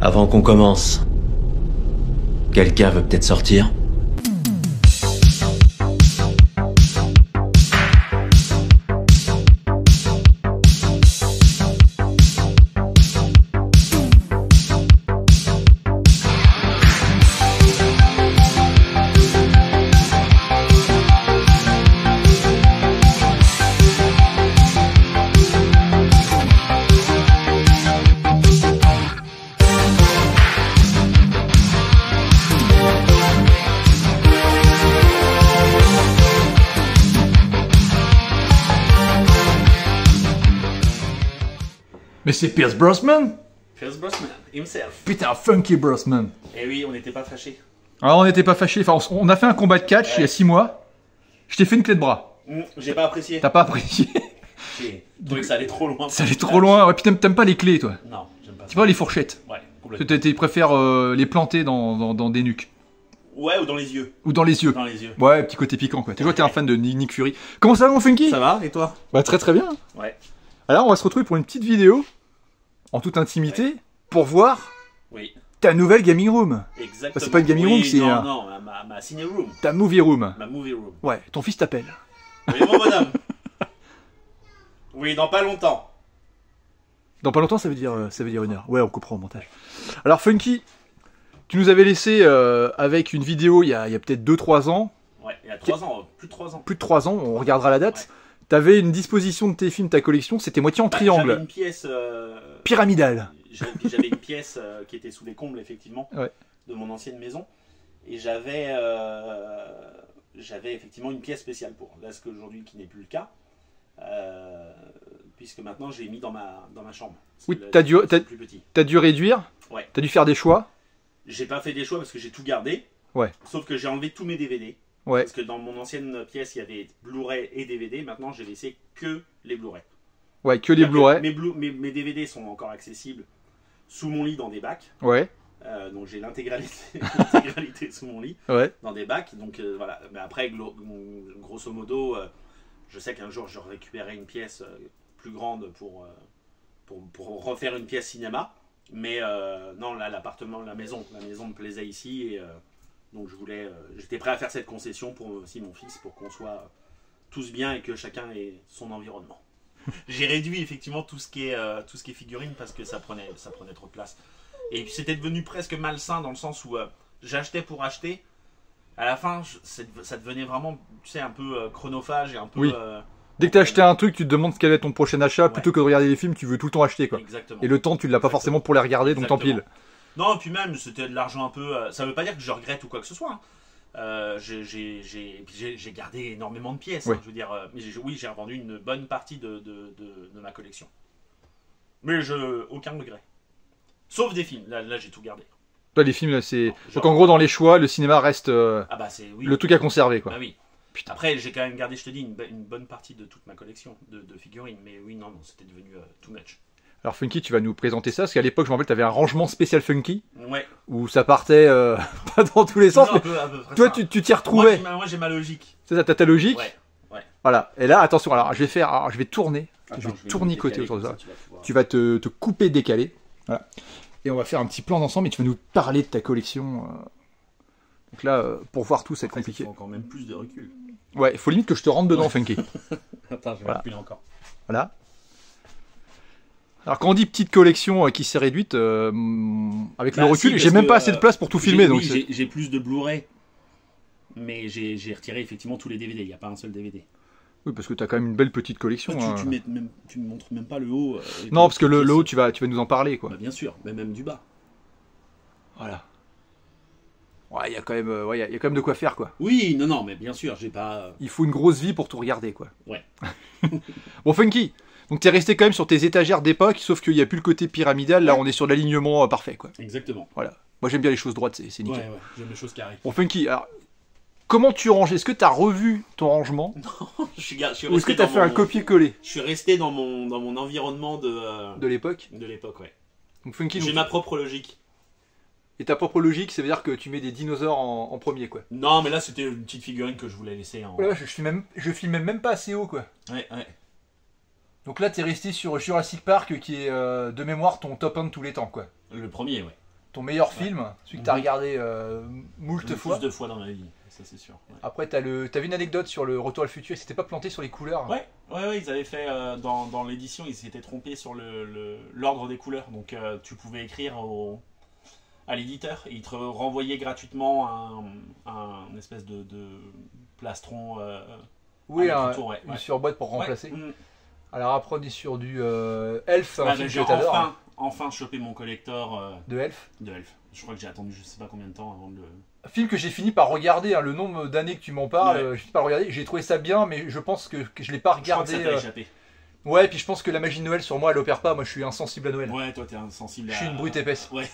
Avant qu'on commence, quelqu'un veut peut-être sortir? Mais c'est Pierce Brosnan. Pierce Brosnan, himself. Putain, Funky Brosnan. Eh oui, on n'était pas fâchés. Alors on n'était pas fâchés, enfin on a fait un combat de catch il y a 6 mois. Je t'ai fait une clé de bras. J'ai pas apprécié. T'as pas apprécié? J'ai trouvé que ça allait trop loin. Ça allait trop loin, ouais, puis t'aimes pas les clés toi. Non, j'aime pas. Tu vois les fourchettes? Ouais, complètement. Tu préfères les planter dans des nuques. Ouais, ou dans les yeux. Ou dans les yeux. Dans les yeux. Ouais, petit côté piquant quoi. Tu vois, t'es un fan de Nick Fury. Comment ça va mon Funky? Ça va, et toi? Bah très très bien. Ouais. Alors on va se retrouver pour une petite vidéo, en toute intimité, pour voir Oui. ta nouvelle gaming room. Exactement. Bah, c'est pas une gaming room, c'est non, ma ciné room. ta movie room. Ma movie room. Ouais, ton fils t'appelle. Oui, mon bonhomme. Oui, dans pas longtemps. Dans pas longtemps, ça veut dire 1 heure. Ouais, on coupera au montage. Alors, Funky, tu nous avais laissé avec une vidéo il y a peut-être 2-3 ans. Ouais, il y a 3 ans, plus de 3 ans. Plus de 3 ans, on regardera la date. Ouais. T'avais une disposition de tes films, ta collection, c'était moitié en triangle. J'avais une pièce... pyramidale. J'avais une pièce qui était sous les combles, effectivement, Ouais. de mon ancienne maison. Et j'avais effectivement une pièce spéciale pour. Là, ce qu'aujourd'hui, qui n'est plus le cas. Puisque maintenant, j'ai mis dans ma chambre. Parce Oui, que là, t'as c'est plus petit. dû réduire. Ouais. T'as dû faire des choix. J'ai pas fait des choix parce que j'ai tout gardé. Ouais. Sauf que j'ai enlevé tous mes DVD. Ouais. Parce que dans mon ancienne pièce, il y avait Blu-ray et DVD. Maintenant, j'ai laissé que les Blu-ray. Ouais, que les Blu-ray. Mes DVD sont encore accessibles sous mon lit dans des bacs. Ouais. Donc j'ai l'intégralité sous mon lit Ouais. dans des bacs. Donc voilà. Mais après, grosso modo, je sais qu'un jour je récupérerai une pièce plus grande pour refaire une pièce cinéma. Mais non, là, l'appartement, la maison me plaisait ici. Et donc j'étais prêt à faire cette concession pour aussi mon fils, pour qu'on soit tous bien et que chacun ait son environnement. J'ai réduit effectivement tout ce qui est figurines parce que ça prenait trop de place. Et puis c'était devenu presque malsain dans le sens où j'achetais pour acheter. À la fin, ça devenait vraiment, tu sais, un peu chronophage et un peu... Oui. Dès que t'as acheté un truc, tu te demandes quel est ton prochain achat. Ouais. Plutôt que de regarder des films, tu veux tout le temps acheter quoi. Exactement. Et le temps, tu l'as pas forcément pour les regarder, donc Exactement. t'empiles. Non, et puis même, c'était de l'argent un peu... ça veut pas dire que je regrette ou quoi que ce soit. J'ai gardé énormément de pièces. Ouais. Je veux dire, mais oui, j'ai revendu une bonne partie de ma collection. Mais aucun regret. Sauf des films. Là j'ai tout gardé. Toi, les films, là, c'est. Genre- Donc en gros, dans les choix, le cinéma reste Ah bah c'est... Oui. le truc à conserver quoi. Bah oui. Putain. Après, j'ai quand même gardé, je te dis, une bonne partie de toute ma collection de figurines. Mais oui, non, c'était devenu too much. Alors Funky, tu vas nous présenter ça, parce qu'à l'époque, je me rappelle, tu avais un rangement spécial Funky, Ouais. où ça partait pas dans tous les sens, Non, mais à peu près toi, ça. tu t'y retrouvais. Moi, j'ai ma logique. C'est ça, t'as ta logique. Ouais. Ouais. Voilà. Et là, attention, alors je vais tourner, Attends, je vais me tournicoter décaler, autour de ça. comme tu vas pouvoir- Tu vas te couper, décaler. Voilà. Et on va faire un petit plan d'ensemble, et tu vas nous parler de ta collection. Donc là, pour voir tout, c'est Après, compliqué. il faut encore même plus de recul. Ouais, il faut limite que je te rentre dedans, Funky. Attends, je vais Voilà. reculer encore. Voilà. Alors quand on dit petite collection qui s'est réduite, avec Bah, le recul, si, j'ai parce même que, pas assez de place pour tout filmer. Donc oui, j'ai plus de Blu-ray, mais j'ai retiré effectivement tous les DVD. Il n'y a pas un seul DVD. oui, parce que t'as quand même une belle petite collection. Toi, hein. tu me montres même pas le haut. Non, parce que le haut, tu vas nous en parler, quoi. Bah, bien sûr, mais même du bas. Voilà. Ouais, il y a quand même, il y a quand même de quoi faire, quoi. Oui, non, mais bien sûr, j'ai pas. Il faut une grosse vie pour tout regarder, quoi. Ouais. Bon, Funky. Donc t'es resté quand même sur tes étagères d'époque, sauf qu'il n'y a plus le côté pyramidal. Là, on est sur l'alignement parfait, quoi. Exactement. Voilà. Moi, j'aime bien les choses droites, c'est nickel. Ouais, j'aime les choses carrées. Bon, Funky. Alors, comment tu ranges? Est-ce que t'as revu ton rangement Je suis ou est-ce que resté t'as dans fait un mon- copier-coller Je suis resté dans mon environnement de l'époque? de l'époque, ouais. Donc Funky. J'ai Donc, ma propre logique. et ta propre logique, ça veut dire que tu mets des dinosaures en premier, quoi. Non, mais là, c'était une petite figurine que je voulais laisser en. Voilà, je filmais même pas assez haut, quoi. Ouais. Donc là, t'es resté sur Jurassic Park, qui est de mémoire ton top 1 de tous les temps, quoi. Le premier, ouais. ton meilleur film, celui que t'as regardé moult Le fois. plus de fois dans ma vie, ça c'est sûr. Ouais. Après, t'as vu une anecdote sur le Retour à le futur, ils s'étaient pas plantés sur les couleurs. Ouais, ils avaient fait dans l'édition, ils s'étaient trompés sur l'ordre des couleurs. Donc tu pouvais écrire à l'éditeur et il te renvoyait gratuitement un espèce de plastron. Oui, autour, une surboîte pour remplacer. Ouais. Alors après, on est sur du Elf, un film J'ai que t'adores. enfin chopé mon collector De Elf. de Elf. Je crois que j'ai attendu je sais pas combien de temps avant de le. Film que j'ai fini par regarder, le nombre d'années que tu m'en parles, Ouais. j'ai fini par le regarder. J'ai trouvé ça bien, mais je pense que je l'ai pas Je crois que regardé. ça t'a échappé. Ouais, puis je pense que la magie de Noël sur moi, elle opère pas. Moi, je suis insensible à Noël. Ouais, toi t'es insensible Je suis une brute épaisse. Ouais.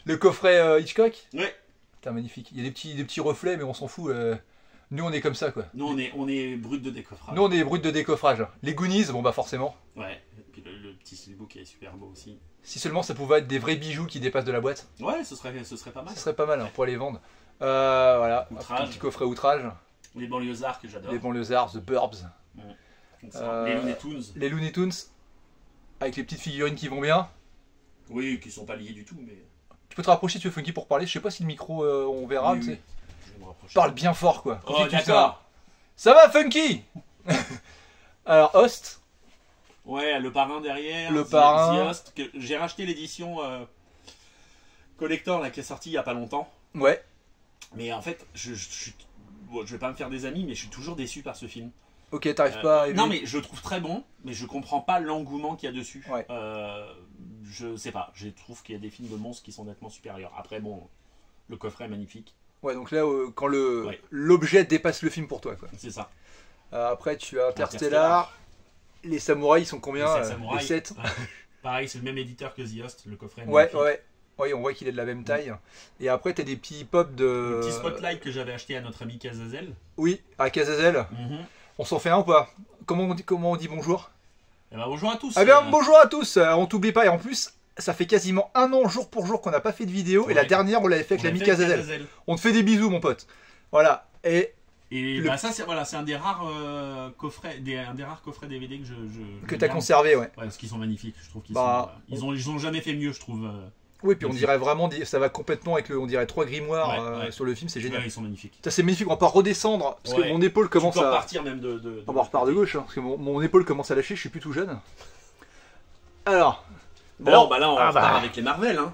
Le coffret Hitchcock. Ouais. Putain, magnifique. Il y a des petits reflets, mais on s'en fout. Nous, on est comme ça, quoi. Nous on est brut de décoffrage. Nous, on est des brutes de décoffrage. Les Goonies, bon bah forcément. Ouais. Et puis le petit steelbook est super beau aussi. Si seulement ça pouvait être des vrais bijoux qui dépassent de la boîte, Ouais, ce serait pas mal. ce serait pas mal pour les vendre. Voilà, Outrage. un petit coffret outrage. Les banlieusards que j'adore. Les banlieusards, The Burbs. Les Looney Tunes. Les Looney Tunes. Avec les petites figurines qui vont bien. Oui, qui sont pas liés du tout, mais. Tu peux te rapprocher, tu veux, Funky, pour parler. Je sais pas si le micro, on verra. Oui, tu sais. oui. Je vais me rapprocher. Parle bien fort, quoi. Oh, Faut que tu d'accord. Ça va, Funky. Alors, Host. Ouais, le parrain derrière. Le parrain. The Host, que j'ai racheté l'édition collector là, qui est sortie il y a pas longtemps. Ouais. Mais en fait, je vais pas me faire des amis, mais je suis toujours déçu par ce film. Ok, t'arrives pas à aimer. Non, mais je le trouve très bon, mais je comprends pas l'engouement qu'il y a dessus. Ouais. Je sais pas, je trouve qu'il y a des films de monstres qui sont nettement supérieurs. Après, bon, le coffret est magnifique. Ouais, donc là, quand Ouais. l'objet dépasse le film pour toi, quoi. C'est ça. Après, tu as Interstellar. Les samouraïs, ils sont combien Les 7 samouraïs. Les 7. Ouais. Pareil, c'est le même éditeur que The Host, le coffret est Ouais, magnifique. ouais. Oui, on voit qu'il est de la même taille. Et après, t'as des petits pops de. Le petit spotlight que j'avais acheté à notre ami Kazazel. Oui, à Cazazel. On s'en fait un ou pas? Comment on dit bonjour? Eh ben, bonjour à tous. Eh bien, bonjour à tous. On t'oublie pas. Et en plus, ça fait quasiment un an, jour pour jour, qu'on n'a pas fait de vidéo. Et Ouais. la dernière, on l'avait fait avec On a l'ami fait Cazazel. On te fait des bisous, mon pote. Voilà. Et Et Le- bah, ça, c'est un des rares coffrets, un des rares coffrets DVD que que je t'as garde. conservé, ouais. Ouais, parce qu'ils sont magnifiques. Je trouve qu'ils Bah, ils ont jamais fait mieux, je trouve. Oui, puis on Merci. dirait vraiment, ça va complètement avec on dirait 3 grimoires Ouais, ouais. sur le film, c'est génial. Ouais, ils sont magnifiques. Ça, c'est magnifique. On va pas redescendre parce que Ouais. mon épaule commence tu peux à. repartir même de On va repart de gauche, hein, parce que mon épaule commence à lâcher, je suis plus tout jeune. Alors. Bon, bah là, on Ah repart bah. avec les Marvel. Hein.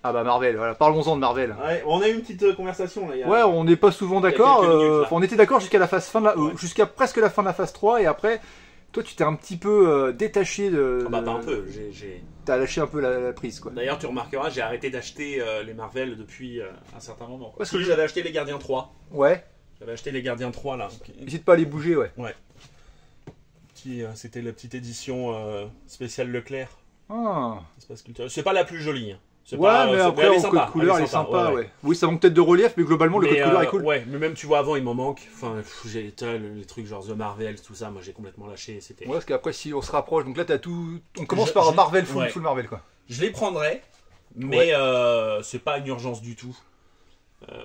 Ah bah Marvel, voilà, parlons-en de Marvel. Ouais, on a eu une petite conversation là. Ouais, on n'est pas souvent d'accord. quelques minutes, là. Enfin, on était d'accord jusqu'à la phase fin de Ouais. jusqu'à presque la fin de la phase 3 et après, toi, tu t'es un petit peu détaché de. Bah, pas un peu. T'as lâché un peu la prise, quoi. D'ailleurs, tu remarqueras, j'ai arrêté d'acheter les Marvel depuis un certain moment. Parce Parce que j'avais acheté les Gardiens 3. Ouais. J'avais acheté les Gardiens 3 là. N'hésite pas à les bouger, ouais. C'était la petite édition spéciale Leclerc. Ah. Espace culturel. C'est pas la plus jolie. Hein. C'est Ouais, pas, mais c'est- après, elle est en sympa, code couleur, il est sympa, ouais. ouais. Oui, ça manque peut-être de relief, mais globalement, le Mais, code couleur est cool. Ouais, mais même tu vois avant, il m'en manque. Enfin, tu vois, les trucs genre The Marvel, tout ça, moi j'ai complètement lâché. C'était. Ouais, parce qu'après, si on se rapproche, donc là, t'as tout. On commence Je- par je- Marvel, full, ouais. full Marvel, quoi. Je les prendrais, mais c'est pas une urgence du tout.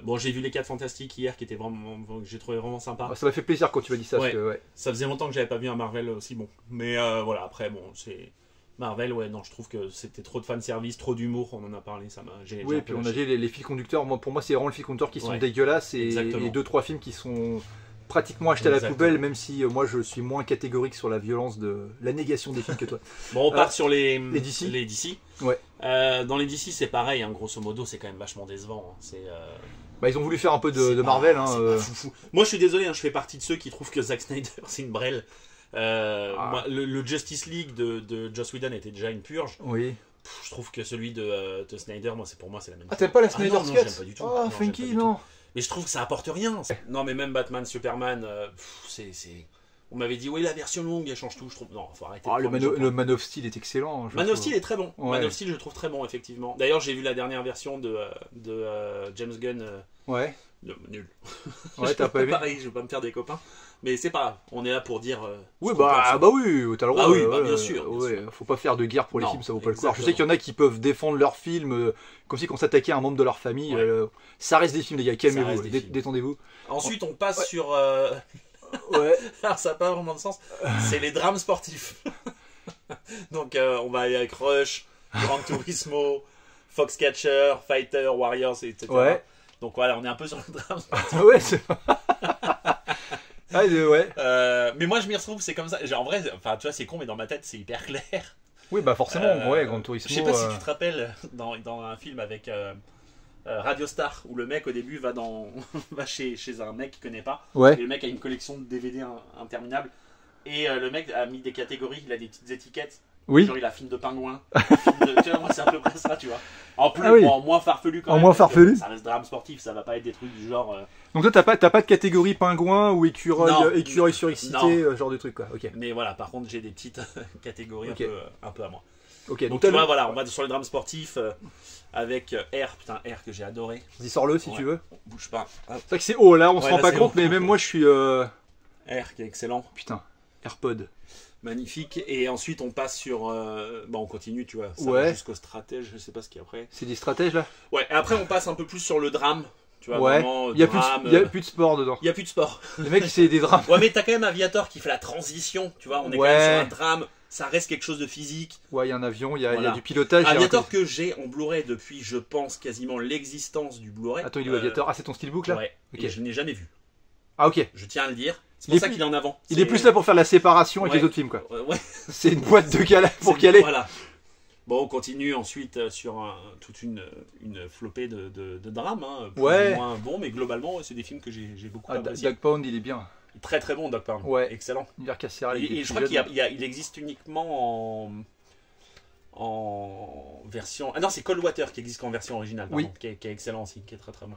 Bon, j'ai vu les 4 Fantastiques hier, qui étaient vraiment, que j'ai trouvé vraiment sympa. Ah, ça m'a fait plaisir quand tu m'as dit ça, Ouais. parce que, ouais. Ça faisait longtemps que j'avais pas vu un Marvel aussi bon. Mais voilà, après, bon, c'est. Marvel, ouais, non, je trouve que c'était trop de fanservice, trop d'humour, on en a parlé, ça m'a. J'ai Oui, un et puis peu on a lâché. les fils conducteurs. Moi, pour moi, c'est vraiment les fils conducteurs qui sont Ouais. dégueulasses et Exactement. les 2-3 films qui sont pratiquement achetés à la Exactement. poubelle, même si moi je suis moins catégorique sur la violence de la négation des films que toi. Bon, on part sur les DC. Les DC. Ouais. Dans les DC, c'est pareil, hein, grosso modo, c'est quand même vachement décevant. Hein. C'est. Bah, ils ont voulu faire un peu c'est de pas- Marvel. Hein, c'est pas foufou. Moi, je suis désolé, hein, je fais partie de ceux qui trouvent que Zack Snyder, c'est une brêle. Moi, le Justice League de Joss Whedon était déjà une purge. Oui. Je trouve que celui de Snyder, pour moi, c'est la même Ah, chose. t'aimes pas la non, Snyder's non, Cut? j'aime pas du tout. Oh, Non, j'aime pas Funky, du non. tout. Mais je trouve que ça apporte rien. Non, mais même Batman, Superman, c'est. On m'avait dit, oui, la version longue, elle change tout. Je trouve. Non, faut arrêter. Ah, de le, prendre les gens le Man of Steel est excellent. je Man of trouve. Steel est très bon. Ouais. Man of Steel, je le trouve très bon, effectivement. D'ailleurs, j'ai vu la dernière version de James Gunn. Ouais. Nul. Ouais, t'as pas aimé? Pareil, je vais pas me faire des copains. Mais c'est pas grave. On est là pour dire. Oui, ce qu'on pense. bah oui, t'as le droit. Ah oui, bah, bien sûr, bien ouais, faut pas faire de guerre pour les Non, films, ça vaut pas le coup. Alors, je sais exactement. qu'il y en a qui peuvent défendre leur film comme si on s'attaquait à un membre de leur famille. Ouais. Ça reste des films, les gars, reste calmez-vous, des films. détendez-vous. Ensuite, on passe Ouais. sur. Ouais. Alors, ça n'a pas vraiment de sens. C'est les drames sportifs. Donc, on va aller avec Rush, Gran Turismo, Foxcatcher, Fighter, Warriors, etc. Ouais. Donc voilà, on est un peu sur le drame. Ouais, c'est... ouais. Mais moi, je m'y retrouve, c'est comme ça. En vrai, enfin, tu vois, c'est con, mais dans ma tête, c'est hyper clair. Oui, bah forcément, ouais, Gran Turismo... Je sais pas si tu te rappelles, dans un film avec Radio Star, où le mec, au début, va, va chez un mec qu'il connaît pas. Ouais. Et le mec a une collection de DVD interminable. Et le mec a mis des catégories, il a des petites étiquettes. Oui. Genre il a film de pingouin. Tu vois, moi c'est à peu près ça, tu vois. En plus, oui. bon, en moins farfelu quand même. En moins farfelu. Ça reste drame sportif, ça va pas être des trucs du genre. Donc toi, t'as pas de catégorie pingouin ou Non. écureuil surexcité, genre de truc, quoi. Ok. Mais voilà, par contre, j'ai des petites catégories Ok. un peu à moi. Ok, Donc tu vois, voilà, on va sur le drame sportif avec R que j'ai adoré. Vas-y, sors-le si Ouais. tu veux. Bouge pas. Hop. C'est vrai que c'est haut, là, on se Ouais, rend là, pas c'est compte, haut. mais même moi, je suis... R qui est excellent. Putain, AirPod. Magnifique. Et ensuite, on passe sur. On continue, tu vois. Ça Ouais. va jusqu'au stratège, je sais pas ce qu'il y a après. C'est des stratèges, là? Ouais, et après, on passe un peu plus sur le drame. Tu vois, Ouais. vraiment. Il y a Drame, plus de sport dedans. il y a plus de sport. Les mecs, c'est des drames. Ouais, mais t'as quand même Aviator qui fait la transition. Tu vois, on est quand Ouais. même sur un drame. Ça reste quelque chose de physique. Ouais, il y a un avion, il y a Voilà. du pilotage. il y a un Aviator côté- que j'ai en Blu-ray depuis, je pense, quasiment l'existence du Blu-ray. Attends, il est où, Aviator? Ah, c'est ton steelbook, là? Ouais. Ok. Et je n'ai jamais vu. Ah, ok. Je tiens à le dire. C'est Il est pour ça plus- qu'il est en avant. Il est plus là pour faire la séparation avec Ouais. les autres films, quoi. Ouais. C'est une boîte de gala pour C'est- caler. Voilà. Bon, on continue ensuite sur toute une flopée de drames. Hein, plus Ouais. ou moins bon, mais globalement, c'est des films que j'ai beaucoup Ah, appréciés. Doug Pound, il est bien. Très très bon, Doc Pound. Ouais. Excellent. Univers carcéral. Et je crois qu'il existe uniquement en version. Ah non, c'est Cold Water qui existe qu'en version originale, Oui. pardon, qui est excellent aussi, qui est très très bon.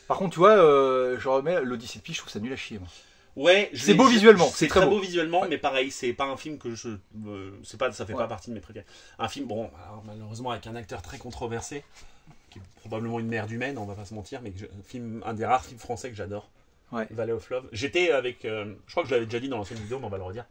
Par contre, tu vois, je remets l'Odyssée de Pi, je trouve ça nul à chier, moi. Ouais, C'est beau visuellement, c'est c'est très très beau beau. visuellement, Ouais. mais pareil, c'est pas un film que ça fait Ouais. pas partie de mes préférés. Un film, bon, alors, malheureusement avec un acteur très controversé, qui est probablement une merde humaine, on va pas se mentir, mais un des rares films français que j'adore. Ouais. Valley of Love. J'étais avec, je crois que je l'avais déjà dit dans l'ancienne vidéo, mais on va le redire.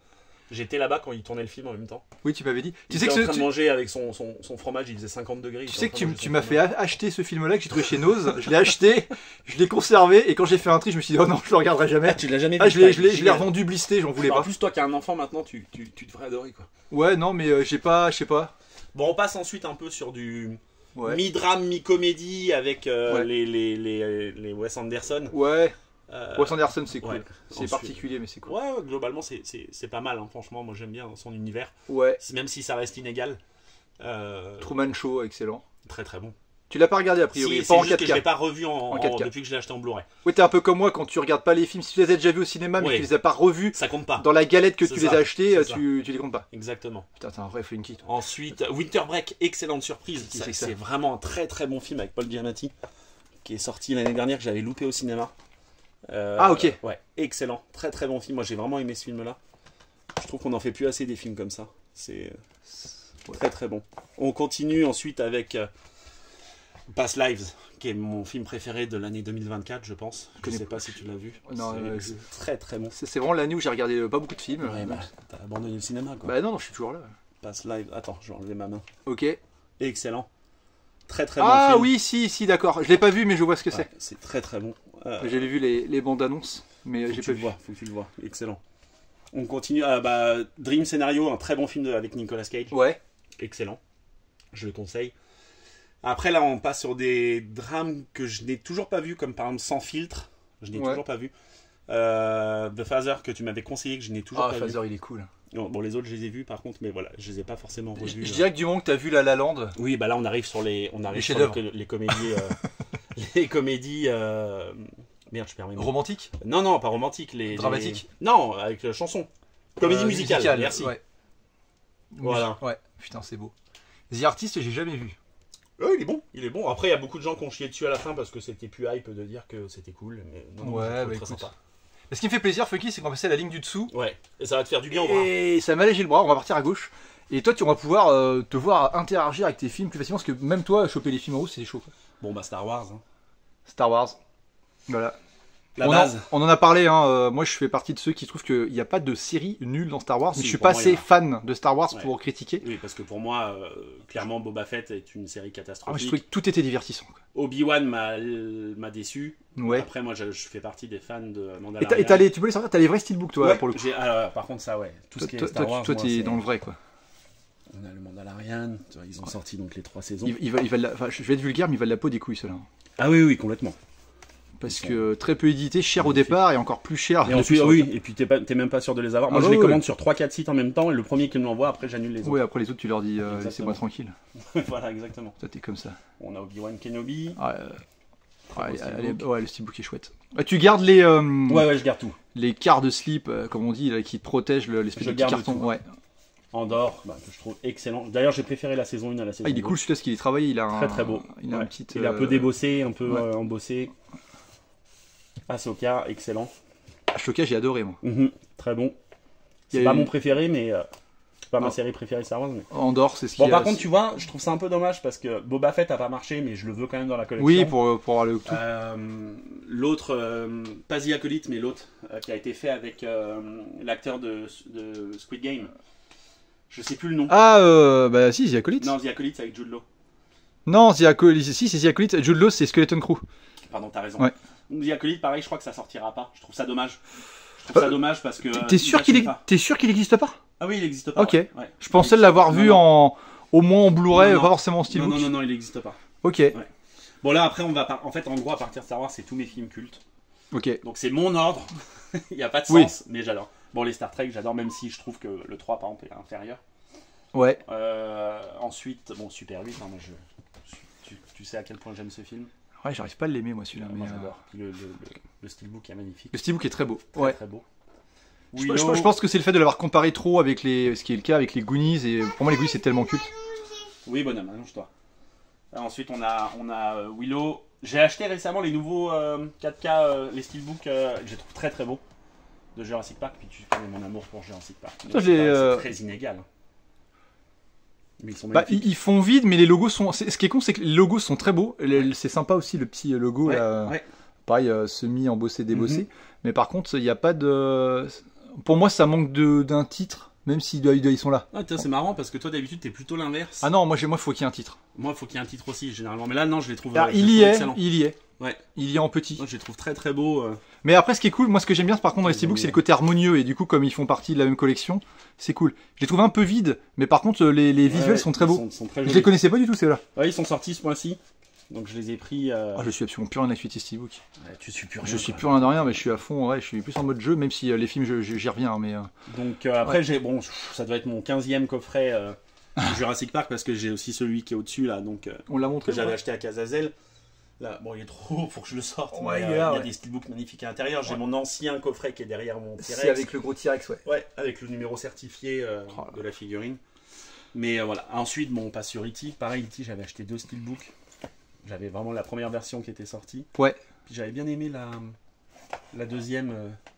J'étais là-bas quand il tournait le film en même temps. Oui, tu m'avais dit. Il était en train de manger avec son fromage, il faisait 50 degrés. Tu sais que tu m'as fait acheter ce film-là que j'ai trouvé chez Noz. Je l'ai acheté, je l'ai conservé, et quand j'ai fait un tri, je me suis dit, oh non, je le regarderai jamais. Tu l'as jamais Ah, vu. je l'ai revendu blisté, j'en voulais En pas. plus, toi qui as un enfant maintenant, tu devrais adorer quoi. Ouais, non, mais j'ai pas, je sais pas. Bon, on passe ensuite un peu sur du Ouais. mi-drame, mi-comédie avec Ouais. les Wes Anderson. Ouais. Euh, Wes Anderson, c'est cool. ouais. C'est Ensuite- particulier, mais c'est cool. Ouais, globalement, c'est pas mal. Hein. Franchement, moi j'aime bien son univers. Ouais. Même si ça reste inégal. Truman Show, excellent. Très très bon. Tu l'as pas regardé a priori, Si, pas c'est en juste que je 4K. l'ai pas revu En 4K. depuis que je l'ai acheté en Blu-ray. Ouais, t'es un peu comme moi quand tu regardes pas les films. Si tu les as déjà vus au cinéma, mais Ouais. que tu les as pas revus Ça compte pas. dans la galette que C'est tu ça, les as achetés, c'est ça. tu les comptes pas. Exactement. Putain, t'es un vrai funky, toi. Ensuite, Winter Break, excellente surprise. Qui c'est que ça C'est vraiment un très très bon film avec Paul Giamatti qui est sorti l'année dernière, que j'avais loupé au cinéma. Ah, ok. Ouais, excellent. Très très bon film. Moi j'ai vraiment aimé ce film-là. Je trouve qu'on en fait plus assez des films comme ça. C'est très très bon. On continue ensuite avec Past Lives, qui est mon film préféré de l'année 2024, je pense. Je connais sais pas. pas si tu l'as vu. Non, C'est très très bon. C'est vraiment l'année où j'ai regardé pas beaucoup de films. Ouais, bah, t'as abandonné le cinéma quoi. Bah non, je suis toujours là. Past Lives. Attends, je vais enlever ma main. Ok. Excellent. Très très bon Ah film. oui, si, d'accord. Je l'ai pas vu, mais je vois ce que Ouais, c'est très très bon. J'ai vu les bandes annonces, mais Faut j'ai que pas tu le vu. vois, faut que tu le vois. Excellent. On continue. Dream Scenario, un très bon film avec Nicolas Cage. Ouais. Excellent. Je le conseille. Après, là, on passe sur des drames que je n'ai toujours pas vus, comme par exemple Sans filtre. Je n'ai Ouais. toujours pas vu. The Father, que tu m'avais conseillé, que je n'ai toujours Ah, pas Phaser, il est cool. vu. Bon, les autres, je les ai vus par contre, mais voilà, je les ai pas forcément Je revus. dirais que du moment que t'as vu La La Land, Oui, bah là, on arrive sur les chefs-d'œuvre. les comédies. Les comédies. Merde, je perds mes mots. romantique, Non, pas romantique. Dramatique. Non, avec chanson. Comédie musicale, merci. Ouais. Voilà. Ouais, putain, c'est beau. The Artist, j'ai jamais vu. Il est bon. Après, il y a beaucoup de gens qui ont chié dessus à la fin parce que c'était plus hype de dire que c'était cool. Mais non, Ouais, je le trouve bah très écoute. sympa. Mais ce qui me fait plaisir, Funky, c'est qu'on va passer à la ligne du dessous. Ouais, et ça va te faire du bien au bras. Et ça m'a allégé le bras, on va partir à gauche. Et toi, tu vas pouvoir te voir interagir avec tes films plus facilement, parce que même toi, choper les films en rouge, c'est chaud, quoi. Bon, bah Star Wars. Hein. Star Wars. Voilà. La base. On en a parlé, hein. Moi je fais partie de ceux qui trouvent qu'il n'y a pas de série nulle dans Star Wars, mais Si, je suis pour pas moi, assez il y en a. fan de Star Wars Ouais. pour critiquer. Oui, parce que pour moi, clairement, Boba Fett est une série Ah, moi, je catastrophique. trouvais que tout était divertissant, quoi. Obi-Wan m'a déçu. Ouais. Après, moi, je fais partie des fans de Et Mandalorian. tu peux les sortir, t'as les vrais steelbooks, toi, Ouais, pour le coup. par contre, ça, ouais. Tout ce qui est Toi, Star Wars, toi, moi, t'es c'est- dans le vrai, quoi. On a le Mandalorian, tu vois, ils ont sorti donc les 3 saisons. Enfin, je vais être vulgaire, mais ils valent la peau des couilles, ceux-là. Ah oui, oui, complètement. Parce que très peu édité, cher au départ et encore plus cher. Et ensuite, oui, et puis t'es même pas sûr de les avoir. Moi, je les commande sur 3-4 sites en même temps, et le premier qui me l'envoie, après j'annule les autres. Oui, après les autres, tu leur dis, laissez-moi tranquille. Voilà, exactement. Toi, t'es comme ça. On a Obi-Wan Kenobi. Ouais, le steelbook est chouette. Tu gardes les. Ouais, je garde tout. Les quarts de slip, comme on dit, là, qui protègent l'espèce de petit carton. Tout. Ouais. Andorre, que je trouve excellent. D'ailleurs, j'ai préféré la saison 1 à la saison 2. Il est cool celui-là, parce qu'il est travaillé. Il a très beau. Il a un petit. Il est un peu débossé, un peu embossé. Ahsoka, excellent. Ahsoka, j'ai adoré, moi. Très bon. C'est pas mon préféré, mais. C'est pas ma série préférée Star Wars. Mais... Andorre, c'est ce qui. Bon, par contre, tu vois, je trouve ça un peu dommage parce que Boba Fett a pas marché, mais je le veux quand même dans la collection. Oui, pour avoir le tout. L'autre, pas The Acolyte, mais l'autre, qui a été fait avec l'acteur de Squid Game. Je sais plus le nom. Ah, bah si, The Acolyte. Non, The Acolyte, c'est avec Jude Law. Non, The Acolyte, si, c'est The Acolyte. Jude Law, c'est Skeleton Crew. Pardon, t'as raison. Ouais. Donc, The Acolyte, pareil, je crois que ça sortira pas. Je trouve ça dommage. Je trouve ça dommage parce que. T'es sûr qu'il n'existe pas? Ah oui, il n'existe pas. Ok. Ouais. Je pensais l'avoir vu au moins en Blu-ray, pas forcément en steelbook. Non, il n'existe pas. Ok. Ouais. Bon, là, après, on va. En fait, en gros, à partir de Star Wars, c'est tous mes films cultes. Ok. Donc, c'est mon ordre. Il n'y a pas de sens, mais j'adore. Bon, les Star Trek, j'adore, même si je trouve que le 3, par exemple, est inférieur. Ouais. Ensuite, bon, Super 8, hein, moi, tu sais à quel point j'aime ce film. Ouais, j'arrive pas à l'aimer, moi, celui-là. Moi, j'adore. Le steelbook est magnifique. Le steelbook est très beau. Très beau. Je pense que c'est le fait de l'avoir comparé trop avec ce qui est le cas avec les Goonies, et pour moi, les Goonies, c'est tellement culte. Oui, bonhomme, allonge-toi. Ensuite, on a Willow. J'ai acheté récemment les nouveaux 4K, les steelbooks, je les trouve très très beaux, de Jurassic Park, puis tu connais mon amour pour Jurassic Park. C'est très inégal. Mais ils sont magnifiques. Ils font vide, mais les logos sont... Ce qui est con, c'est que les logos sont très beaux. C'est sympa aussi, le petit logo, là. Ouais. Pareil, semi-embossé, débossé. Mais par contre, il n'y a pas de... Pour moi, ça manque d'un titre, même si ils sont là. Ah, c'est marrant, parce que toi, d'habitude, t'es plutôt l'inverse. Ah non, moi, il faut qu'il y ait un titre. Moi, il faut qu'il y ait un titre aussi, généralement. Mais là, non, je les trouve il y est. Ouais. Il y est en petit. Moi, je les trouve très très beaux. Mais après, ce qui est cool, moi, ce que j'aime bien, par contre, dans les steelbooks, c'est le côté harmonieux. Et du coup, comme ils font partie de la même collection, c'est cool. Je les trouve un peu vides, mais par contre, les visuels sont très beaux. Sont très je les connaissais pas du tout, ceux-là. Ouais, ils sont sortis ce mois-ci. Donc, je les ai pris. Je suis absolument plus rien avec ces steelbooks. Ouais, tu suis plus rien. Je suis plus rien de rien, mais je suis à fond. Ouais, je suis plus en mode jeu, même si les films, j'y reviens. Mais donc, après, ça doit être mon 15e coffret. Jurassic Park, parce que j'ai aussi celui qui est au-dessus là, donc on l'a montré, que j'avais acheté à Casazel. Là, bon, il est trop haut pour que je le sorte. Ouais, il y a des steelbooks magnifiques à l'intérieur. J'ai mon ancien coffret qui est derrière mon T-Rex. C'est avec le gros T-Rex, ouais. Ouais, avec le numéro certifié de la figurine. Mais voilà. Ensuite, on passe sur E.T. Pareil, E.T. j'avais acheté 2 steelbooks. J'avais vraiment la première version qui était sortie. Ouais. Puis j'avais bien aimé la deuxième.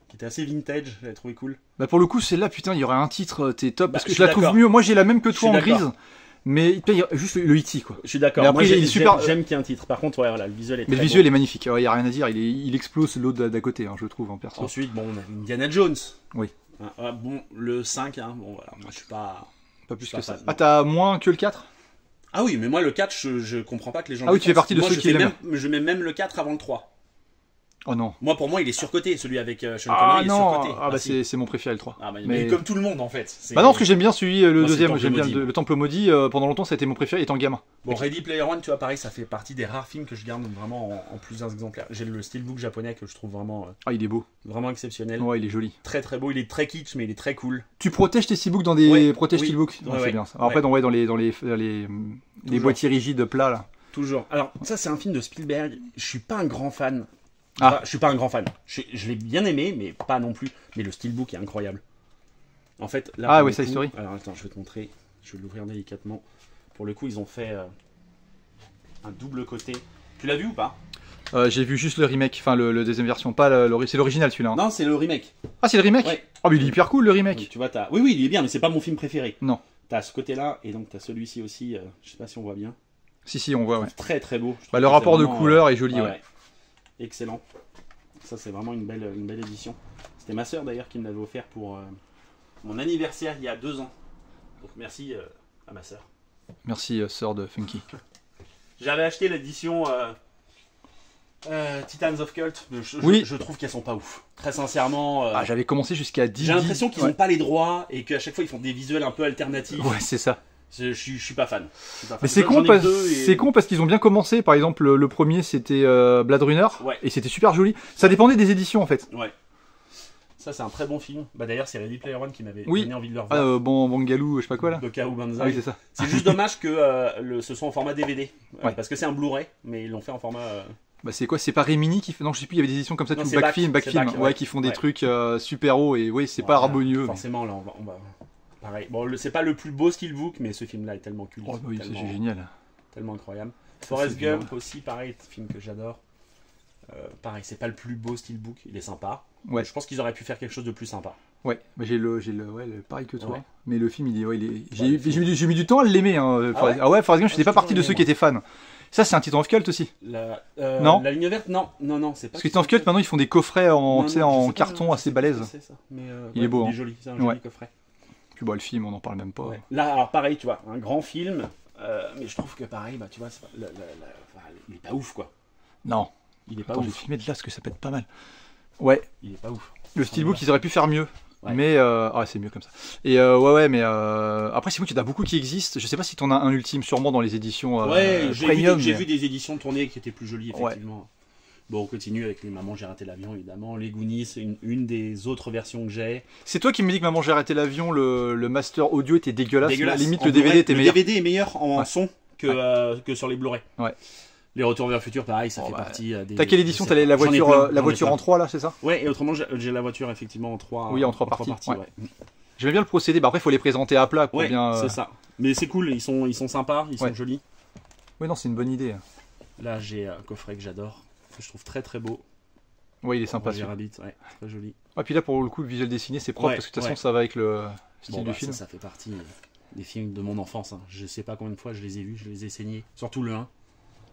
Qui était assez vintage, j'avais trouvé cool. Bah pour le coup, celle-là, putain, il y aurait un titre, t'es top, parce que je la trouve mieux. Moi, j'ai la même que toi en grise, mais juste le E.T. quoi. Je suis d'accord. Moi, il est super. J'aime qu'il y ait un titre. Par contre, ouais, voilà, le visuel est très Mais le visuel est magnifique. Il y a rien à dire. Il explose l'autre d'à côté, hein, je trouve en perso. Ensuite, bon, on a Indiana Jones. Oui. Bon, le 5, hein, bon voilà, moi je suis pas. Pas plus que ça. Ah, t'as moins que le 4 ? Ah oui, mais moi le 4, je comprends pas que les gens. Ah oui, tu fais partie de ceux qui l'aiment. Je mets même le 4 avant le 3. Oh non. Moi, pour moi, il est surcoté, celui avec Sean Connery, il est surcoté. Ah bah c'est mon préféré le 3. Ah bah, mais comme tout le monde en fait. Bah non, parce que j'aime bien celui, le deuxième, j'aime bien le Temple Maudit, pendant longtemps ça a été mon préféré étant gamin. Bon, Ready Player One, tu vois, pareil, ça fait partie des rares films que je garde vraiment en plusieurs exemplaires. J'ai le steelbook japonais que je trouve vraiment... Ah, il est beau. Vraiment exceptionnel. Ouais, il est joli. Très très beau, il est très kitsch, mais il est très cool. Tu protèges tes steelbooks dans des protèges steelbooks. Ouais, c'est bien ça. Après, dans les boîtiers rigides plats là. Toujours. Alors, ça c'est un film de Spielberg, je suis pas un grand fan. Ah. Je suis pas un grand fan. Je l'ai bien aimé, mais pas non plus. Mais le steelbook est incroyable. En fait, là. Ah ouais, ça Story. Alors attends, je vais te montrer. Je vais l'ouvrir délicatement. Pour le coup, ils ont fait un double côté. Tu l'as vu ou pas? J'ai vu juste le remake, enfin le deuxième version, pas c'est l'original celui-là. Hein. Non, c'est le remake. Ah, c'est le remake? Ouais. Oh, mais il est hyper cool le remake. Donc, tu vois, oui, il est bien, mais c'est pas mon film préféré. Non. T'as ce côté-là, et donc t'as celui-ci aussi. Je sais pas si on voit bien. Si, on voit, ouais. Très très beau. Bah, le rapport de couleur est joli, ouais. Excellent. Ça, c'est vraiment une belle édition. C'était ma soeur d'ailleurs qui me l'avait offert pour mon anniversaire il y a 2 ans. Donc merci à ma soeur. Merci, sœur de Funky. J'avais acheté l'édition Titans of Cult. Je trouve qu'elles sont pas ouf. Très sincèrement. J'avais commencé jusqu'à 10. J'ai l'impression qu'ils n'ont pas les droits et qu'à chaque fois ils font des visuels un peu alternatifs. Ouais, c'est ça. Je suis pas fan. Mais c'est con, parce qu'ils ont bien commencé. Par exemple, le premier c'était Blade Runner, et c'était super joli. Ça dépendait des éditions en fait. Ouais. Ça c'est un très bon film. Bah d'ailleurs c'est Ready Player One qui m'avait donné envie de le revoir. Bangaloo, je sais pas quoi là. Bokao Banzai. Ah oui, c'est ça. C'est juste dommage que ce soit en format DVD. Parce que c'est un Blu-ray, mais ils l'ont fait en format. Bah c'est quoi? C'est pas Remini qui fait? Non, je sais plus. Il y avait des éditions comme ça, tout Backfilm, qui font des trucs super hauts et c'est pas harmonieux. Forcément là on va... Pareil. Bon, c'est pas le plus beau steelbook, mais ce film-là est tellement culte. Oh oui, c'est génial. Tellement incroyable. Forrest Gump aussi, pareil, film que j'adore. Pareil, c'est pas le plus beau steelbook, il est sympa. Ouais. Je pense qu'ils auraient pu faire quelque chose de plus sympa. Ouais, bah j'ai le pareil que toi. Ouais. Mais le film, j'ai mis du temps à l'aimer. Hein. Forrest Gump, je faisais pas partie de ceux qui étaient fans. Ça, c'est un Titan of Cult aussi. Non. La ligne verte, non, c'est pas. Parce que Titan of Cult, maintenant, ils font des coffrets en carton assez balèze. Il est beau. Il est joli, c'est un joli coffret. Puis le film, on n'en parle même pas. Ouais. Là, alors pareil, tu vois, un grand film, mais je trouve que pareil, bah tu vois, il est pas ouf quoi. Non. Il est pas ouf. J'ai filmé de là parce que ça peut être pas mal. Ouais. Il est pas ouf. Le steelbook, ils auraient pu faire mieux. Ouais. Mais c'est mieux comme ça. Et mais après c'est vrai qu'il y en a beaucoup qui existent. Je sais pas si t'en as un ultime, sûrement dans les éditions premium. J'ai vu des éditions tournées qui étaient plus jolies effectivement. Ouais. Bon, on continue avec les Maman j'ai raté l'avion évidemment. Les Goonies, c'est une des autres versions que j'ai. C'est toi qui me dis que Maman j'ai raté l'avion, le master audio était dégueulasse. Limite le DVD était meilleur. Le DVD est meilleur en son que sur les Blu-ray. Ouais. Les Retours vers le futur, pareil, ça fait partie des. T'as quelle édition? T'as la voiture en 3 là, c'est ça? Ouais, et autrement j'ai la voiture effectivement en 3. Oui, en 3 parties. Ouais. J'aime bien le procédé. Bah après, il faut les présenter à plat pour bien. C'est ça. Mais c'est cool, ils sont sympas, ils sont jolis. Oui, non, c'est une bonne idée. Là, j'ai un coffret que j'adore, que je trouve très très beau. Oui, il est sympa. Roger Rabbit, très joli. Et puis là, pour le coup, le visuel dessiné, c'est propre parce que de toute façon, ça va avec le style du film. Ça fait partie des films de mon enfance. Hein. Je sais pas combien de fois je les ai vus, je les ai saignés. Surtout le 1.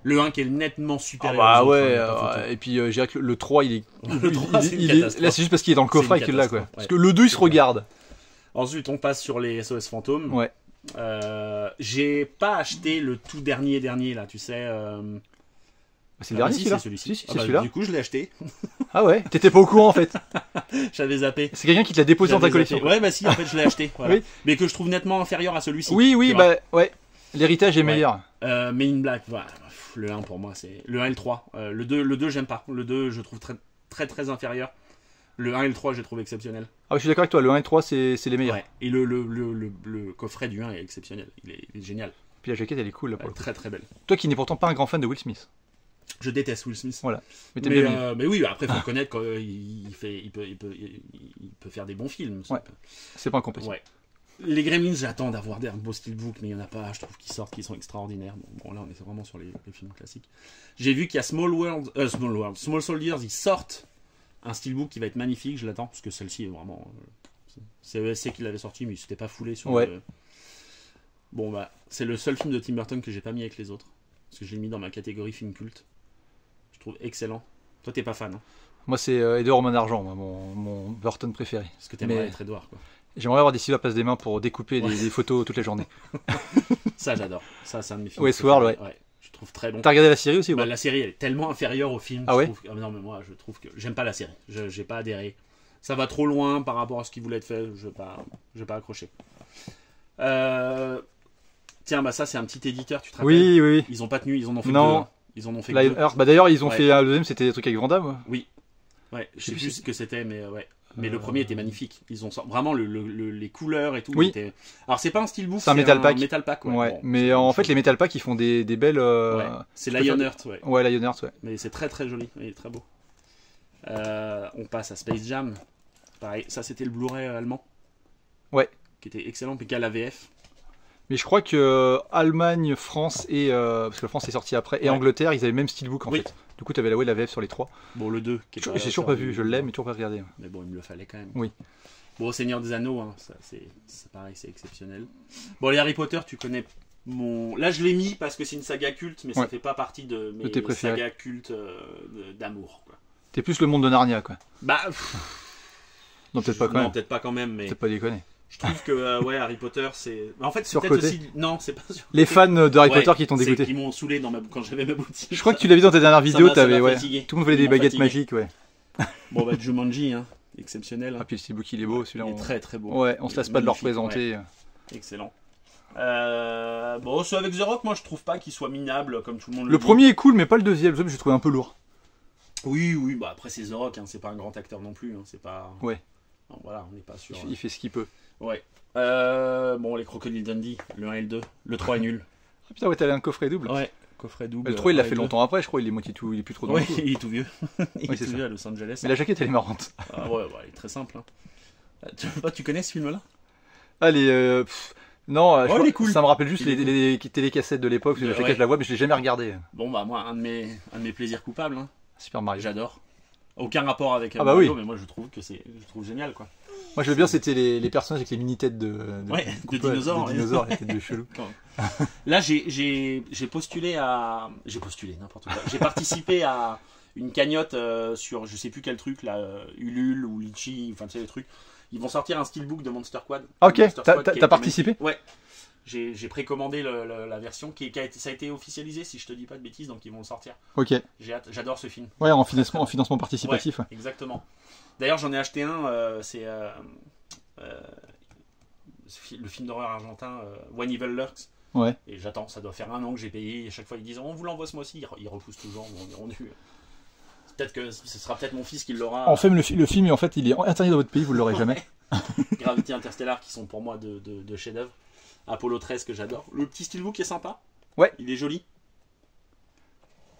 Le 1 qui est nettement supérieur. Et puis je dirais que le 3, il est. Le 3, là, c'est juste parce qu'il est dans le coffret qu'il l'a, quoi. Parce que le 2, il se regarde. Ensuite, on passe sur les SOS Fantômes. Ouais. J'ai pas acheté le tout dernier là, tu sais. C'est le dernier, celui-là. C'est celui-là. Du coup, je l'ai acheté. Ah ouais. T'étais pas au courant en fait. J'avais zappé. C'est quelqu'un qui te l'a déposé dans ta collection. Ouais, bah si, en fait, je l'ai acheté. Voilà. Oui. Mais que je trouve nettement inférieur à celui-ci. Oui, bah ouais. L'héritage est meilleur. Mais in Black, voilà. Le 1 pour moi, c'est le 1 et le 3. Le 2 j'aime pas. Le 2, je trouve très très très inférieur. Le 1 et le 3, je les trouve exceptionnels. Ah, je suis d'accord avec toi. Le 1 et le 3, c'est les meilleurs. Ouais. Et le coffret du 1 est exceptionnel. Il est génial. Puis la jaquette, elle est cool là pour le coup. Très très belle. Toi qui n'es pourtant pas un grand fan de Will Smith. Je déteste Will Smith. Voilà. Mais oui, après, il faut reconnaître qu'il peut faire des bons films. Ouais. C'est pas incompatible. Ouais. Les Gremlins, j'attends d'avoir des beaux steelbooks, mais il n'y en a pas. Je trouve qu'ils sortent, qu'ils sont extraordinaires. Bon, là, on est vraiment sur les films classiques. J'ai vu qu'il y a Small Soldiers, ils sortent un steelbook qui va être magnifique. Je l'attends, parce que celle-ci est vraiment. C'est ESC qui l'avait sorti, mais il s'était pas foulé sur Bon, bah, c'est le seul film de Tim Burton que j'ai pas mis avec les autres. Parce que je l'ai mis dans ma catégorie film culte. Je trouve excellent. Toi, t'es pas fan, hein? Moi, c'est Edouard Main d'Argent, mon Burton préféré. Parce que t'aimerais être Edouard, quoi. J'aimerais avoir des stylos à place des mains pour découper des photos toute la journée. Ça, j'adore. Ça, c'est un de mes films. Westworld, ouais. Je trouve très bon. T'as regardé la série aussi ou pas? La série, elle est tellement inférieure au film. Ah ouais? Non, mais moi, je trouve que j'aime pas la série. J'ai pas adhéré. Ça va trop loin par rapport à ce qui voulait être fait. Je vais pas accrocher. Tiens, bah ça, c'est un petit éditeur, tu te rappelles? Oui. Ils ont pas tenu, ils en ont fait deux. Ils en ont fait deux. Bah d'ailleurs, ils ont fait un deuxième, c'était des trucs avec Van Damme. Oui. Ouais, je sais plus ce que c'était, mais ouais. Mais le premier était magnifique. Ils ont vraiment les couleurs et tout. Oui. Alors c'est pas un steelbook, c'est un metal pack. Metal pack, ouais. Bon, mais en fait, les metal packs, ils font des belles. C'est Lionheart, ouais. Ouais, Lionheart, ouais. Mais c'est très très joli, il est très beau. On passe à Space Jam. Pareil, ça c'était le Blu-ray allemand. Ouais. Qui était excellent, puis qu'à la VF. Mais je crois que Allemagne, France et parce que la France est sortie après, et Angleterre, ils avaient le même steelbook en fait. Du coup, tu avais la VF sur les trois. Bon, le 2 qui est j'ai toujours pas vu, je l'aime, mais toujours pas regardé. Mais bon, il me le fallait quand même. Oui. Bon, Seigneur des Anneaux, hein, c'est pareil, c'est exceptionnel. Bon, les Harry Potter, tu connais mon. Là, je l'ai mis parce que c'est une saga culte, mais ça fait pas partie de mes sagas cultes d'amour. T'es plus le monde de Narnia, quoi. Bah. Non, peut-être pas quand même. Non, peut-être pas quand même, mais. C'est pas déconner. Je trouve que Harry Potter, c'est. En fait, c'est peut-être aussi. Non, c'est pas sur. Les fans de Harry Potter qui t'ont dégoûté. Qui m'ont saoulé quand j'avais ma boutique. Je crois que tu l'as vu dans tes dernières vidéos, t'avais. Tout le monde voulait des baguettes magiques, Bon, bah, Jumanji, hein. Exceptionnel. Ah, puis le steelbook, il est beau, celui-là. Il est très très beau. Ouais, on se lasse pas de le représenter. Excellent. Bon, ceux avec The Rock, moi je trouve pas qu'il soit minable comme tout le monde le dit. Le premier est cool, mais pas le deuxième. Le deuxième, j'ai trouvé un peu lourd. Oui, bah après c'est The Rock, hein, c'est pas un grand acteur non plus. Hein, c'est pas. Ouais. Non, voilà, on n'est pas sûr. Il fait ce qu'il peut. Ouais. Bon, les Crocodile Dundee, le 1 et le 2. Le 3 est nul. Ah putain, ouais, t'avais un coffret double. Ouais, coffret double. Le 3, il l'a fait longtemps après, je crois. Il est moitié tout. Il est plus trop dans le coup. il est tout vieux. il oui, est tout vieux à Los Angeles. Mais la jaquette, elle est marrante. Ah ouais, bah, elle est très simple. Hein. Tu connais ce film-là? Allez, non, il est cool. Ça me rappelle juste les télécassettes de l'époque. La jaquette, je la vois, mais je l'ai jamais regardée. Bon, bah, moi, un de mes plaisirs coupables. Hein. Super Mario. J'adore. Aucun rapport avec bah Mario, oui. mais moi je trouve génial quoi. Moi je veux bien, c'était les personnages avec les mini-têtes de dinosaures. De dinosaures, les têtes de chelou. Là j'ai postulé n'importe quoi. J'ai participé à une cagnotte sur je sais plus quel truc là, Ulule ou Litchi, enfin tu sais les trucs. Ils vont sortir un steelbook de Monster Quad. Ok, t'as participé? Ouais. J'ai précommandé la version ça a été officialisé si je te dis pas de bêtises, donc ils vont le sortir. Ok. J'adore ce film. Ouais, en financement participatif. Ouais, exactement. D'ailleurs j'en ai acheté un, c'est le film d'horreur argentin When Evil Lurks. Ouais. Et j'attends, ça doit faire 1 an que j'ai payé. Et à chaque fois ils disent on vous l'envoie ce mois-ci, ils repoussent toujours. On est rendu. Peut-être que ce sera peut-être mon fils qui l'aura. En fait, le film, en fait, il est interdit dans votre pays, vous l'aurez jamais. Gravity, Interstellar qui sont pour moi de chefs-d'œuvre. Apollo 13 que j'adore. Le petit steelbook est sympa. Ouais. Il est joli.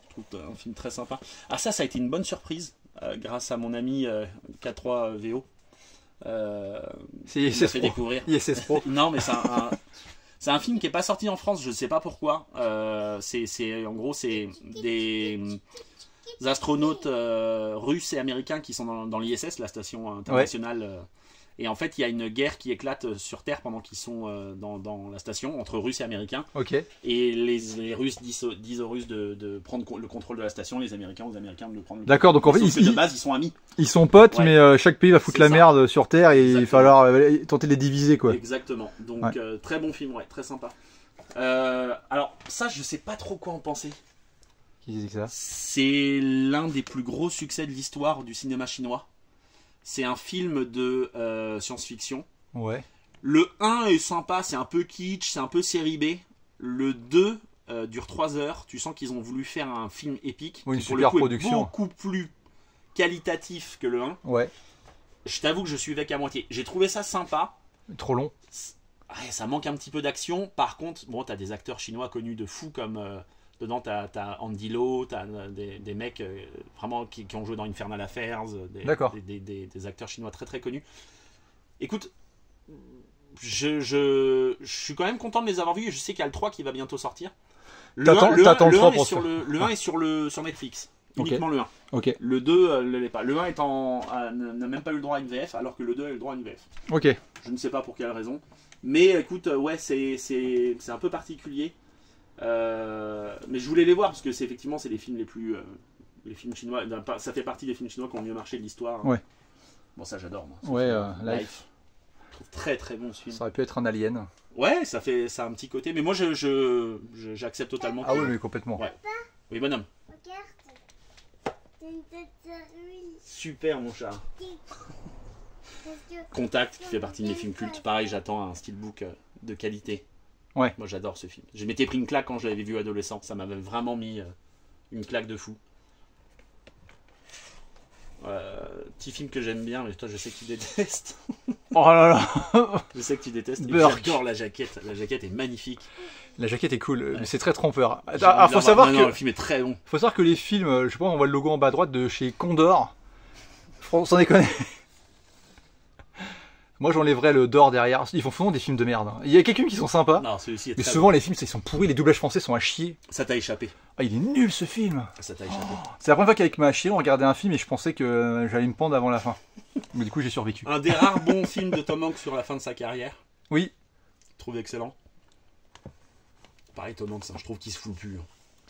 Je trouve un film très sympa. Ah ça a été une bonne surprise grâce à mon ami K3 VO. C'est ISS fait découvrir. ISS Pro. Non mais c'est un film qui est pas sorti en France. Je sais pas pourquoi. En gros c'est des astronautes russes et américains qui sont dans l'ISS, la station internationale. Et en fait, il y a une guerre qui éclate sur Terre pendant qu'ils sont dans la station, entre Russes et Américains. Ok. Et les Russes disent aux Russes de prendre le contrôle de la station, les Américains aux Américains de le prendre. D'accord, donc en fait, de base, ils sont amis. Ils sont potes, ouais. Mais chaque pays va foutre la merde sur Terre et il va falloir tenter de les diviser, quoi. Exactement. Donc, très bon film, ouais, très sympa. Alors, ça, je sais pas trop quoi en penser. Qui disait ça? C'est l'un des plus gros succès de l'histoire du cinéma chinois. C'est un film de science-fiction. Ouais. Le 1 est sympa, c'est un peu kitsch, c'est un peu série B. Le 2 dure 3 heures. Tu sens qu'ils ont voulu faire un film épique. Oui, une super production. Est beaucoup plus qualitatif que le 1. Ouais. Je t'avoue que je suis avec à moitié. J'ai trouvé ça sympa. Trop long. Ouais, ça manque un petit peu d'action. Par contre, bon, t'as des acteurs chinois connus de fou comme... Dedans, t'as Andy Lau, t'as des mecs vraiment qui ont joué dans Infernal Affairs, des acteurs chinois très très connus. Écoute, je suis quand même content de les avoir vus et je sais qu'il y a le 3 qui va bientôt sortir. Le 1 est sur Netflix, uniquement le 1. Okay. Le 2 ne l'est pas. Le 1 n'a même pas eu le droit à une VF alors que le 2 a eu le droit à une VF. Ok. Je ne sais pas pour quelle raison. Mais écoute, ouais, c'est un peu particulier. Mais je voulais les voir parce que c'est les films les films chinois, ça fait partie des films chinois qui ont mieux marché de l'histoire. Ouais. Bon, ça j'adore moi. Ouais, Life. Je trouve très très bon ce film. Ça aurait pu être un Alien. Ouais, ça a un petit côté, mais moi j'accepte totalement. Ah oui, mais complètement. Ouais. Oui, bonhomme. Super mon chat. Contact qui fait partie de mes films cultes. Pareil, j'attends un steelbook de qualité. Ouais. Moi j'adore ce film. Je m'étais pris une claque quand je l'avais vu adolescent. Ça m'avait vraiment mis une claque de fou. Petit film que j'aime bien, mais toi je sais que tu détestes. Oh là là. Je sais que tu détestes. J'adore la jaquette. La jaquette est magnifique. La jaquette est cool, mais c'est très trompeur. Alors, faut savoir que le film est très long. Faut savoir que les films, je pense on voit le logo en bas à droite de chez Condor. Sans déconner. Moi j'enlèverais le d'or derrière. Ils font souvent des films de merde. Il y a quelques-uns qui sont sympas. Non, celui-ci est mais très souvent bon. Les films ils sont pourris, les doublages français sont à chier. Ça t'a échappé. Ah, il est nul ce film. Ça t'a échappé. C'est la première fois qu'avec ma chérie on regardait un film et je pensais que j'allais me pendre avant la fin. Mais du coup j'ai survécu. Un des rares bons films de Tom Hanks sur la fin de sa carrière. Oui. Je trouve excellent. Pareil Tom Hanks, je trouve qu'il se fout plus.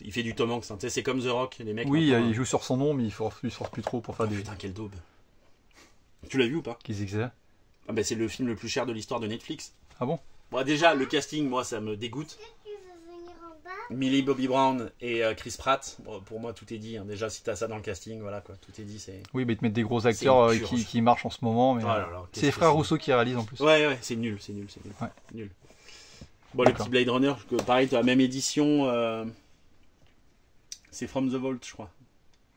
Il fait du Tom Hanks, tu sais, c'est comme The Rock, les mecs. Oui, il joue sur son nom mais il se force plus trop pour faire des... Putain, quelle daube. Tu l'as vu ou pas? Qu'est-ce que c'est ça? Ah bah c'est le film le plus cher de l'histoire de Netflix. Ah bon? Bon, déjà, le casting, moi, ça me dégoûte. Millie Bobby Brown et Chris Pratt. Bon, pour moi, tout est dit. Hein. Déjà, si t'as ça dans le casting, voilà quoi, tout est dit. Oui, mais ils te mettent des gros acteurs qui marchent en ce moment. Mais oh là là, c'est les frères Rousseau qui réalisent en plus. Ouais, c'est nul. Ouais. Nul. Bon, le petit Blade Runner, pareil, tu as la même édition. C'est From the Vault, je crois.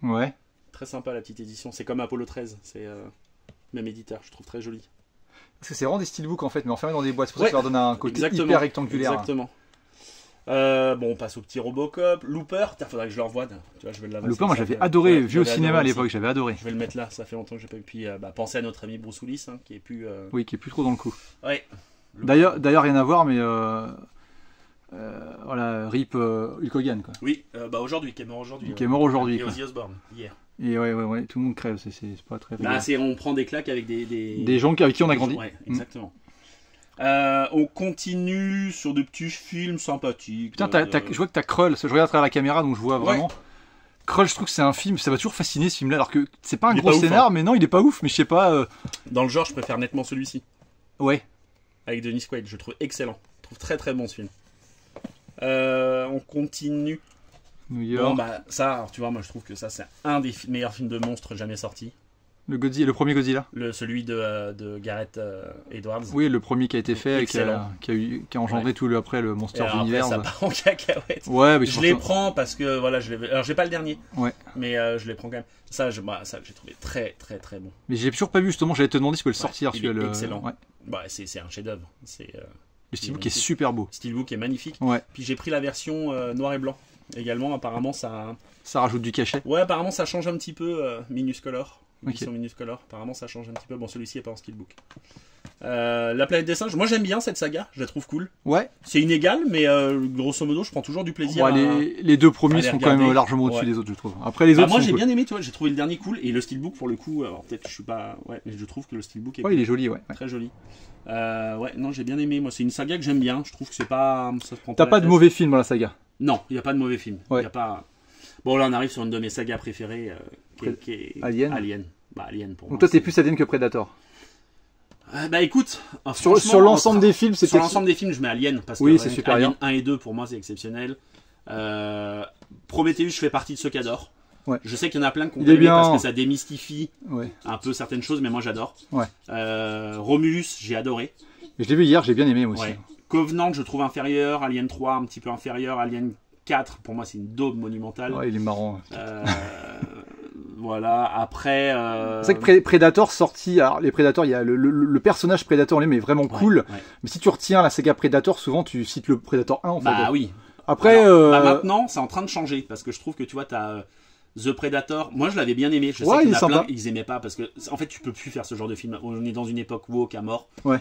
Ouais. Très sympa la petite édition. C'est comme Apollo 13. C'est même éditeur, je trouve très joli. Parce que c'est vraiment des steelbooks en fait, mais enfermés dans des boîtes. C'est pour ça que ça leur donne un côté hyper rectangulaire. Exactement. Bon, on passe au petit Robocop. Looper, faudrait que je le revoie. Tu vois, je vais l'avancer. Looper, moi j'avais adoré, vu au cinéma à l'époque, j'avais adoré. Je vais le mettre là, ça fait longtemps que j'ai pas eu. Puis penser à notre ami Bruce Willis, hein, qui est plus. Oui, qui est plus trop dans le coup. Ouais. D'ailleurs, rien à voir, mais voilà, RIP Hulk Hogan quoi. Oui, aujourd'hui, qui est mort aujourd'hui. Qui est mort aujourd'hui. Et Ozzy Osbourne, hier. Et ouais, tout le monde crève, c'est pas très. On prend des claques avec des gens avec qui on a grandi. Ouais, exactement. On continue sur de petits films sympathiques. Putain, je vois que t'as Krull, je regarde à travers la caméra donc je vois vraiment. Krull, je trouve que c'est un film, ça m'a toujours fasciné ce film-là, alors que c'est pas un gros scénar, mais non, il est pas ouf, mais je sais pas. Dans le genre, je préfère nettement celui-ci. Ouais. Avec Dennis Quaid, je le trouve excellent. Je trouve très très bon ce film. On continue. New York. Bon, ça, alors, tu vois, moi je trouve que ça, c'est un des meilleurs films de monstres jamais sortis. Le premier Godzilla. Celui de Gareth Edwards. Oui, le premier qui a été fait et qui a engendré tout le Monsters Universe. Ça part en cacahuète. Ouais, mais je les prends parce que voilà, alors j'ai pas le dernier. Ouais. Mais je les prends quand même. Ça, j'ai trouvé très très très bon. Mais j'ai toujours pas vu justement. J'allais te demander si tu peux le sortir. Il est excellent. Ouais. C'est un chef-d'œuvre. Le steelbook est super beau. Le steelbook est magnifique. Ouais. Puis j'ai pris la version noir et blanc. Également, apparemment, ça rajoute du cachet. Ouais, apparemment, ça change un petit peu Minuscolor. Okay. Minuscolor. Apparemment, ça change un petit peu. Bon, celui-ci est pas en steelbook. La planète des singes. Moi, j'aime bien cette saga. Je la trouve cool. Ouais. C'est inégal, mais grosso modo, je prends toujours du plaisir. Ouais, les deux premiers sont quand même largement au-dessus des autres, je trouve. Après, les autres. Moi, j'ai bien aimé. Tu vois, j'ai trouvé le dernier cool et le steelbook pour le coup. Alors peut-être que je suis pas. Ouais, mais je trouve que le steelbook est. Ouais, cool. Il est joli, ouais. Très joli. Ouais, non, j'ai bien aimé. Moi, c'est une saga que j'aime bien. Je trouve que c'est pas. T'as pas de mauvais film dans la saga? Non, il n'y a pas de mauvais film. Ouais. Y a pas... Bon, là, on arrive sur une de mes sagas préférées, qui est Alien. Alien pour moi. Donc toi, t'es plus Alien que Predator? Écoute, sur l'ensemble des films, sur l'ensemble des films, je mets Alien parce que c'est super Alien 1 et 2 pour moi c'est exceptionnel. Prometheus, je fais partie de ceux qui adorent. Ouais. Je sais qu'il y en a plein qui ont aimé parce que ça démystifie un peu certaines choses, mais moi j'adore. Ouais. Romulus, j'ai adoré. Je l'ai vu hier, j'ai bien aimé moi aussi. Ouais. Covenant, je trouve inférieur. Alien 3, un petit peu inférieur. Alien 4, pour moi, c'est une daube monumentale. Ouais, il est marrant. Voilà, après... C'est vrai que Predator sorti... Alors, les Predators, il y a le personnage Predator, mais vraiment cool. Ouais. Mais si tu retiens la saga Predator, souvent, tu cites le Predator 1, en fait. Bah oui. Après... maintenant, c'est en train de changer, parce que je trouve que, tu vois, t'as... The Predator, moi je l'avais bien aimé. Je sais qu'il y en a plein, ils aimaient pas, parce que, en fait, tu peux plus faire ce genre de film. On est dans une époque woke à mort. Ouais.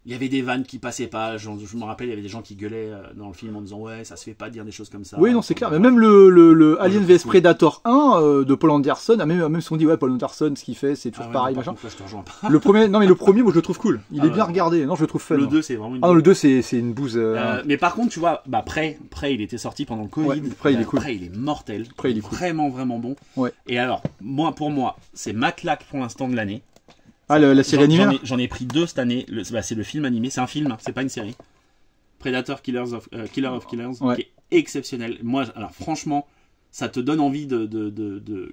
Il y avait des vannes qui passaient pas. Je me rappelle, il y avait des gens qui gueulaient dans le film en disant ouais, ça se fait pas de dire des choses comme ça. Oui, non, c'est clair. Mais même le Alien vs Predator 1 de Paul Anderson, même si on dit ouais, Paul Anderson, ce qu'il fait, c'est toujours pareil, machin. Contre, je te rejoins pas. Le premier, moi je le trouve cool. Il est bien regardé. Non, je le trouve fun. Le 2, c'est vraiment une. Ah non, le 2, c'est une bouse. Mais par contre, tu vois, Prey, il était sorti pendant le Covid. Ouais, Prey, il est cool. Prey, il est mortel. Prey, il est cool. Vraiment, vraiment bon. Ouais. Et alors, pour moi, c'est ma claque pour l'instant de l'année. Ah, la série animée? J'en ai pris 2 cette année. C'est le film animé. C'est un film, hein, c'est pas une série. Predator Killer of Killers, qui est exceptionnel. Moi, alors franchement, ça te donne envie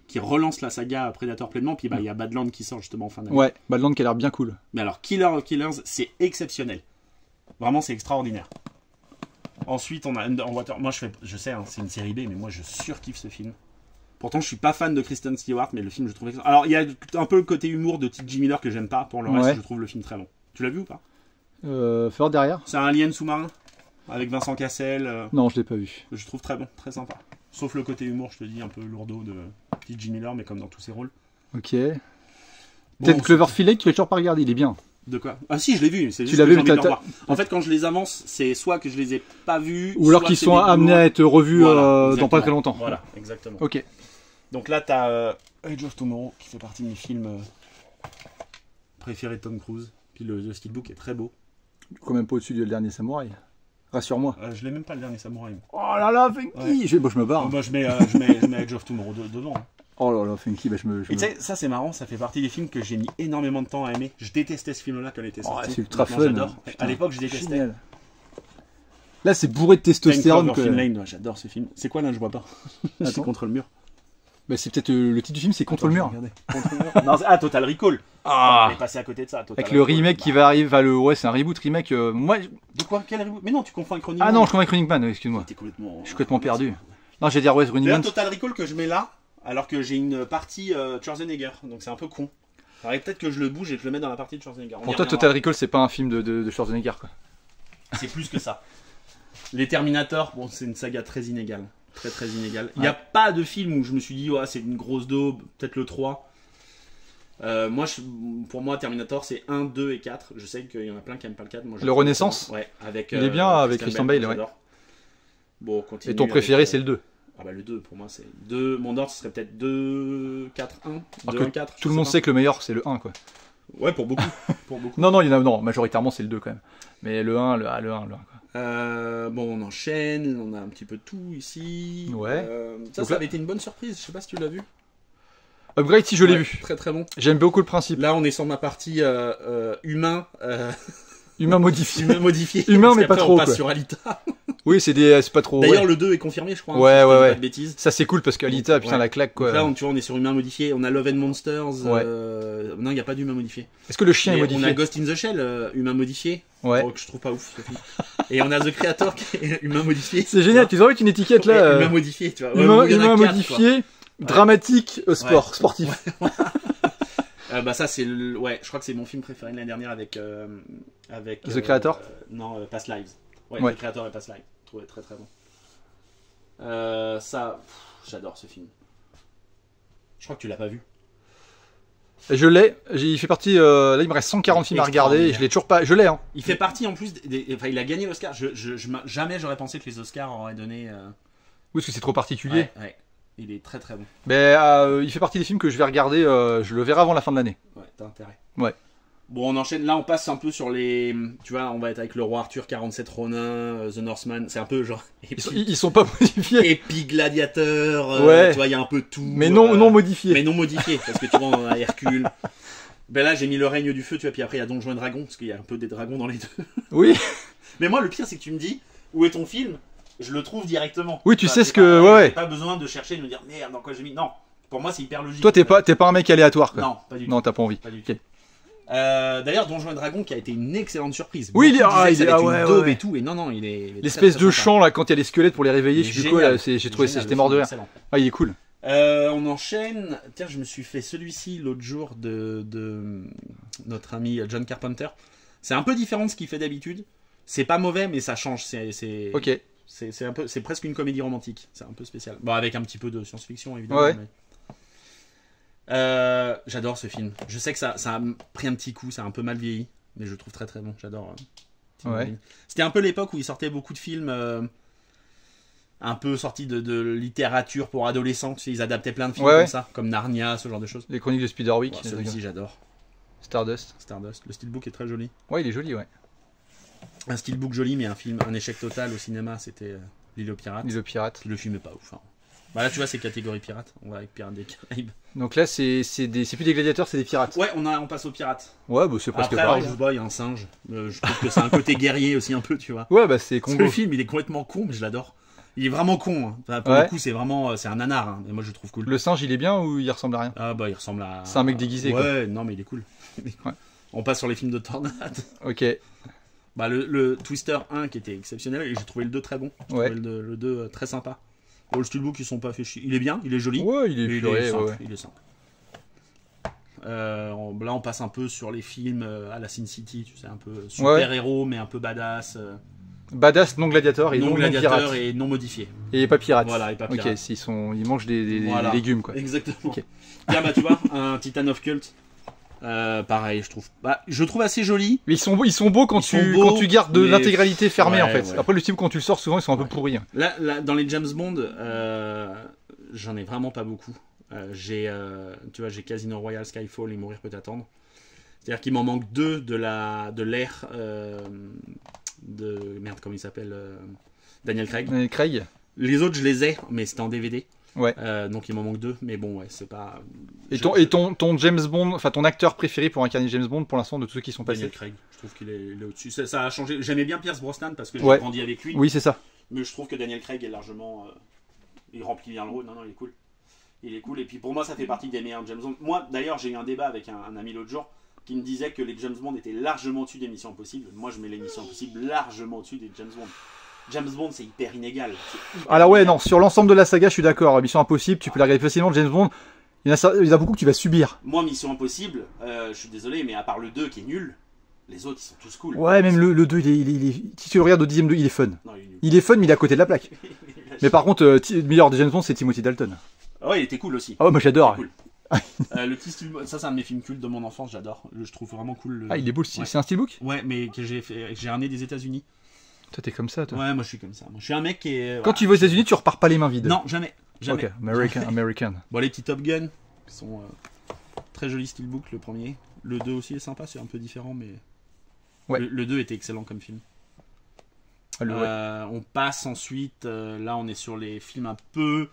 qui relance la saga Predator pleinement. Puis il y a Badland qui sort justement en fin d'année. Ouais, Badland qui a l'air bien cool. Mais alors, Killer of Killers, c'est exceptionnel. Vraiment, c'est extraordinaire. Ensuite, on a Underwater. Moi, je sais, hein, c'est une série B, mais moi, je surkiffe ce film. Pourtant, je suis pas fan de Kristen Stewart, mais le film, je trouve excellent. Alors, il y a un peu le côté humour de T.J. Miller que j'aime pas. Pour le reste, je trouve le film très bon. Tu l'as vu ou pas? Fort derrière. C'est un alien sous-marin avec Vincent Cassel. Non, je l'ai pas vu. Je trouve très bon, très sympa. Sauf le côté humour, je te dis, un peu lourdeau de T.J. Miller, mais comme dans tous ses rôles. Ok. Peut-être Cloverfield Lake, tu l'as toujours pas regardé, il est bien. De quoi? Ah si, je l'ai vu. Tu l'as vu, en fait, quand je les avance, c'est soit que je les ai pas vus, ou alors qu'ils sont amenés à être revus dans pas très longtemps. Voilà, exactement. Ok. Donc là, tu as Age of Tomorrow, qui fait partie de mes films préférés de Tom Cruise. Puis le steelbook est très beau. Quand même pas au-dessus du dernier Samouraï. Rassure-moi. Je l'ai même pas le dernier Samouraï. Oh là là, Funky, je me barre. Moi, je mets Age of Tomorrow devant. Hein. Oh là là, Funky, Et tu sais, ça c'est marrant, ça fait partie des films que j'ai mis énormément de temps à aimer. Je détestais ce film-là quand il était sorti. C'est ultra fun. J'adore. À l'époque, je détestais. Génial. Là, c'est bourré de testostérone. Lane, j'adore ce film. C'est quoi là, je vois pas. C'est Contre le mur. Bah, c'est peut-être le titre du film, c'est Contre le mur. Non, Total Recall. Ah, on est passé à côté de ça. Total avec le Recall, remake qui va arriver, enfin, ouais, c'est un reboot remake. Moi, De quoi? Quel reboot? Mais non, tu confonds avec Running Man. ah non, je convainc Running Man, excuse-moi. T'es complètement... Je suis complètement perdu. Non, j'allais dire ouais, Running D'ailleurs, Man. Total Recall que je mets là, alors que j'ai une partie Schwarzenegger, donc c'est un peu con. Alors peut-être que je le bouge et que je le mets dans la partie de Schwarzenegger. Pour toi, Total Recall, c'est pas un film de Schwarzenegger, quoi. C'est plus que ça. Les Terminator, bon, c'est une saga très inégale. Très très inégale. Il n'y a pas de film où je me suis dit, ouais, c'est une grosse daube, peut-être le 3. Pour moi, Terminator, c'est 1, 2 et 4. Je sais qu'il y en a plein qui n'aiment pas le 4. Moi, Le Renaissance. Ouais, avec, il est bien avec Christian Bale, ouais. Bon, continue. Et ton préféré, c'est le 2. Ah bah le 2, pour moi, c'est 2. Mon ordre, ce serait peut-être 2, 4, 1. 2, 1, 4. Tout le monde sait que le meilleur, c'est le 1, quoi. Ouais, pour beaucoup. Non, il y en a, non, majoritairement, c'est le 2, quand même. Mais le 1, le 1, le 1, quoi. Bon, on enchaîne, on a un petit peu de tout ici. Ouais. Ça avait été une bonne surprise, je sais pas si tu l'as vu. Upgrade, si je l'ai vu. Très très bon. J'aime beaucoup le principe. Là, on est sur ma partie humain. Humain modifié. Humain modifié. Humain, mais pas trop. On passe quoi. sur Alita. Oui, c'est pas trop. D'ailleurs, le 2 est confirmé, je crois. Ouais. Pas de bêtises. Ça, c'est cool parce qu'Alita, putain, la claque, quoi. Donc là, tu vois, on est sur humain modifié. On a Love and Monsters. Ouais. Non, il n'y a pas d'humain modifié. Est-ce que le chien est modifié? On a Ghost in the Shell, humain modifié. Ouais. Que je trouve pas ouf. Et on a The Creator qui est humain modifié. C'est génial, tu aurais une étiquette là. Humain modifié, tu vois. Humain modifié, dramatique, sportif. Bah ça c'est je crois que c'est mon film préféré de l'année dernière avec The Creator. Non, Past Lives. Ouais, The Creator et Past Lives. Je trouvais très très bon. J'adore ce film. Je crois que tu l'as pas vu. Je l'ai, il fait partie. Là, il me reste 140 films à regarder. Je l'ai toujours pas. Je l'ai. Hein. Il fait partie en plus. Enfin, il a gagné l'Oscar. Jamais j'aurais pensé que les Oscars auraient donné. Oui, parce que c'est trop particulier. Ouais. Il est très très bon. Mais il fait partie des films que je vais regarder. Je le verrai avant la fin de l'année. Ouais, t'as intérêt. Ouais. Bon, on enchaîne. Là, on passe un peu sur les. Tu vois, on va être avec le Roi Arthur, 47 Ronin, The Northman. C'est un peu genre. Ils sont pas modifiés. Epic Gladiator. Ouais. Tu vois, il y a un peu de tout. Mais non modifiés. Mais non modifiés. Parce que tu vois, on a Hercule. Ben là, j'ai mis le règne du feu, tu vois. Puis après, il y a Donjons et Dragons. Parce qu'il y a un peu des dragons dans les deux. Oui. Mais moi, le pire, c'est que tu me dis où est ton film? Je le trouve directement. Oui, tu sais ce que. Ouais. J'ai pas besoin de chercher et de me dire merde, dans quoi j'ai mis. Non. Pour moi, c'est hyper logique. Toi, t'es pas un mec aléatoire, quoi. Non, pas du tout. Non, t'as pas envie. Pas du tout. D'ailleurs, Donjons et Dragons qui a été une excellente surprise. Oui, il est une daube et tout, et non, il est l'espèce de chant là quand il y a les squelettes pour les réveiller, je sais plus quoi, j'ai trouvé ça, j'étais mort de rire. Ah, il est cool. On enchaîne. Tiens, je me suis fait celui-ci l'autre jour de notre ami John Carpenter. C'est un peu différent de ce qu'il fait d'habitude. C'est pas mauvais, mais ça change. Ok. C'est presque une comédie romantique. C'est un peu spécial. Bon, avec un petit peu de science-fiction évidemment. Ouais. Mais... j'adore ce film. Je sais que ça a pris un petit coup, ça a un peu mal vieilli, mais je le trouve très très bon. J'adore. Ouais. C'était un peu l'époque où il sortait beaucoup de films un peu sortis de littérature pour adolescents. Tu sais, ils adaptaient plein de films comme ça, comme Narnia, ce genre de choses. Les Chroniques de Spiderwick. Celui-ci, j'adore. Stardust. Le steelbook est très joli. Ouais, il est joli, ouais. Un steelbook joli, mais un échec total au cinéma, c'était L'île aux pirates. Le film est pas ouf. Hein. Bah là, tu vois, c'est catégorie pirate. On va avec Pirates des Caraïbes. Donc là, c'est plus des gladiateurs, c'est des pirates. Ouais, on passe aux pirates. Ouais, bah c'est presque pareil. pareil. Après, il y a un singe. Je trouve que c'est un côté guerrier aussi un peu, tu vois. Ouais, bah c'est con. Le film, il est complètement con, mais je l'adore. Il est vraiment con. Hein. Enfin, pour le coup, c'est un nanar. Hein. Et moi, je le trouve cool. Le singe, il est bien ou il ressemble à rien? Ah bah, il ressemble à. C'est un mec déguisé. Ouais, non, mais il est cool. Ouais. On passe sur les films de tornade. Ok. Bah le Twister 1 qui était exceptionnel et j'ai trouvé le 2 très bon. J'ai trouvé le 2 très sympa. Bon, le steelbook ils sont pas fait chier. Il est bien, il est joli. Ouais, il est simple. Il est simple. Là on passe un peu sur les films à la Sin City, tu sais, un peu super héros mais un peu badass. Badass, non gladiateur et non pirate. Et non modifié. Et pas pirate. Voilà, et pas pirate. Ok, ils mangent des légumes quoi. Exactement. Okay. Tiens, bah tu vois, un Titan of Cult. Pareil, je trouve assez joli. Mais ils sont beaux quand tu gardes de l'intégralité fermée en fait. Ouais. Après le film quand tu le sors souvent ils sont un peu pourris. Hein. Là, dans les James Bond, j'en ai vraiment pas beaucoup. J'ai Casino Royale, Skyfall et Mourir peut attendre. C'est-à-dire qu'il m'en manque 2 de l'ère de merde comment il s'appelle Daniel Craig. Les autres je les ai, mais c'était en DVD. Ouais. Donc il m'en manque 2, mais bon ouais c'est pas. Et ton James Bond, enfin ton acteur préféré pour incarner James Bond pour l'instant de tous ceux qui sont passés. Daniel Craig, je trouve qu'il est au-dessus. Ça a changé. J'aimais bien Pierce Brosnan parce que j'ai grandi avec lui. Oui c'est ça. Mais je trouve que Daniel Craig est largement, il remplit bien le rôle. Non il est cool. Il est cool. Et puis pour moi, ça fait partie des meilleurs James Bond. Moi, d'ailleurs, j'ai eu un débat avec un ami l'autre jour qui me disait que les James Bond étaient largement au-dessus des Missions Impossibles. Moi, je mets les Missions Impossibles largement au-dessus des James Bond. James Bond, c'est hyper inégal. Alors ouais, non, sur l'ensemble de la saga, je suis d'accord. Mission Impossible, tu peux la regarder facilement. James Bond, il y en a beaucoup que tu vas subir. Moi, Mission Impossible, je suis désolé, mais à part le 2 qui est nul, les autres, ils sont tous cool. Ouais, même le 2, si tu le regardes au 10e 2, il est fun. Non, il est nul. Il est fun, mais il est à côté de la plaque. Mais par contre, le meilleur de James Bond, c'est Timothy Dalton. Ah ouais, il était cool aussi. Ah ouais, moi j'adore. Cool. Le petit steelbook, ça c'est un de mes films cultes de mon enfance, j'adore. Je trouve vraiment cool. Ah, il est beau le style. Ouais. C'est un steelbook? Ouais, mais que j'ai ramené des États-Unis. Toi, t'es comme ça, toi. Ouais, moi je suis comme ça. Moi, je suis un mec qui est. Quand tu vas aux États-Unis, tu repars pas les mains vides. Non, jamais. Jamais. Ok, American. Bon, les petits Top Gun, qui sont très jolis steelbook, le premier. Le 2 aussi est sympa, c'est un peu différent, mais. Ouais. Le 2 était excellent comme film. On passe ensuite, là on est sur les films un peu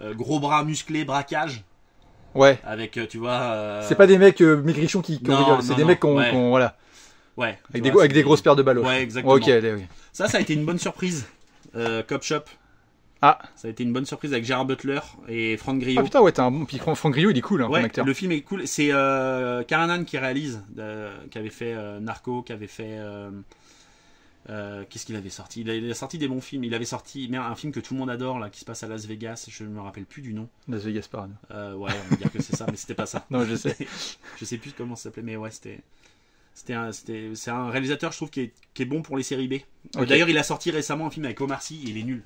gros bras musclés, braquage. Ouais. Avec, tu vois. C'est pas des mecs maigrichons qui rigolent, c'est des mecs qu'on. Voilà. Ouais. Avec des grosses paires de ballots. Ouais, exactement. Ok, allez. Ça a été une bonne surprise. Cop Shop. Ah. Ça a été une bonne surprise avec Gérard Butler et Franck Grillo. Ah putain, ouais, t'as un bon. Puis Franck Grillo, il est cool, hein, comme acteur. Le film est cool. C'est Karanan qui réalise, qui avait fait Narco, qui avait fait. Qu'est-ce qu'il avait sorti? Il a sorti des bons films. Il avait sorti un film que tout le monde adore, là, qui se passe à Las Vegas. Je ne me rappelle plus du nom. Las Vegas Parade. Ouais, on va dire que c'est ça, mais c'était pas ça. Non, je sais. Je sais plus comment ça s'appelait, mais ouais, c'est un réalisateur, je trouve, qui est bon pour les séries B. Okay. D'ailleurs, il a sorti récemment un film avec Omar Sy et il est nul.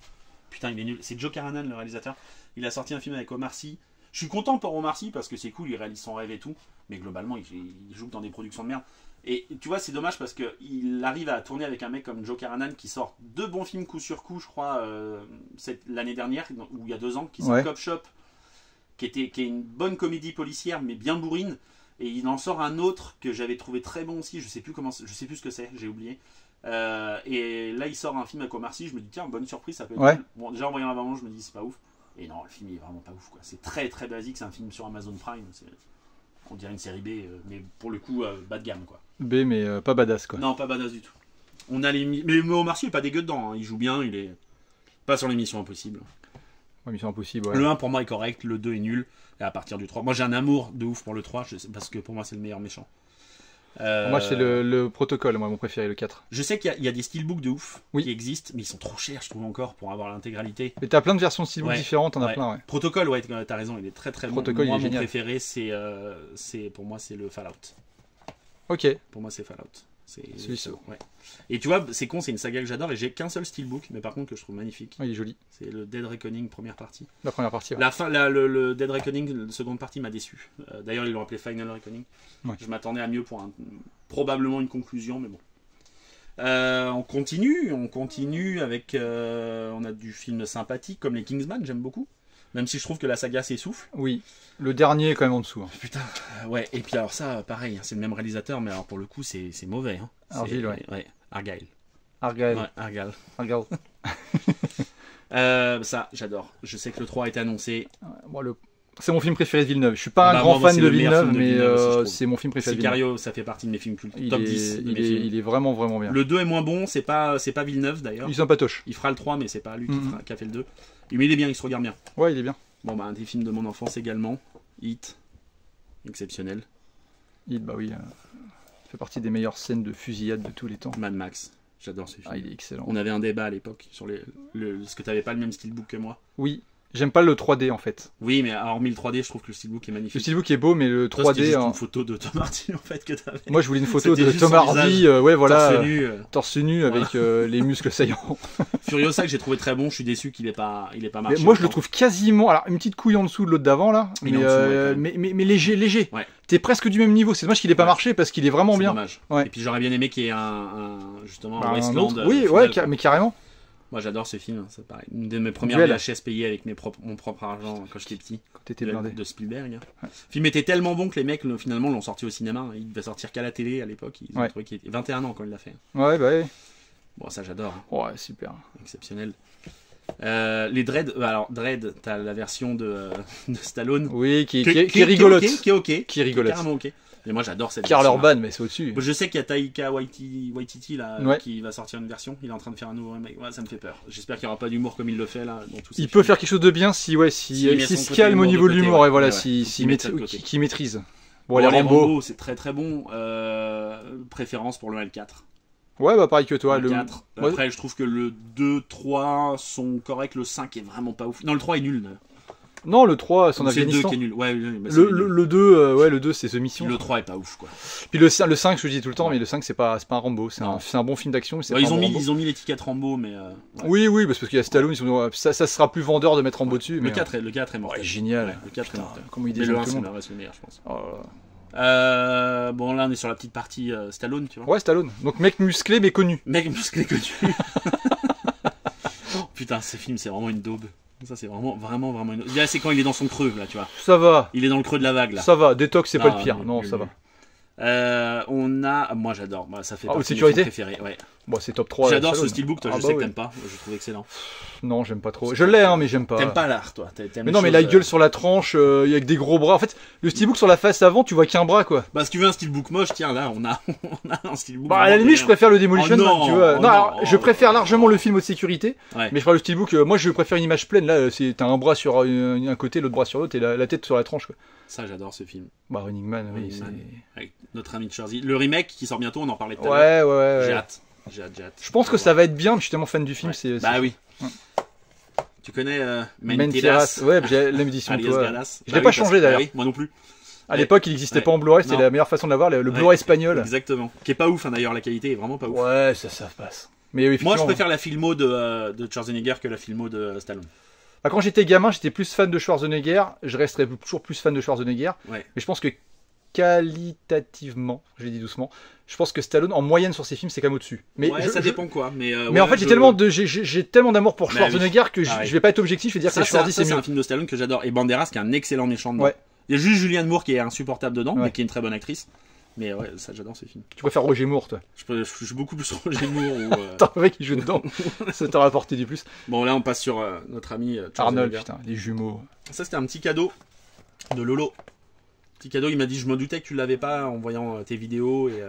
Putain, il est nul. C'est Joe Carnahan, le réalisateur. Il a sorti un film avec Omar Sy. Je suis content pour Omar Sy parce que c'est cool, il réalise son rêve et tout. Mais globalement, il joue dans des productions de merde. Et tu vois, c'est dommage parce qu'il arrive à tourner avec un mec comme Joe Carnahan qui sort 2 bons films coup sur coup, je crois, l'année dernière, ou il y a 2 ans, qui sort Cop Shop, qui est une bonne comédie policière, mais bien bourrine. Et il en sort un autre que j'avais trouvé très bon aussi, je sais plus ce que c'est, j'ai oublié. Et là, il sort un film avec Omar Sy, je me dis, tiens, bonne surprise, ça peut être cool. Bon, déjà en voyant la bande, je me dis, c'est pas ouf. Et non, le film il est vraiment pas ouf, quoi. C'est très très basique, c'est un film sur Amazon Prime. On dirait une série B, mais pour le coup, bas de gamme, quoi. B, mais pas badass, quoi. Non, pas badass du tout. On a mais Omar Sy est pas dégueu dedans, hein. Il joue bien, il est pas sur les Missions Impossibles. Ouais, Mission Impossible, ouais. Le 1 pour moi est correct, le 2 est nul, et à partir du 3. Moi j'ai un amour de ouf pour le 3, parce que pour moi c'est le meilleur méchant. Moi c'est le protocole, moi mon préféré, le 4. Je sais qu'il y a des steelbooks de ouf qui existent, mais ils sont trop chers, je trouve, encore pour avoir l'intégralité. Mais t'as plein de versions de steelbook différentes, t'en as plein, ouais. Protocole, ouais, t'as raison, il est très très bon. Protocole, moi, il est génial. Mon préféré, pour moi, c'est le Fallout. Ok. Pour moi, c'est Fallout. C'est ouais. Et tu vois, c'est con, c'est une saga que j'adore et j'ai qu'un seul steelbook, mais par contre que je trouve magnifique. Ouais, il est joli. C'est le Dead Reckoning première partie. La première partie. Ouais. La fin, le Dead Reckoning, la seconde partie m'a déçu. D'ailleurs, ils l'ont appelé Final Reckoning. Ouais. Je m'attendais à mieux pour probablement une conclusion, mais bon. On continue avec. On a du film sympathique comme les Kingsman, j'aime beaucoup. Même si je trouve que la saga s'essouffle. Oui. Le dernier est quand même en dessous. Hein. Putain. Ouais. Et puis alors ça, pareil, c'est le même réalisateur, mais alors pour le coup, c'est mauvais. Hein. Argyle, ouais. Ouais. Argyle. Argyle. Ouais, Argyle. Ça, j'adore. Je sais que le 3 a été annoncé. Moi, c'est mon film préféré de Villeneuve. Je suis pas un grand fan de Villeneuve, mais c'est mon film préféré de Villeneuve. Sicario, ça fait partie de mes films cultes. Top 10 de mes films. Il est vraiment, vraiment bien. Le 2 est moins bon, c'est pas Villeneuve d'ailleurs. Il s'en patoche. Il fera le 3, mais c'est pas lui qui a fait le 2. Mais il est bien, il se regarde bien. Ouais, il est bien. Bon, un des films de mon enfance également. Hit. Exceptionnel. Hit, bah oui. Ça fait partie des meilleures scènes de fusillade de tous les temps. Mad Max. J'adore ce film. Ah, il est excellent. On avait un débat à l'époque sur ce que t'avais pas le même steelbook que moi. Oui. J'aime pas le 3D en fait. Oui, mais hormis le 3D, je trouve que le steelbook est magnifique. Le steelbook est beau, mais le 3D. C'était juste une photo de Tom Hardy en fait que t'avais. Moi, je voulais une photo de Tom Hardy, ouais, voilà. Torse nu avec les muscles saillants. Furiosa que j'ai trouvé très bon. Je suis déçu qu'il ait pas marché. Mais moi, je le trouve quasiment. Alors, une petite couille en dessous de l'autre d'avant là, mais léger. Ouais. T'es presque du même niveau. C'est dommage qu'il ait pas marché parce qu'il est vraiment bien. Dommage. Ouais. Et puis j'aurais bien aimé qu'il y ait justement un Westland. Oui, ouais, mais carrément. Moi j'adore ce film, c'est pareil. Une de mes premières VHS payées avec mon propre argent quand j'étais petit. Quand t'étais blindé. De Spielberg. Ouais. Le film était tellement bon que les mecs finalement l'ont sorti au cinéma. Il devait sortir qu'à la télé à l'époque. Ils ont trouvé qu'il était 21 ans quand il l'a fait. Ouais, bah ouais. Bon, ça j'adore. Ouais, super. Exceptionnel. Les Dredd, alors Dredd, t'as la version de Stallone. Oui, qui est rigolote. Qui est ok. Qui est rigolote. Carrément ok. Et moi j'adore cette Karl version. Urban, mais c'est au-dessus. Je sais qu'il y a Taika Waititi là, qui va sortir une version. Il est en train de faire un nouveau remake. Ouais, ça me fait peur. J'espère qu'il n'y aura pas d'humour comme il le fait là. Dans tous il peut faire quelque chose de bien s'il se calme au niveau de l'humour et voilà, s'il maîtrise. Bon, les Rambo, c'est très très bon. Préférence pour le L4. Ouais, bah pareil que toi. Le 4. Après, je trouve que le 2, 3 sont corrects. Le 5 est vraiment pas ouf. Non, le 3 est nul. Non, le 3, c'est en Afghanistan. Le 2 qui est nul. Ouais, le 2, le 2 c'est The Mission. Le 3 est pas ouf, quoi. Puis le 5, je dis tout le temps, mais le 5, c'est pas un Rambo. C'est un bon film d'action. Ils ont mis l'étiquette Rambo, mais. Ouais. Oui, parce qu'il y a Stallone, ça sera plus vendeur de mettre Rambo dessus. Le 4 est mort. Ouais, génial. Le 4 est mort. Comment il dit le 1, c'est le meilleur, je pense. Bon, là, on est sur la petite partie Stallone, tu vois. Ouais, Stallone. Donc, mec musclé, mais connu. Mec musclé, connu. Putain, ce film, c'est vraiment une daube. Ça, c'est vraiment une daube. Là, c'est quand il est dans son creux, là, tu vois. Ça va. Il est dans le creux de la vague, là. Ça va. Détox, c'est pas le pire. Non, ça va. On a. Moi, j'adore. Ça fait partie de mes préférés. Ouais. Bon, c'est top 3. J'adore ce steelbook, toi, je sais que t'aimes pas. Je trouve excellent. Non, j'aime pas trop. Je l'ai, mais j'aime pas. T'aimes pas l'art, toi. Mais non, mais la gueule sur la tranche, avec des gros bras. En fait, le steelbook sur la face avant, tu vois qu'un bras, quoi. Bah, si tu veux un steelbook moche, tiens, là, on a un steelbook. Bah, à la limite, je préfère le Demolition Man, tu vois. Non, alors, je préfère largement le film haute sécurité. Mais je préfère le steelbook. Moi, je préfère une image pleine. Là, t'as un bras sur un côté, l'autre bras sur l'autre, et la tête sur la tranche, quoi. Ça, j'adore ce film. Bah, Running Man, oui. Avec notre ami Charzy. Le remake qui sort bientôt, on en parlait tout à l'heure. Ouais. J'ai hâte. Je pense que ça va être bien, je suis tellement fan du film. Bah oui. Tu connais Mentiras. Ouais, j'ai l'édition. Je l'ai pas changé d'ailleurs. Moi non plus. À l'époque, il n'existait pas en Blu-ray, c'était la meilleure façon de l'avoir, le Blu-ray espagnol. Exactement. Qui est pas ouf d'ailleurs, la qualité est vraiment pas ouf. Ouais, ça passe. Mais moi, je préfère la filmo de Schwarzenegger que la filmo de Stallone. Bah, quand j'étais gamin, j'étais plus fan de Schwarzenegger. Je resterai toujours plus fan de Schwarzenegger. Mais je pense que qualitativement, je l'ai dit doucement, je pense que Stallone en moyenne sur ses films c'est quand même au-dessus. Mais ça dépend quoi. Mais en fait j'ai tellement d'amour pour Schwarzenegger que je vais pas être objectif, je vais dire que Schwarzy c'est mieux. C'est un film de Stallone que j'adore et Banderas qui est un excellent méchant dedans. Il y a juste Julianne Moore qui est insupportable dedans, mais qui est une très bonne actrice. Mais ouais, ça j'adore ces films. Tu préfères Roger Moore toi? Je suis beaucoup plus Roger Moore. T'as un mec qui joue dedans, ça t'aura apporté du plus. Bon là on passe sur notre ami Arnold, putain, les jumeaux. Ça c'était un petit cadeau de Lolo. Petit cadeau, il m'a dit je me doutais que tu l'avais pas en voyant tes vidéos et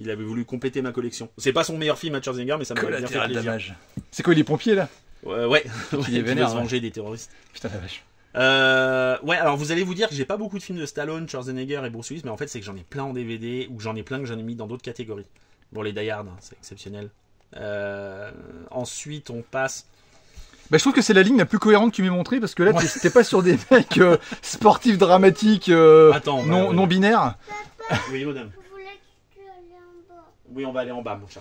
il avait voulu compléter ma collection. C'est pas son meilleur film à Schwarzenegger, mais ça m'a bien fait plaisir. C'est quoi, il est pompier là? Ouais. Il est vénère, se venger des terroristes. Putain la vache. Ouais, alors vous allez vous dire que j'ai pas beaucoup de films de Stallone, Schwarzenegger et Bruce Willis, mais en fait c'est que j'en ai plein en DVD ou j'en ai plein que j'en ai mis dans d'autres catégories. Bon, les Die Hard, c'est exceptionnel. Ensuite, on passe. Bah, je trouve que c'est la ligne la plus cohérente que tu m'aies montrée parce que là t'es pas sur des mecs sportifs dramatiques non binaires. Oui, madame. Oui, on va aller en bas, mon chat.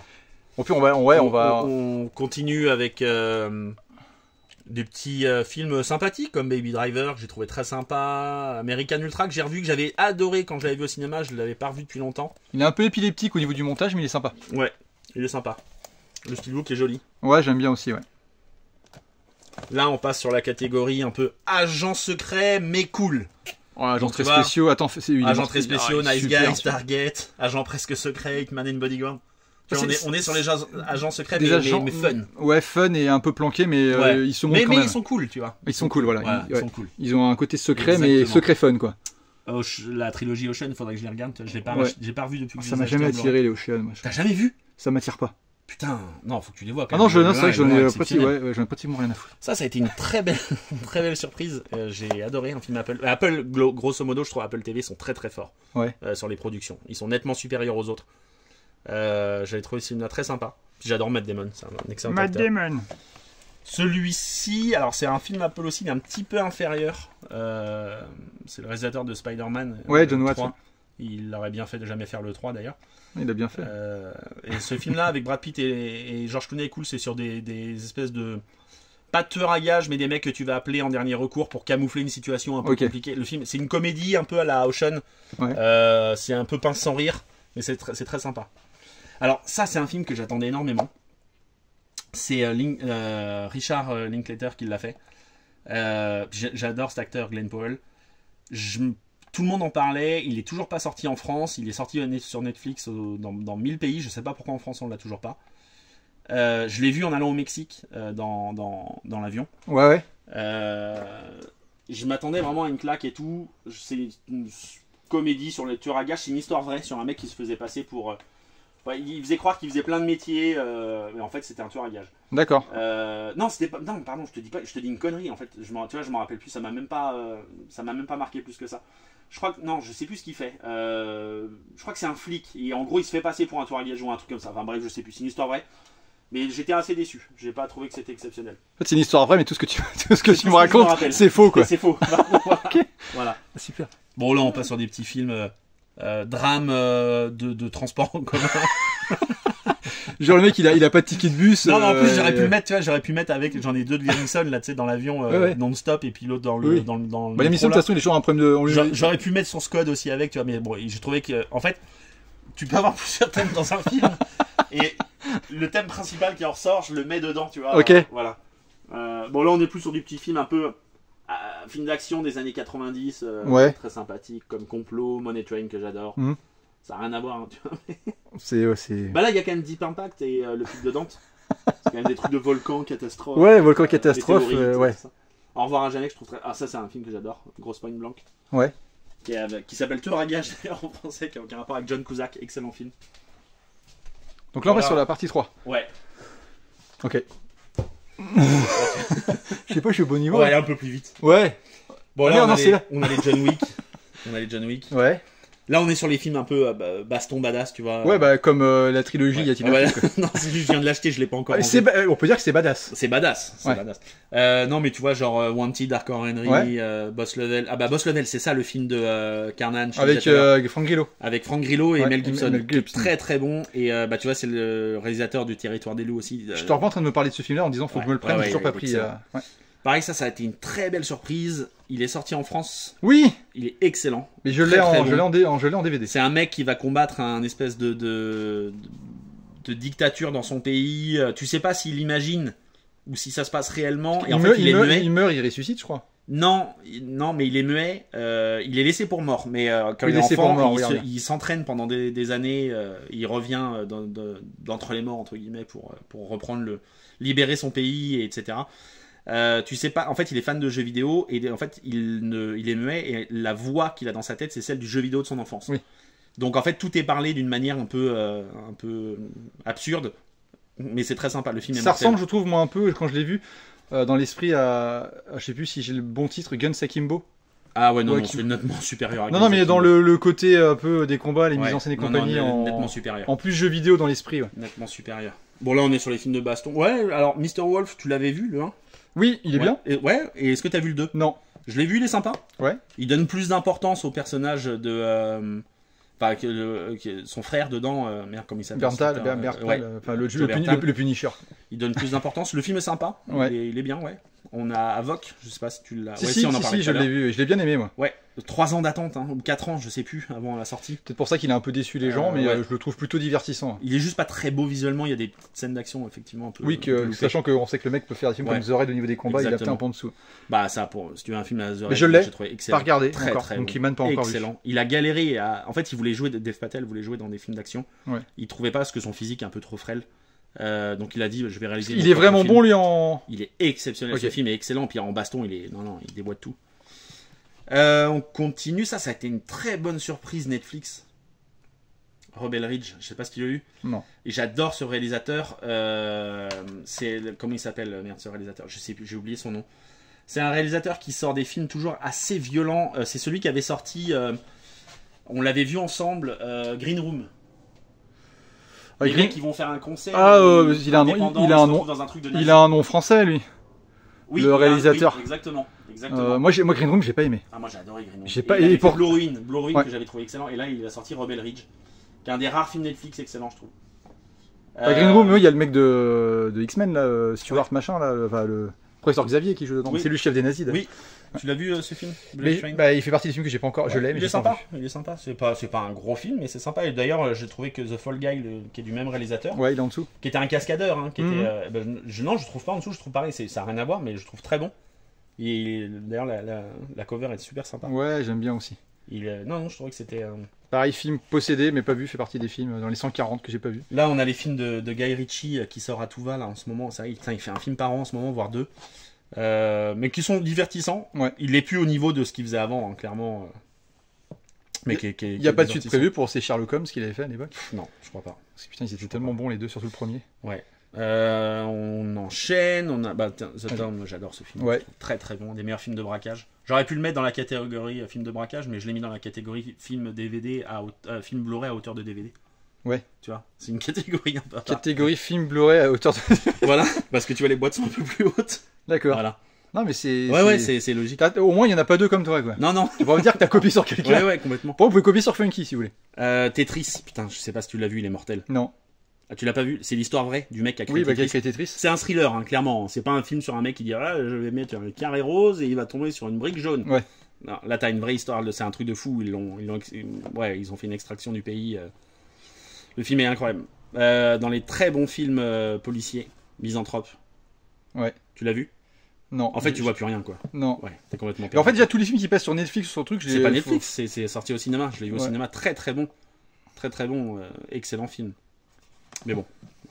Au pire, on continue avec des petits films sympathiques comme Baby Driver que j'ai trouvé très sympa, American Ultra que j'ai revu, que j'avais adoré quand je l'avais vu au cinéma, je l'avais pas revu depuis longtemps. Il est un peu épileptique au niveau du montage, mais il est sympa. Ouais, il est sympa. Le steelbook est joli. Ouais, j'aime bien aussi, ouais. Là, on passe sur la catégorie un peu agent secret mais cool. Oh, agents très spéciaux, attends, agents très spéciaux, Nice Guy, Stargate, agent presque secret, Hitman and Bodyguard. On est sur les agents secrets mais fun. Ouais, fun et un peu planqués, mais ils se montrent quand même. Mais ils sont cool, tu vois. Ils sont cool, voilà. Ils sont cool. Ils ont un côté secret, mais secret fun, quoi. La trilogie Ocean, il faudrait que je les regarde. J'ai pas revu depuis que ça m'a jamais attiré les Ocean. T'as jamais vu? Ça m'attire pas. Putain, non, faut que tu les vois. Ah non, c'est vrai que j'en ai pratiquement rien à foutre. Ça a été une très belle surprise. J'ai adoré un film Apple. Apple, grosso modo, je trouve Apple TV sont très très forts sur les productions. Ils sont nettement supérieurs aux autres. J'avais trouvé ce film-là très sympa. J'adore Matt Damon, c'est un excellent acteur. Matt Damon. Celui-ci, alors c'est un film Apple aussi, mais un petit peu inférieur. C'est le réalisateur de Spider-Man. John Watts. Il aurait bien fait de jamais faire le 3 d'ailleurs. Il a bien fait. Et ce film-là avec Brad Pitt et George Clooney est cool, c'est sur des espèces de... Pas de tueurs à gages, mais des mecs que tu vas appeler en dernier recours pour camoufler une situation un peu compliquée. Le film, c'est une comédie un peu à la Ocean. C'est un peu pince sans rire, mais c'est très sympa. Alors ça, c'est un film que j'attendais énormément. C'est Richard Linklater qui l'a fait. J'adore cet acteur, Glenn Powell. Tout le monde en parlait, il est toujours pas sorti en France, il est sorti sur Netflix dans 1000 pays, je sais pas pourquoi en France on l'a toujours pas. Je l'ai vu en allant au Mexique dans l'avion. Ouais. Je m'attendais vraiment à une claque et tout. comédie sur le tueur à gages. C'est une histoire vraie sur un mec qui se faisait passer pour... il faisait croire qu'il faisait plein de métiers, mais en fait c'était un tueur à gages. D'accord. Non, c'était pas... Non, pardon, je te dis une connerie en fait. Tu vois, je m'en rappelle plus, ça m'a même pas marqué plus que ça. Je crois que... Non, je sais plus ce qu'il fait. Je crois que c'est un flic. Et en gros, il se fait passer pour un tueur à gages ou un truc comme ça. Enfin bref, je sais plus. C'est une histoire vraie. Mais j'étais assez déçu. J'ai pas trouvé que c'était exceptionnel. En fait, c'est une histoire vraie, mais tout ce que tu me racontes, c'est faux, quoi. C'est faux. Ok. Voilà. Super. Bon, là, on passe sur des petits films drame de transport en commun. Genre le mec, il a pas de ticket de bus. Non, en plus, j'aurais pu le mettre, tu vois, avec, j'en ai deux de Liam Neeson, là, tu sais, dans l'avion, non-stop, et puis l'autre dans le, dans Liam Neeson, de toute façon, il est toujours un problème de... J'aurais pu mettre son Scud aussi avec, tu vois, mais bon, j'ai trouvé que, en fait, tu peux avoir plusieurs thèmes dans un film, et le thème principal qui en ressort, je le mets dedans, tu vois. Ok. Voilà. Bon, là, on est plus sur du petit film un peu... film d'action des années 90, très sympathique, comme Complot, Money Train, que j'adore. Ça n'a rien à voir, hein, tu vois. Mais... Bah là, il y a quand même Deep Impact et le film de Dante. C'est quand même des trucs de volcan, catastrophe. Ouais, volcan, catastrophe, ouais. Au revoir à jamais, que je trouve très... Ah, ça, c'est un film que j'adore, Grosse Pointe Blanque. Ouais. Qui s'appelle Tueur à gages, d'ailleurs, en français, qui a aucun rapport avec John Cusack, excellent film. Donc là, on va sur la partie 3. Ouais. Ok. Je sais pas, je suis au bon niveau. On va aller un peu plus vite. Ouais. Bon, là, on a les John Wick. Ouais. Là, on est sur les films un peu baston badass, tu vois. Ouais, bah comme la trilogie, y a-t-il Non, c'est juste, je viens de l'acheter, je l'ai pas encore. On peut dire que c'est badass. C'est badass. Non, mais tu vois, genre Wanted, Hardcore Henry, Boss Level. Ah bah Boss Level, c'est ça le film de Carnage. Avec Frank Grillo. Avec Frank Grillo et Mel Gibson. Très très bon. Et bah tu vois, c'est le réalisateur du Territoire des loups aussi. Je te reprends en train de me parler de ce film-là en disant faut que je me le prenne, j'ai toujours pas pris. Pareil, ça a été une très belle surprise. Il est sorti en France. Oui. Il est excellent. Mais je l'ai en DVD. C'est un mec qui va combattre un espèce de dictature dans son pays. Tu sais pas s'il imagine ou si ça se passe réellement. Et en fait, il est muet. Il meurt, il ressuscite, je crois. Non, mais il est muet. Il est laissé pour mort. Mais quand il est enfant, il s'entraîne pendant des années. Il revient d'entre les morts, entre guillemets, pour reprendre libérer son pays, etc. Tu sais pas, en fait, il est fan de jeux vidéo et en fait, il est muet et la voix qu'il a dans sa tête, c'est celle du jeu vidéo de son enfance. Oui. Donc en fait, tout est parlé d'une manière un peu absurde, mais c'est très sympa. Le film est ça ressemble, je trouve, moi un peu quand je l'ai vu dans l'esprit à je sais plus si j'ai le bon titre, Guns Akimbo. Ah ouais, non, c'est nettement supérieur à non, mais dans le côté un peu des combats, les mises en scène et compagnie, nettement supérieur. En plus jeux vidéo dans l'esprit. Ouais. Nettement supérieur. Bon, là, on est sur les films de baston. Ouais, alors Mr. Wolf, tu l'avais vu, le 1 ? Oui, il est bien. Et est-ce que tu as vu le 2 ? Non. Je l'ai vu, il est sympa. Ouais. Il donne plus d'importance au personnage de... son frère dedans, merde, comment il s'appelle ? Bertal, le Punisher. Il donne plus d'importance. Le film est sympa. Ouais. Il est bien, ouais. On a Avok, je sais pas si tu l'as... Si, on en parlait. Je l'ai vu, je l'ai bien aimé, moi. Ouais, 3 ans d'attente, ou 4 ans, je sais plus, avant la sortie. Peut-être pour ça qu'il a un peu déçu les gens, mais je le trouve plutôt divertissant. Il est juste pas très beau visuellement, il y a des scènes d'action, effectivement, un peu... Oui, sachant qu'on sait que le mec peut faire des films comme The Raid au niveau des combats, il a peut-être un peu en dessous. Bah ça, si tu veux un film à The Raid, j'ai trouvé excellent. Pas regardé très, encore, très donc bon. il m'a pas encore excellent. Vu. Il a galéré, en fait, il voulait jouer, Dev Patel voulait jouer dans des films d'action. Ouais. Il trouvait pas parce que son physique est un peu trop frêle. Donc il a dit je vais réaliser. Il est vraiment bon lui en. Il est exceptionnel. Okay. Ce film est excellent. Puis en baston il déboîte tout. On continue. Ça a été une très bonne surprise Netflix. Rebel Ridge. Je sais pas si tu l'as eu. Non. Et j'adore ce réalisateur. Comment il s'appelle ce réalisateur. Je sais plus. J'ai oublié son nom. C'est un réalisateur qui sort des films toujours assez violents. C'est celui qui avait sorti. On l'avait vu ensemble. Green Room. Les mecs qui vont faire un concert. Il a un nom français lui. Oui, le réalisateur. Oui, exactement. Moi Green Room j'ai pas aimé. Ah moi j'ai adoré Green Room. J'ai pas aimé pour Blue Ruin que j'avais trouvé excellent et là il a sorti Rebel Ridge, qui est un des rares films Netflix excellents je trouve. Green Room, il y a le mec de X-Men là, Stewart machin là, le professeur Xavier qui joue dedans. Oui. C'est lui le chef des nazis. Oui. Tu l'as vu ce film il fait partie des films que j'ai pas encore. Ouais. Je l'ai. Il est sympa. Il est sympa. C'est pas un gros film, mais c'est sympa. Et d'ailleurs, j'ai trouvé que The Fall Guy, qui est du même réalisateur. Ouais, il est en dessous. Qui était un cascadeur, qui était. Non, je trouve pas en dessous. Je trouve pareil. Ça a rien à voir, mais je trouve très bon. Et d'ailleurs, la cover est super sympa. Ouais, j'aime bien aussi. Non, je trouvais que c'était. Pareil, film possédé, mais pas vu, fait partie des films dans les 140 que j'ai pas vu. Là, on a les films de Guy Ritchie qui sort à tout va là en ce moment. Ça, il fait un film par an en ce moment, voire 2. Mais qui sont divertissants. Ouais. Il est plus au niveau de ce qu'il faisait avant, clairement. Mais il n'y a pas de suite prévue pour ces Sherlock Holmes qu'il avait fait à l'époque? Non, je crois pas. Parce que putain, ils étaient tellement bons les deux, surtout le premier. Ouais. On enchaîne, The Town, j'adore ce film. Ouais. Très très bon, des meilleurs films de braquage. J'aurais pu le mettre dans la catégorie film de braquage, mais je l'ai mis dans la catégorie film DVD film Blu-ray à hauteur de DVD. Ouais. Tu vois, c'est une catégorie un peu. Catégorie film Blu-ray à hauteur de. Voilà, parce que tu vois, les boîtes sont un peu plus hautes. D'accord. Voilà. Non, mais c'est. Ouais, c'est logique. Au moins, il n'y en a pas deux comme toi, quoi. Non. Tu vas me dire que t'as copié sur quelqu'un. Ouais, complètement. Bon, vous pouvez copier sur Funky si vous voulez. Tetris, putain, je sais pas si tu l'as vu, il est mortel. Non. Ah, tu l'as pas vu? C'est l'histoire vraie du mec qui a créé Tetris. Tetris. Qui a créé Tetris. C'est un thriller, hein, clairement. C'est pas un film sur un mec qui dit ah, je vais mettre un carré rose et il va tomber sur une brique jaune. Ouais. Non, là, t'as une vraie histoire. C'est un truc de fou. Ils ont fait une extraction du pays. Le film est incroyable. Dans les très bons films policiers, Misanthrope. Ouais. Tu l'as vu? Non. En fait, tu vois plus rien, quoi. Non. Ouais, t'es complètement perdu. Mais en fait, déjà tous les films qui passent sur Netflix ou sur truc, c'est pas Netflix, c'est sorti au cinéma. Je l'ai vu au cinéma, très très bon. Très très bon, excellent film. Mais bon,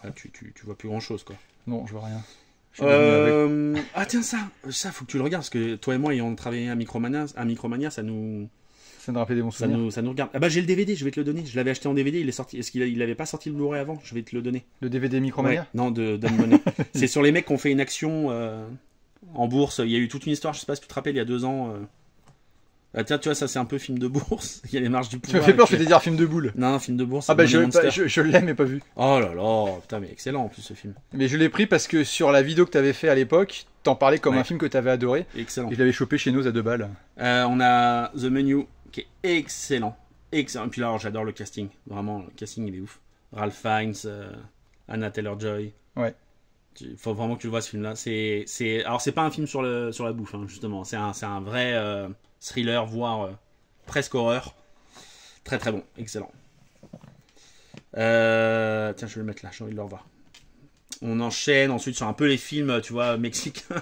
là, tu vois plus grand chose, quoi. Non, je vois rien. Ah tiens, ça faut que tu le regardes, parce que toi et moi ayant travaillé à Micromania, ça nous rappelle des bons souvenirs. Ça nous regarde. Ah bah j'ai le DVD, je vais te le donner. Je l'avais acheté en DVD, il est sorti. Est-ce qu'il avait pas sorti le Blu-ray avant? Je vais te le donner. Le DVD Micromania? Ouais. Non, de Money. C'est sur les mecs qui ont fait une action en bourse. Il y a eu toute une histoire, je sais pas si tu te rappelles, il y a 2 ans. Ah, tiens, tu vois, ça c'est un peu film de bourse. Il y a les marges du pouvoir. Tu me fais peur, je vais te dire film de boule. Non, film de bourse. Ah bah je l'ai mais pas vu. Oh là là, putain, mais excellent en plus ce film. Mais je l'ai pris parce que sur la vidéo que t'avais fait à l'époque, t'en parlais comme un film que t'avais adoré. Excellent. Et je l'avais chopé chez nous à 2 balles. On a The Menu qui est excellent. Excellent. Et puis là, j'adore le casting. Vraiment, le casting il est ouf. Ralph Fiennes, Anna Taylor-Joy. Ouais. Il faut vraiment que tu le vois ce film-là. Alors c'est pas un film sur la bouffe, hein, justement. C'est un vrai thriller, voire presque horreur. Très très bon, excellent. Tiens, je vais le mettre là, j'ai envie de le revoir. On enchaîne ensuite sur un peu les films, tu vois, mexicains,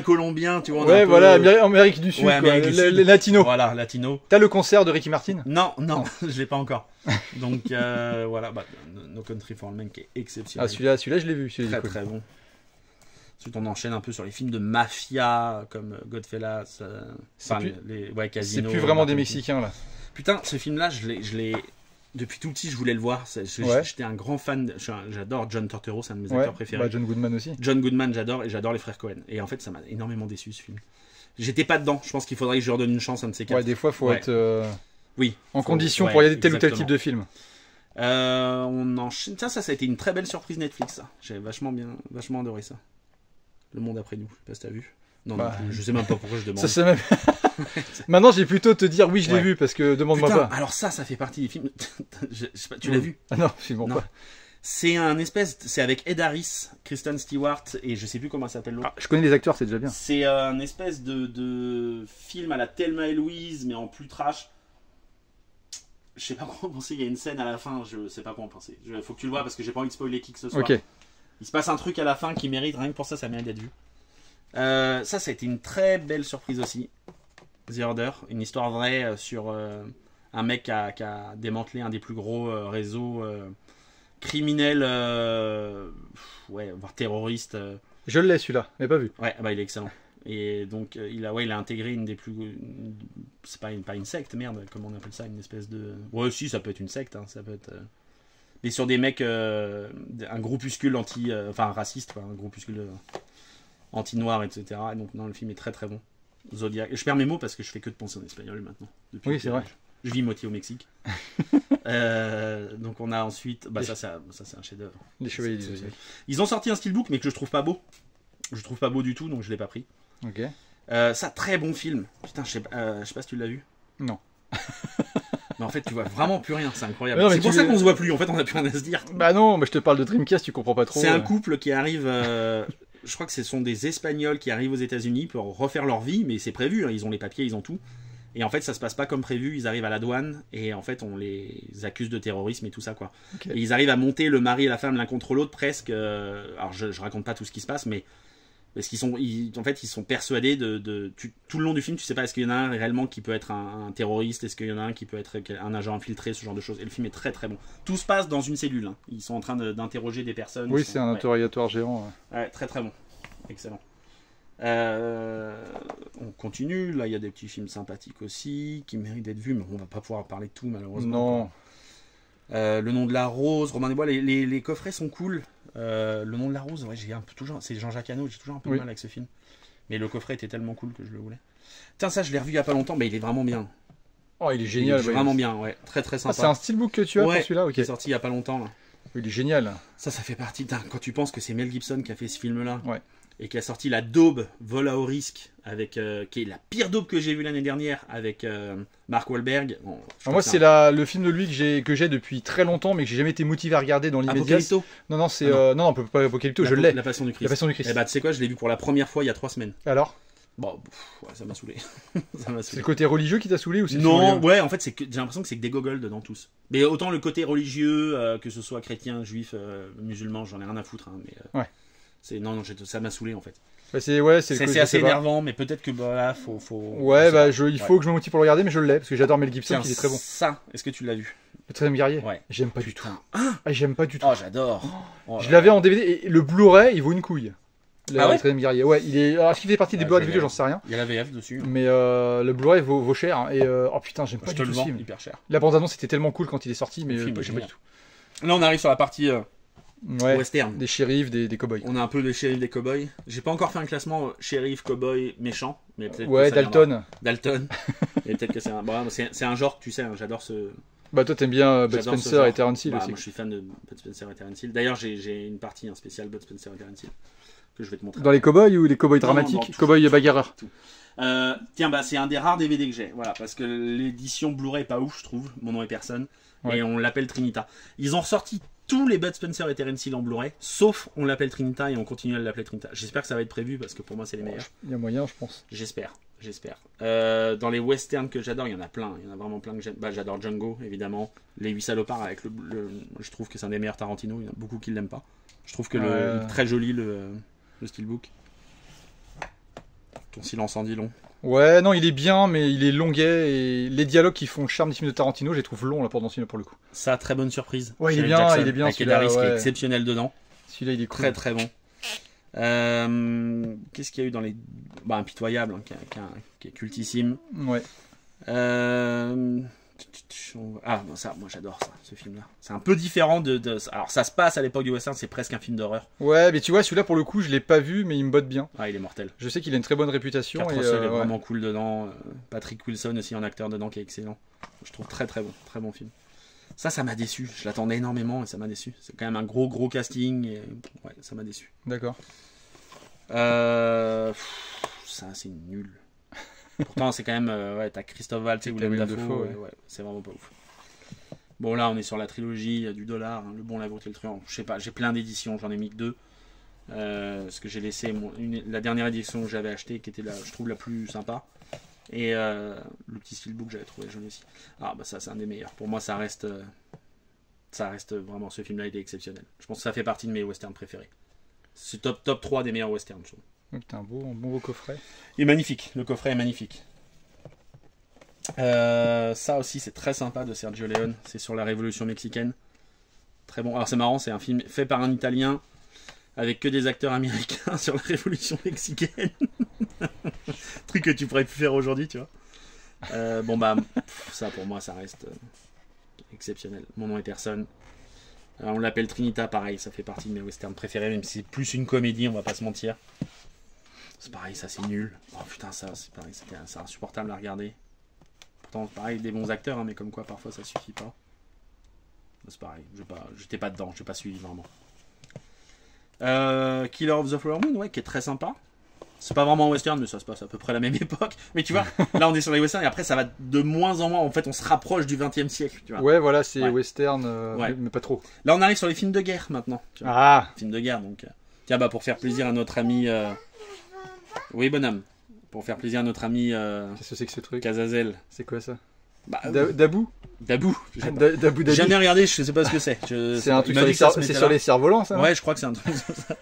colombiens, tu vois. Ouais, voilà, Amérique du Sud, ouais, quoi. Les latinos. Voilà, latino. T'as le concert de Ricky Martin? Non, je l'ai pas encore. Donc voilà, No Country for Old Men qui est exceptionnel. Ah, celui-là, je l'ai vu. Très très bon. Ensuite, on enchaîne un peu sur les films de mafia comme Goodfellas, Casino. C'est plus vraiment des Mexicains là. Putain, ce film-là, je l'ai depuis tout petit, je voulais le voir. J'étais un grand fan. J'adore John Turturro, c'est un de mes acteurs préférés. John Goodman aussi. John Goodman, j'adore, et j'adore les frères Cohen. Et en fait, ça m'a énormément déçu ce film. J'étais pas dedans. Je pense qu'il faudrait que je leur donne une chance, un de ces quatre. Ouais, des fois, faut être en condition pour y aller tel ou tel type de film. On enchaîne. Ça a été une très belle surprise Netflix. J'ai vachement adoré ça. Le Monde après nous. Je sais pas si t'as vu. Non, je sais même pas pourquoi je demande. Ça, même... Maintenant, j'ai plutôt te dire oui, je l'ai vu parce que demande-moi pas. Alors ça fait partie des films. Je sais pas, tu l'as vu? Ah non, c'est bon pas. C'est c'est avec Ed Harris, Kristen Stewart et je sais plus comment s'appelle l'autre. Ah, je connais les acteurs, c'est déjà bien. C'est un espèce de film à la Thelma et Louise mais en plus trash. Je sais pas quoi en penser. Il y a une scène à la fin, je sais pas quoi en penser. Faut que tu le vois parce que j'ai pas envie de spoiler qui que ce soit. Ok. Il se passe un truc à la fin qui mérite, rien que pour ça mérite d'être vu. Ça a été une très belle surprise aussi. The Order, une histoire vraie sur un mec qui a démantelé un des plus gros réseaux criminels, voire terroristes. Je l'ai celui-là, mais pas vu. Ouais, il est excellent. Et donc il a intégré une des plus... C'est pas une secte, merde, comment on appelle ça, une espèce de... Ouais, si, ça peut être une secte, hein, ça peut être... Mais sur des mecs, un groupuscule raciste, quoi, un groupuscule anti-noir, etc. Et donc, non, le film est très très bon. Zodiac. Je perds mes mots parce que je fais que de penser en espagnol maintenant. Oui, c'est vrai. Je vis moitié au Mexique. Donc, on a ensuite. Ça, c'est un chef-d'œuvre. Les Chevaliers du Zodiac. Ils ont sorti un steelbook, mais que je trouve pas beau. Je trouve pas beau du tout, donc je l'ai pas pris. Ok. Ça, très bon film. Putain, je sais pas si tu l'as vu. Non. Mais en fait, tu vois vraiment plus rien, c'est incroyable. Non, c'est pour ça qu'on se voit plus, en fait, on a plus rien à se dire. Bah non, mais je te parle de Dreamcast, tu comprends pas trop. C'est un couple qui arrive, je crois que ce sont des Espagnols qui arrivent aux États-Unis pour refaire leur vie, mais c'est prévu, hein, ils ont les papiers, ils ont tout. Et en fait, ça se passe pas comme prévu, ils arrivent à la douane, et en fait, on les accuse de terrorisme et tout ça, quoi. Okay. Et ils arrivent à monter le mari et la femme l'un contre l'autre presque. Alors, je raconte pas tout ce qui se passe, mais. Parce qu'ils sont persuadés tout le long du film, tu sais pas, est-ce qu'il y en a un réellement qui peut être un terroriste, est-ce qu'il y en a un qui peut être un agent infiltré, ce genre de choses. Et le film est très très bon. Tout se passe dans une cellule. Hein. Ils sont en train d'interroger des personnes. Oui, c'est un interrogatoire géant. Ouais, très très bon. Excellent. On continue. Là, il y a des petits films sympathiques aussi qui méritent d'être vus, mais on va pas pouvoir parler de tout malheureusement. Non. Le nom de la rose, Robin des Bois, les coffrets sont cool. Le nom de la rose, ouais, j'ai un peu toujours, c'est Jean-Jacques Hano, j'ai toujours un peu de mal avec ce film. Mais le coffret était tellement cool que je le voulais. Tiens, ça, je l'ai revu il y a pas longtemps, mais il est vraiment bien. Oh, il est génial. Il est vraiment bien, ouais, très très sympa. Ah, c'est un steelbook que tu as pour celui-là, ok. Il est sorti il y a pas longtemps là. Il est génial. Ça fait partie quand tu penses que c'est Mel Gibson qui a fait ce film-là. Ouais. Et qui a sorti la daube Vol à haut risque avec qui est la pire daube que j'ai vue l'année dernière avec Mark Wahlberg. Bon, moi c'est le film de lui que j'ai depuis très longtemps mais que j'ai jamais été motivé à regarder dans l'immédiat. Apocalypto. Non c'est non pas Apocalypto, je l'ai. La Passion du Christ. La Passion du Christ. Eh bah tu sais quoi, je l'ai vu pour la première fois il y a 3 semaines. Alors bon, ça m'a saoulé. C'est le côté religieux qui t'a saoulé ou c'est non, ouais, en fait j'ai l'impression que c'est que des gogoles dedans tous. Mais autant le côté religieux que ce soit chrétien, juif, musulman, j'en ai rien à foutre hein, mais ouais. C'est non ça m'a saoulé en fait. C'est assez énervant, mais peut-être que là, faut. Ouais, il faut que je me motive pour le regarder, mais je l'ai parce que j'adore Mel Gibson, qui est très bon. Ça, est-ce que tu l'as vu? Le 13e guerrier? Ouais. J'aime pas du tout. J'aime pas du tout. Oh, j'adore. Je l'avais en DVD et le Blu-ray, il vaut une couille. Le 13e guerrier. Ouais, il est. Alors, est-ce qu'il fait partie des Blu-ray de vidéo? J'en sais rien. Il y a la VF dessus. Mais le Blu-ray vaut cher. Hein, et oh putain, j'aime pas du tout ce film. Hyper cher. La bande-annonce c'était tellement cool quand il est sorti, mais j'aime pas du tout. Là, on arrive sur la partie. Western. Des shérifs, des cow-boys. On a un peu des shérifs, des cow-boys. J'ai pas encore fait un classement shérif, cow-boy, méchant. Mais peut-être ouais, Dalton. Dalton. Et peut-être que c'est un genre, tu sais, hein, j'adore ce. Bah, toi, t'aimes bien Bud Spencer et Terence Hill aussi. Moi, je suis fan de Bud Spencer et Terence Hill. D'ailleurs, j'ai une partie spéciale Bud Spencer et Terence Hill que je vais te montrer. Dans les cow-boys ou les cow-boys dramatiques? Cow-boys bagarreurs. Tiens, c'est un des rares DVD que j'ai. Voilà, parce que l'édition Blu-ray est pas ouf, je trouve. Mon nom est personne. Ouais. Et on l'appelle Trinita. Ils ont ressorti tous les Bud Spencer et Terence Hill en Blu-ray, sauf on l'appelle Trinita et on continue à l'appeler Trinita. J'espère que ça va être prévu parce que pour moi c'est les meilleurs. Il y a moyen, je pense. J'espère. Dans les westerns que j'adore, il y en a plein. Il y en a vraiment plein que j'aime. J'adore Django, évidemment. Les 8 salopards avec je trouve que c'est un des meilleurs Tarantino. Il y en a beaucoup qui l'aiment pas. Je trouve que très joli le steelbook. Ton silence en dit long. Ouais, non, il est bien, mais il est longuet et les dialogues qui font le charme des films de Tarantino, je les trouve longs là pour Tarantino pour le coup. Ça, très bonne surprise. Ouais, il est bien. Avec Ed Harris qui est exceptionnel dedans. Celui-là, il est cool. Très très bon. Qu'est-ce qu'il y a eu dans les. Impitoyable, hein, qui est cultissime. Ouais. Ça, moi j'adore ça, ce film-là. C'est un peu différent Alors ça se passe à l'époque du western, c'est presque un film d'horreur. Ouais, mais tu vois, celui-là pour le coup, je l'ai pas vu, mais il me botte bien. Ah, il est mortel. Je sais qu'il a une très bonne réputation. Kurt Russell est vraiment cool dedans. Patrick Wilson aussi, un acteur dedans qui est excellent. Je trouve très bon film. Ça m'a déçu. Je l'attendais énormément et ça m'a déçu. C'est quand même un gros casting. Et... ouais, ça m'a déçu. D'accord. Ça, c'est nul. Pourtant, c'est quand même. T'as Christophe Waltz et Willem Dafoe. Ouais, c'est vraiment pas ouf. Bon, là, on est sur la trilogie du dollar, hein, Le Bon, la Vérité et le Truand. Je sais pas, j'ai plein d'éditions, j'en ai mis que 2. Parce que j'ai laissé la dernière édition que j'avais achetée, qui était je trouve la plus sympa. Et le petit steelbook, j'avais trouvé joli aussi. Ah, bah ça, c'est un des meilleurs. Pour moi, ça reste vraiment. Ce film-là, il est exceptionnel. Je pense que ça fait partie de mes westerns préférés. C'est top 3 des meilleurs westerns, je trouve. C'est un beau coffret. Il est magnifique, le coffret est magnifique. Ça aussi c'est très sympa de Sergio Leone, c'est sur la Révolution mexicaine. Très bon. Alors c'est marrant, c'est un film fait par un Italien avec que des acteurs américains sur la Révolution mexicaine. Truc que tu pourrais plus faire aujourd'hui, tu vois. Ça pour moi ça reste exceptionnel. Mon nom est personne. On l'appelle Trinita, pareil, ça fait partie de mes westerns préférés, même si c'est plus une comédie, on va pas se mentir. C'est pareil, ça c'est nul. Oh putain, ça c'est pareil, c'est insupportable à regarder. Pourtant, pareil, des bons acteurs, hein, mais comme quoi parfois ça suffit pas. C'est pareil, j'étais pas dedans, j'ai pas suivi vraiment. Killer of the Flower Moon, ouais, qui est très sympa. C'est pas vraiment un western, mais ça se passe à peu près à la même époque. Mais tu vois, là on est sur les westerns et après ça va de moins en moins. En fait, on se rapproche du 20e siècle. Tu vois. Ouais, voilà, c'est western, mais pas trop. Là on arrive sur les films de guerre maintenant. Tu vois. Ah, films de guerre, donc. Tiens, pour faire plaisir à notre ami. Oui, bonhomme. Pour faire plaisir à notre ami. Qu'est-ce que c'est que ce truc? Cazazel. C'est quoi ça? Dabou. Dabou. J'ai jamais regardé, je sais pas ce que c'est. C'est un truc sur les cerfs-volants, ça? Ouais, je crois que c'est un truc comme ça.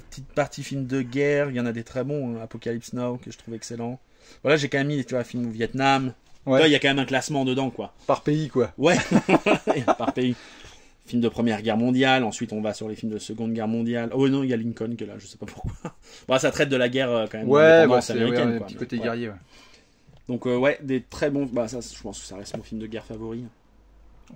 Petite partie film de guerre, il y en a des très bons, hein. Apocalypse Now que je trouve excellent. Voilà, j'ai quand même mis, tu vois, film au Vietnam. Ouais. Il y a quand même un classement dedans, quoi. Par pays, quoi. Ouais, par pays. Film de Première Guerre mondiale, ensuite on va sur les films de Seconde Guerre mondiale. Oh non, il y a Lincoln qui est là, je sais pas pourquoi. Bon, ça traite de la guerre quand même. Ouais, c'est américaine. Un petit côté guerrier, ouais. Donc ouais, des très bons... Bah ça, je pense que ça reste mon film de guerre favori.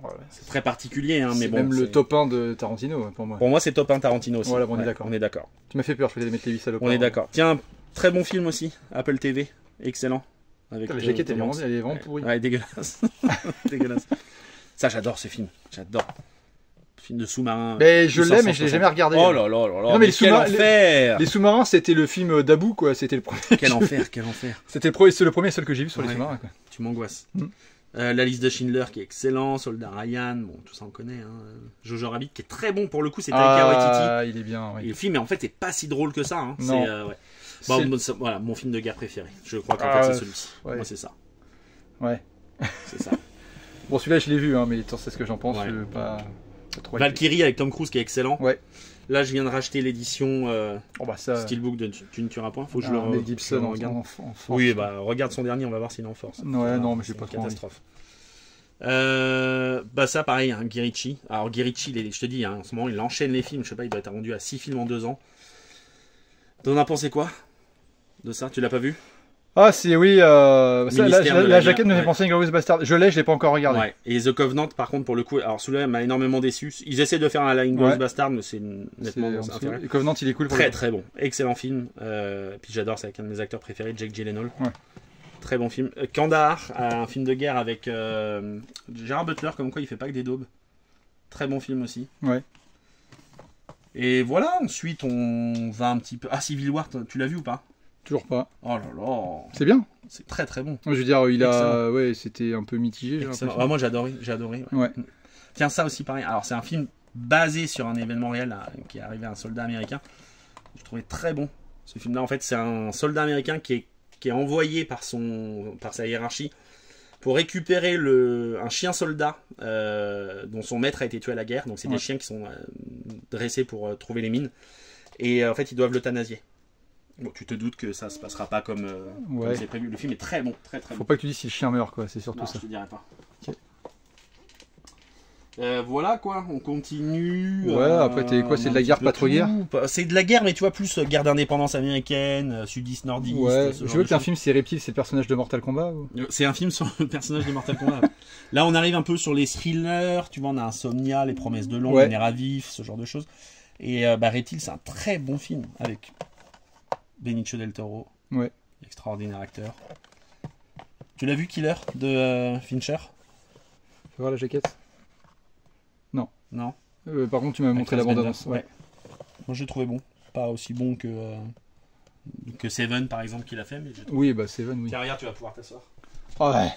Ouais, c'est très particulier, hein, mais bon. Même le top 1 de Tarantino, pour moi. Pour moi, c'est top 1 Tarantino aussi. Voilà, bon, on est d'accord. Tu m'as fait peur, je voulais mettre les 8 salopards. On est d'accord. Tiens, très bon film aussi, Apple TV, excellent. Avec la jaquette, elle est vraiment pourrie. Ouais, dégueulasse. Dégueulasse. Ça, j'adore ce film, j'adore. Film de sous-marin. Mais je l'aime, mais je l'ai jamais regardé. Oh là là là là. Non, mais les sous-marins, c'était le film d'Abou, quoi. C'était le premier. Quel enfer, quel enfer. C'était le premier seul que j'ai vu sur les sous-marins, quoi. Tu m'angoisses. La liste de Schindler qui est excellent, Soldat Ryan, bon tout ça on connaît. Hein. Jojo Rabbit qui est très bon pour le coup, c'est Taika Waititi. Ah, il est bien. Oui. Et le film, en fait, c'est pas si drôle que ça. Hein. Non. Bon, voilà, mon film de guerre préféré. Je crois qu'en fait c'est celui-ci. Ouais. Moi c'est ça. Ouais. C'est ça. Bon, celui-là je l'ai vu, hein, mais c'est ce que j'en pense. Pas trop Valkyrie avec Tom Cruise qui est excellent. Ouais. Là, je viens de racheter l'édition Steelbook de Tu ne tueras point. Faut que je le regarde. Gibson en force. Oui, bah regarde son dernier, on va voir s'il est en force. Ouais, non, mais j'ai pas trop catastrophe. Bah ça pareil, hein, Guy Ritchie. Alors Guy Ritchie, je te dis, hein, en ce moment il enchaîne les films, je sais pas, il doit être rendu à 6 films en 2 ans. T'en as pensé quoi de ça? Tu l'as pas vu? Ah si, oui, la jaquette me fait penser à Inglourious Bastard. Je l'ai pas encore regardé. Ouais. Et The Covenant par contre pour le coup, alors celui-là m'a énormément déçu. Ils essaient de faire un Inglourious Bastard, mais c'est nettement inférieur. Et Covenant il est cool pour très bon, excellent film. Puis j'adore, c'est avec un de mes acteurs préférés, Jake Gyllenhaal. Ouais. Très bon film. Kandahar, un film de guerre avec Gerard Butler, comme quoi il fait pas que des daubes. Très bon film aussi. Ouais. Et voilà, ensuite on va un petit peu... Ah, Civil War, tu l'as vu ou pas? Toujours pas. Oh là là. C'est bien. C'est très très bon. Je veux dire, c'était un peu mitigé. Moi j'ai adoré. Ouais. Tiens, ça aussi pareil. Alors c'est un film basé sur un événement réel qui est arrivé à un soldat américain. Je trouvais très bon. Ce film-là, en fait, c'est un soldat américain qui est envoyé par sa hiérarchie pour récupérer un chien soldat dont son maître a été tué à la guerre. Donc c'est des chiens qui sont dressés pour trouver les mines. Et en fait, ils doivent l'euthanasier. Bon, tu te doutes que ça se passera pas comme c'est prévu. Le film est très bon, très bon. Faut pas que tu dises si le chien meurt, quoi. C'est surtout ça. Je te dirai pas. Okay. Voilà quoi, on continue. Ouais, après t'es quoi? C'est de la guerre, pas trop guerre? C'est de la guerre, mais tu vois, plus guerre d'indépendance américaine, sudiste, nordiste. Ouais, je veux que un film, c'est Reptile, c'est le personnage de Mortal Kombat ou... C'est un film sur le personnage de Mortal Kombat. Là, on arrive un peu sur les thrillers, tu vois, on a Insomnia, Les Promesses de l'ombre, Nerf à vif, ce genre de choses. Et Reptile, c'est un très bon film avec Benicio del Toro. Ouais. Extraordinaire acteur. Tu l'as vu, Killer, de Fincher? Fais voir la jaquette. Non. Par contre, tu m'as montré la bande-annonce. Ouais. Moi, j'ai trouvé bon. Pas aussi bon que Seven, par exemple, qu'il a fait. Mais oui, bah Seven, oui. Tiens, regarde, tu vas pouvoir t'asseoir. Ouais.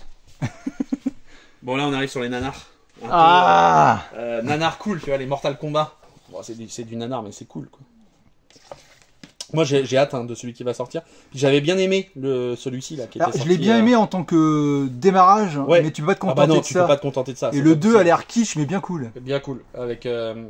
Bon, là, on arrive sur les nanars. Nanar cool, tu vois, les Mortal Kombat. Bon, c'est du nanar, mais c'est cool, quoi. Moi, j'ai hâte de celui qui va sortir. J'avais bien aimé celui-ci là. Qui était sorti, je l'ai bien aimé en tant que démarrage, mais tu peux pas te contenter de ça. Tu peux pas te contenter de ça. Et le 2 a l'air kitsch, mais bien cool. Bien cool, avec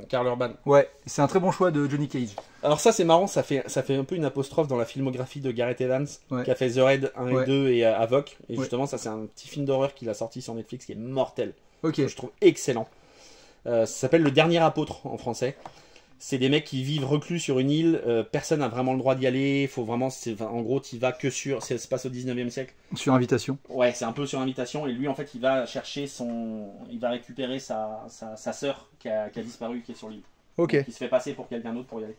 Karl Urban. Ouais, c'est un très bon choix de Johnny Cage. Alors ça, c'est marrant, ça fait un peu une apostrophe dans la filmographie de Gareth Evans, qui a fait The Raid 1 et 2 et Avoc. Et justement, ça c'est un petit film d'horreur qu'il a sorti sur Netflix qui est mortel. Que je trouve excellent. Ça s'appelle Le Dernier Apôtre en français. C'est des mecs qui vivent reclus sur une île, personne n'a vraiment le droit d'y aller, faut vraiment, en gros, tu vas que sur, ça se passe au 19e siècle. Sur invitation. Ouais, c'est un peu sur invitation, et lui, en fait, il va il va récupérer sa sœur qui a disparu, qui est sur l'île. Ok. Donc, il se fait passer pour quelqu'un d'autre pour y aller.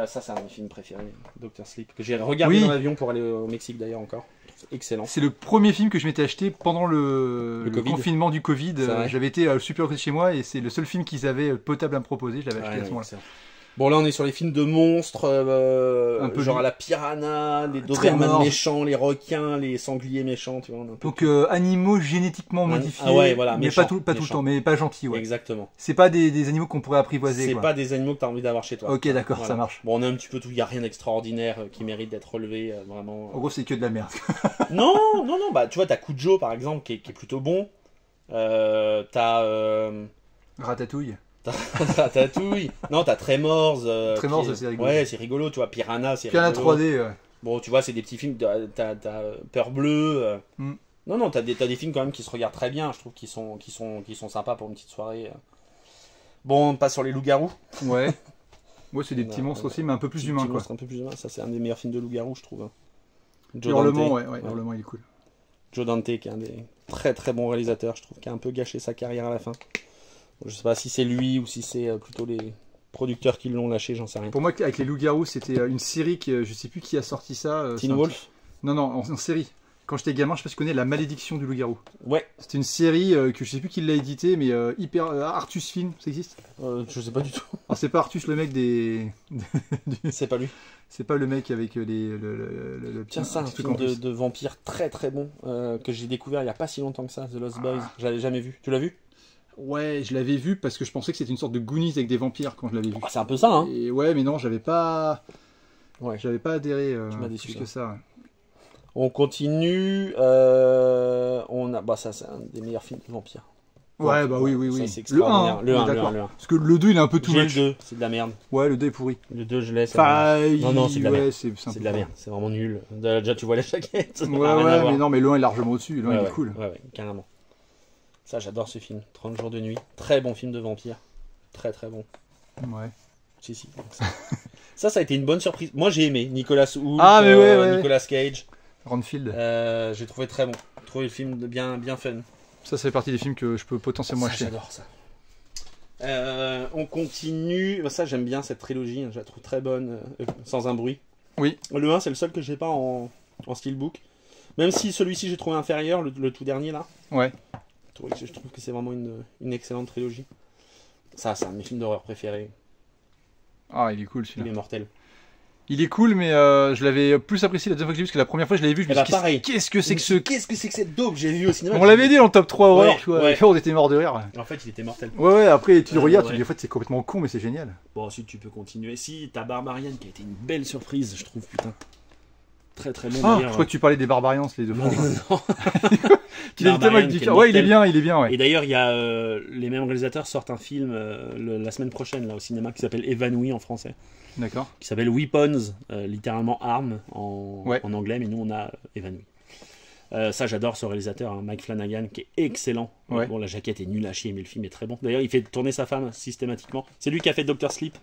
Ça, c'est un de mes films préférés, Dr. Sleep, que j'ai regardé dans l'avion pour aller au Mexique d'ailleurs encore. Excellent. C'est le premier film que je m'étais acheté pendant le confinement du Covid. J'avais été super près de chez moi et c'est le seul film qu'ils avaient potable à me proposer. Je l'avais acheté à ce moment-là. Bon, là on est sur les films de monstres, un peu genre à la piranha, les Doberman méchants, les requins, les sangliers méchants, tu vois. Donc animaux génétiquement modifiés, voilà, mais méchants, pas tout le temps, mais pas gentils. Ouais. Exactement. C'est pas des animaux qu'on pourrait apprivoiser. C'est pas des animaux que tu as envie d'avoir chez toi. Ok, d'accord, ça marche. Bon, on a un petit peu tout, il n'y a rien d'extraordinaire qui mérite d'être relevé, vraiment. En gros, c'est que de la merde. non, bah tu vois, t'as Cujo par exemple qui est plutôt bon. T'as. Ratatouille. Ratatouille. Non, t'as Tremors. Tremors, c'est rigolo. Ouais, c'est rigolo, tu vois. Piranha, c'est rigolo. Piranha 3D, ouais. Bon, tu vois, c'est des petits films. T'as Peur Bleue. Non, t'as des films quand même qui se regardent très bien. Je trouve qu'ils sont sympas pour une petite soirée. Bon, on passe sur les loups-garous. Ouais. Ouais, c'est des petits monstres aussi, mais un peu plus humains, quoi. Un peu plus humains. Ça, c'est un des meilleurs films de loups-garous, je trouve. Hein. Hurlement, ouais. Hurlement, il est cool. Joe Dante, qui est un des très très bons réalisateurs, je trouve, qui a un peu gâché sa carrière à la fin. Je sais pas si c'est lui ou si c'est plutôt les producteurs qui l'ont lâché, j'en sais rien. Pour moi, avec les loups-garous, c'était une série je sais plus qui a sorti ça. Teen Wolf. Non, en série. Quand j'étais gamin, je sais pas si tu connais La Malédiction du loup-garou. Ouais. C'était une série que je sais plus qui l'a édité, mais hyper. Artus Film, ça existe? Je sais pas du tout. Alors, c'est pas Artus, le mec des. C'est pas lui. C'est pas le mec avec le Tiens, ça, un film de vampire très très bon que j'ai découvert il y a pas si longtemps que ça, The Lost Boys. Je l'avais jamais vu. Tu l'as vu? Ouais, je l'avais vu parce que je pensais que c'était une sorte de Goonies avec des vampires quand je l'avais vu. Oh, c'est un peu ça, hein. Et ouais, mais non, j'avais pas. Ouais. J'avais pas adhéré déçu, plus que ça. Ouais. On continue. On a. Bah, ça, c'est un des meilleurs films de vampires. Ouais, bah oui. Ça, c'est extraordinaire. Le 1. Parce que le 2, il est un peu tout much. Le 2, c'est de la merde. Ouais, le 2 est pourri. Le 2, je laisse. Non, c'est de la merde. C'est de la merde. C'est vraiment nul. Déjà, tu vois la jaquette. Ouais, mais non, mais le 1 est largement au-dessus. Le 1, il est cool. Ouais, carrément. Ça, j'adore ce film. 30 jours de nuit. Très bon film de vampire. Très, très bon. Ouais. Si. Ça a été une bonne surprise. Moi, j'ai aimé. Nicolas Hoult, Nicolas Cage. Renfield. J'ai trouvé très bon. J'ai trouvé le film bien fun. Ça fait partie des films que je peux potentiellement acheter. J'adore ça. On continue. Ça, j'aime bien cette trilogie. Je la trouve très bonne. Sans un bruit. Oui. Le 1, c'est le seul que j'ai pas en steelbook. Même si celui-ci, j'ai trouvé inférieur, le tout dernier là. Ouais. Je trouve que c'est vraiment une excellente trilogie. Ça, c'est un de mes films d'horreur préférés. Ah, il est cool celui-là. Il est mortel. Il est cool, mais je l'avais plus apprécié la deuxième fois que j'ai vu, parce que la première fois je l'avais vu, je me suis dit qu'est-ce que c'est que cette daube? J'ai vu au cinéma. On l'avait dit dans le top 3 horreur, tu vois. Ouais. On était mort de rire. En fait, il était mortel. Ouais, après tu le regardes, tu te dis en fait c'est complètement con, mais c'est génial. Bon, ensuite tu peux continuer. Si, t'as Barbarian qui a été une belle surprise, je trouve, putain. Très très bon. Ah, je crois que tu parlais des Barbarians, les deux fois. Non. Tu l'as tellement différent. Ouais, il est bien, ouais. Et d'ailleurs, il y a les mêmes réalisateurs sortent un film la semaine prochaine là au cinéma qui s'appelle Évanoui en français. D'accord. Qui s'appelle Weapons, littéralement armes en anglais, mais nous on a Évanoui. Ça, j'adore ce réalisateur, hein, Mike Flanagan, qui est excellent. Ouais. Bon, la jaquette est nulle à chier, mais le film est très bon. D'ailleurs, il fait tourner sa femme systématiquement. C'est lui qui a fait Dr. Sleep.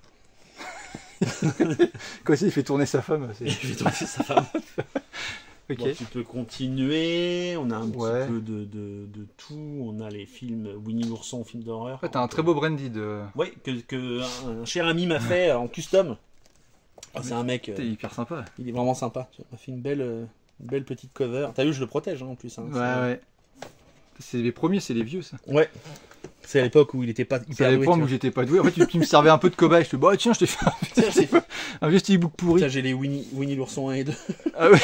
Quoi, il fait tourner sa femme. Il fait tourner sa femme. Ok. Bon, tu peux continuer. On a un petit peu de tout. On a les films Winnie l'ourson, film d'horreur. Ouais, t'as un très beau brandy de. Oui, que un cher ami m'a fait en custom. C'est un mec. T'es hyper sympa. Il est vraiment sympa. Il m'a fait une belle petite cover. T'as vu, je le protège en plus. Hein, ouais. C'est les premiers, c'est les vieux ça. Ouais. C'est à l'époque où il était pas hyper doué. C'est à l'époque où j'étais pas doué. En fait, tu me servais un peu de cobaye. Je te dis, bah tiens, je t'ai fait un vieux steelbook pourri. Ça, j'ai les Winnie l'ourson 1 et 2. Ah ouais.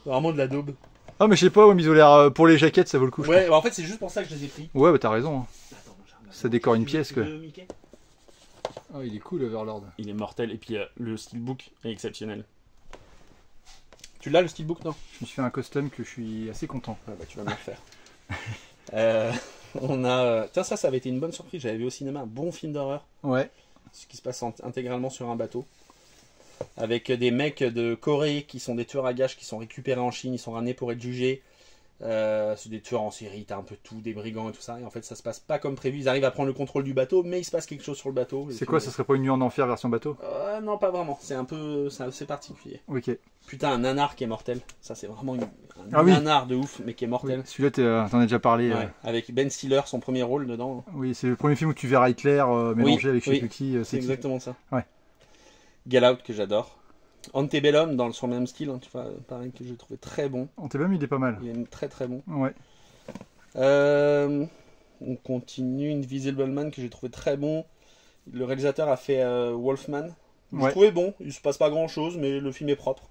Vraiment de la daube. Ah, mais je sais pas, mais ils ont l'air pour les jaquettes, ça vaut le coup. Ouais, bah en fait, c'est juste pour ça que je les ai pris. Ouais, bah t'as raison. Hein. Attends, ça décore une pièce, quoi. Mickey. Oh, il est cool, Overlord. Il est mortel. Et puis, le steelbook est exceptionnel. Tu l'as, le steelbook, non? Je me suis fait un custom que je suis assez content. Ah bah, tu vas me le faire. On a... Tiens, ça avait été une bonne surprise. J'avais vu au cinéma un bon film d'horreur. Ouais. Ce qui se passe intégralement sur un bateau. Avec des mecs de Corée qui sont des tueurs à gages qui sont récupérés en Chine. Ils sont ramenés pour être jugés. C'est des tueurs en série, t'as un peu tout, des brigands et tout ça. Et en fait, ça se passe pas comme prévu. Ils arrivent à prendre le contrôle du bateau, mais il se passe quelque chose sur le bateau. C'est quoi, ça serait pas une nuit en enfer version bateau? Non, pas vraiment. C'est un peu... C'est assez particulier. Ok. Putain, un nanar qui est mortel. Ça, c'est vraiment un nanar de ouf, mais qui est mortel. Oui. Celui-là, t'en as déjà parlé. Ouais. Avec Ben Stiller, son premier rôle dedans. Oui, c'est le premier film où tu verras Hitler mélangé avec je sais plus qui. C'est exactement ça. Ouais. Get Out, que j'adore. Antebellum, dans son même style, hein, tu vois, pareil, que j'ai trouvé très bon. Antebellum, il est pas mal. Il est très très bon. Ouais. On continue. Invisible Man, que j'ai trouvé très bon. Le réalisateur a fait Wolfman. Je trouvais bon. Il se passe pas grand chose, mais le film est propre.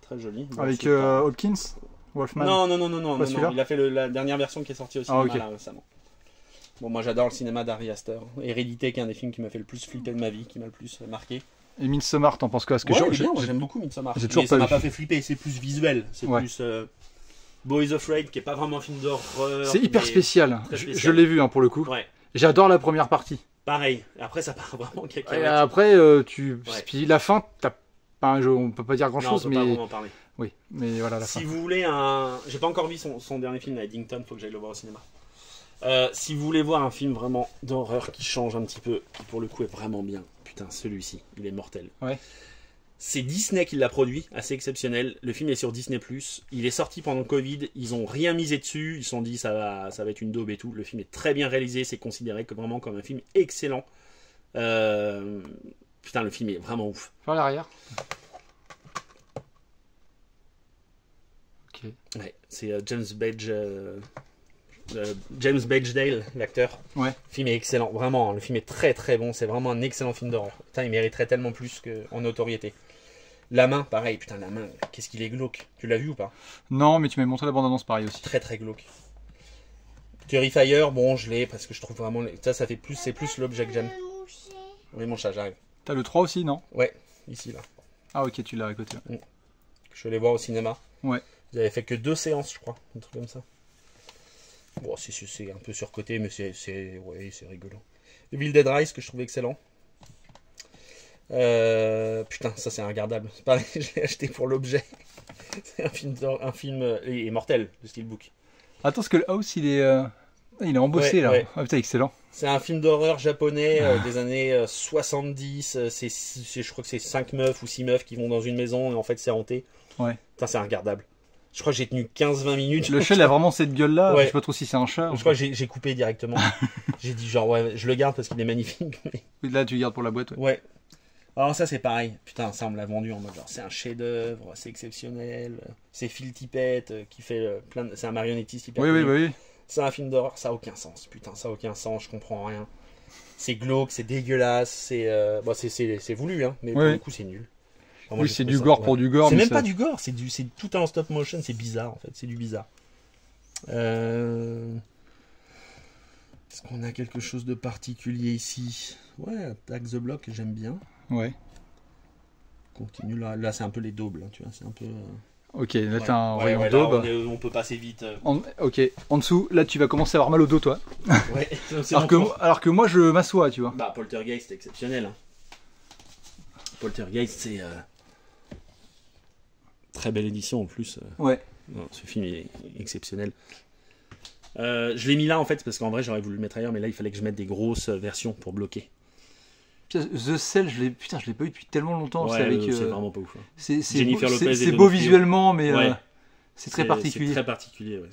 Très joli. Bon, avec Hopkins Wolfman. Non. Il a fait la dernière version qui est sortie au cinéma là, récemment. Bon, moi j'adore le cinéma d'Ari Aster. Hérédité, qui est un des films qui m'a fait le plus flipper de ma vie, qui m'a le plus marqué. Et Midsommar, t'en penses quoi? Parce que j'aime beaucoup Midsommar. Mais ça m'a pas fait flipper, c'est plus visuel. C'est plus Boys Afraid, qui est pas vraiment un film d'horreur. C'est hyper spécial. Je l'ai vu pour le coup. Ouais. J'adore la première partie. Pareil. Après, ça part vraiment cacahuète. Et après, puis la fin, on peut pas dire grand chose, on peut mais. pas vraiment parler. Oui, mais voilà la fin. Si vous voulez j'ai pas encore vu son dernier film, Eddington, faut que j'aille le voir au cinéma. Si vous voulez voir un film vraiment d'horreur qui change un petit peu, qui pour le coup est vraiment bien, putain, celui-ci, il est mortel. Ouais. C'est Disney qui l'a produit, assez exceptionnel. Le film est sur Disney+. Il est sorti pendant le Covid. Ils ont rien misé dessus. Ils se sont dit ça va être une daube et tout. Le film est très bien réalisé. C'est considéré vraiment comme un film excellent. Putain, le film est vraiment ouf. Vers l'arrière. Ok. Ouais, c'est James Badgedale, l'acteur. Ouais. Le film est excellent, vraiment. Le film est très très bon. C'est vraiment un excellent film d'horreur. Putain, il mériterait tellement plus qu'en notoriété. La main, pareil. Putain, la main, qu'est-ce qu'il est glauque. Tu l'as vu ou pas? Non, mais tu m'as montré la bande-annonce pareil aussi. Très très glauque. Terrifier, bon, je l'ai parce que je trouve vraiment. Ça fait plus. C'est plus l'objet que j'aime. Oui, mon chat, j'arrive. T'as le 3 aussi, non? Ouais, ici, là. Ah, ok, tu l'as à côté. Je suis allé voir au cinéma. Ouais. Ils avaient fait que 2 séances, je crois. Un truc comme ça. Bon, c'est un peu surcoté, mais c'est rigolo. Evil Dead Rise, que je trouve excellent. Putain, ça c'est regardable. C'est pareil, je l'ai acheté pour l'objet. C'est un film mortel de Steelbook. Attends, parce que le House, il est embossé Ouais, là. ouais. Ah putain, excellent. C'est un film d'horreur japonais des années 70. Je crois que c'est 5 meufs ou 6 meufs qui vont dans une maison et en fait c'est hanté. Ouais. Putain, c'est regardable. Je crois que j'ai tenu 15-20 minutes. Le chat, il a vraiment cette gueule-là. Ouais. Je sais pas trop si c'est un chat. Je crois que j'ai coupé directement. J'ai dit genre, ouais, je le garde parce qu'il est magnifique. Mais... Là, tu le gardes pour la boîte. Ouais. Ouais. Alors ça, c'est pareil. Putain, ça, on me l'a vendu en mode genre, c'est un chef-d'œuvre, c'est exceptionnel. C'est Phil Tippett qui fait plein de... C'est un marionnettiste hyper Oui, oui, connu. oui. C'est un film d'horreur, ça a aucun sens. Putain, ça a aucun sens, je comprends rien. C'est glauque, c'est dégueulasse, c'est voulu, hein, mais pour Oui. le coup, c'est nul. Enfin, moi, Oui, j'ai c'est trouvé du ça, gore ouais. pour du gore. C'est mais même ça- pas du gore, c'est tout en stop motion, c'est bizarre en fait, c'est du bizarre. Est-ce qu'on a quelque chose de particulier ici? Ouais, Attack the Block, j'aime bien. Ouais. Continue là, c'est un peu les daubes, là, tu vois, c'est un peu. Ok, là, Ouais. t'as un Ouais, rayon ouais, là, d'aube. on peut passer vite. Ok, en dessous, là, tu vas commencer à avoir mal au dos, toi. Ouais, c'est Alors mon que, tour. alors que moi, je m'assois, tu vois. Bah, Poltergeist, c'est exceptionnel. Hein. Poltergeist, c'est. Très belle édition en plus. Ouais. Non, ce film est exceptionnel. Je l'ai mis là en fait parce qu'en vrai j'aurais voulu le mettre ailleurs, mais là il fallait que je mette des grosses versions pour bloquer. Putain, The Cell, je l'ai pas eu depuis tellement longtemps. Ouais, c'est avec. c'est vraiment pas ouf. Hein. C'est Jennifer beau, Lopez et c'est beau Donald visuellement, mais Ouais. c'est très particulier. C'est très particulier, ouais.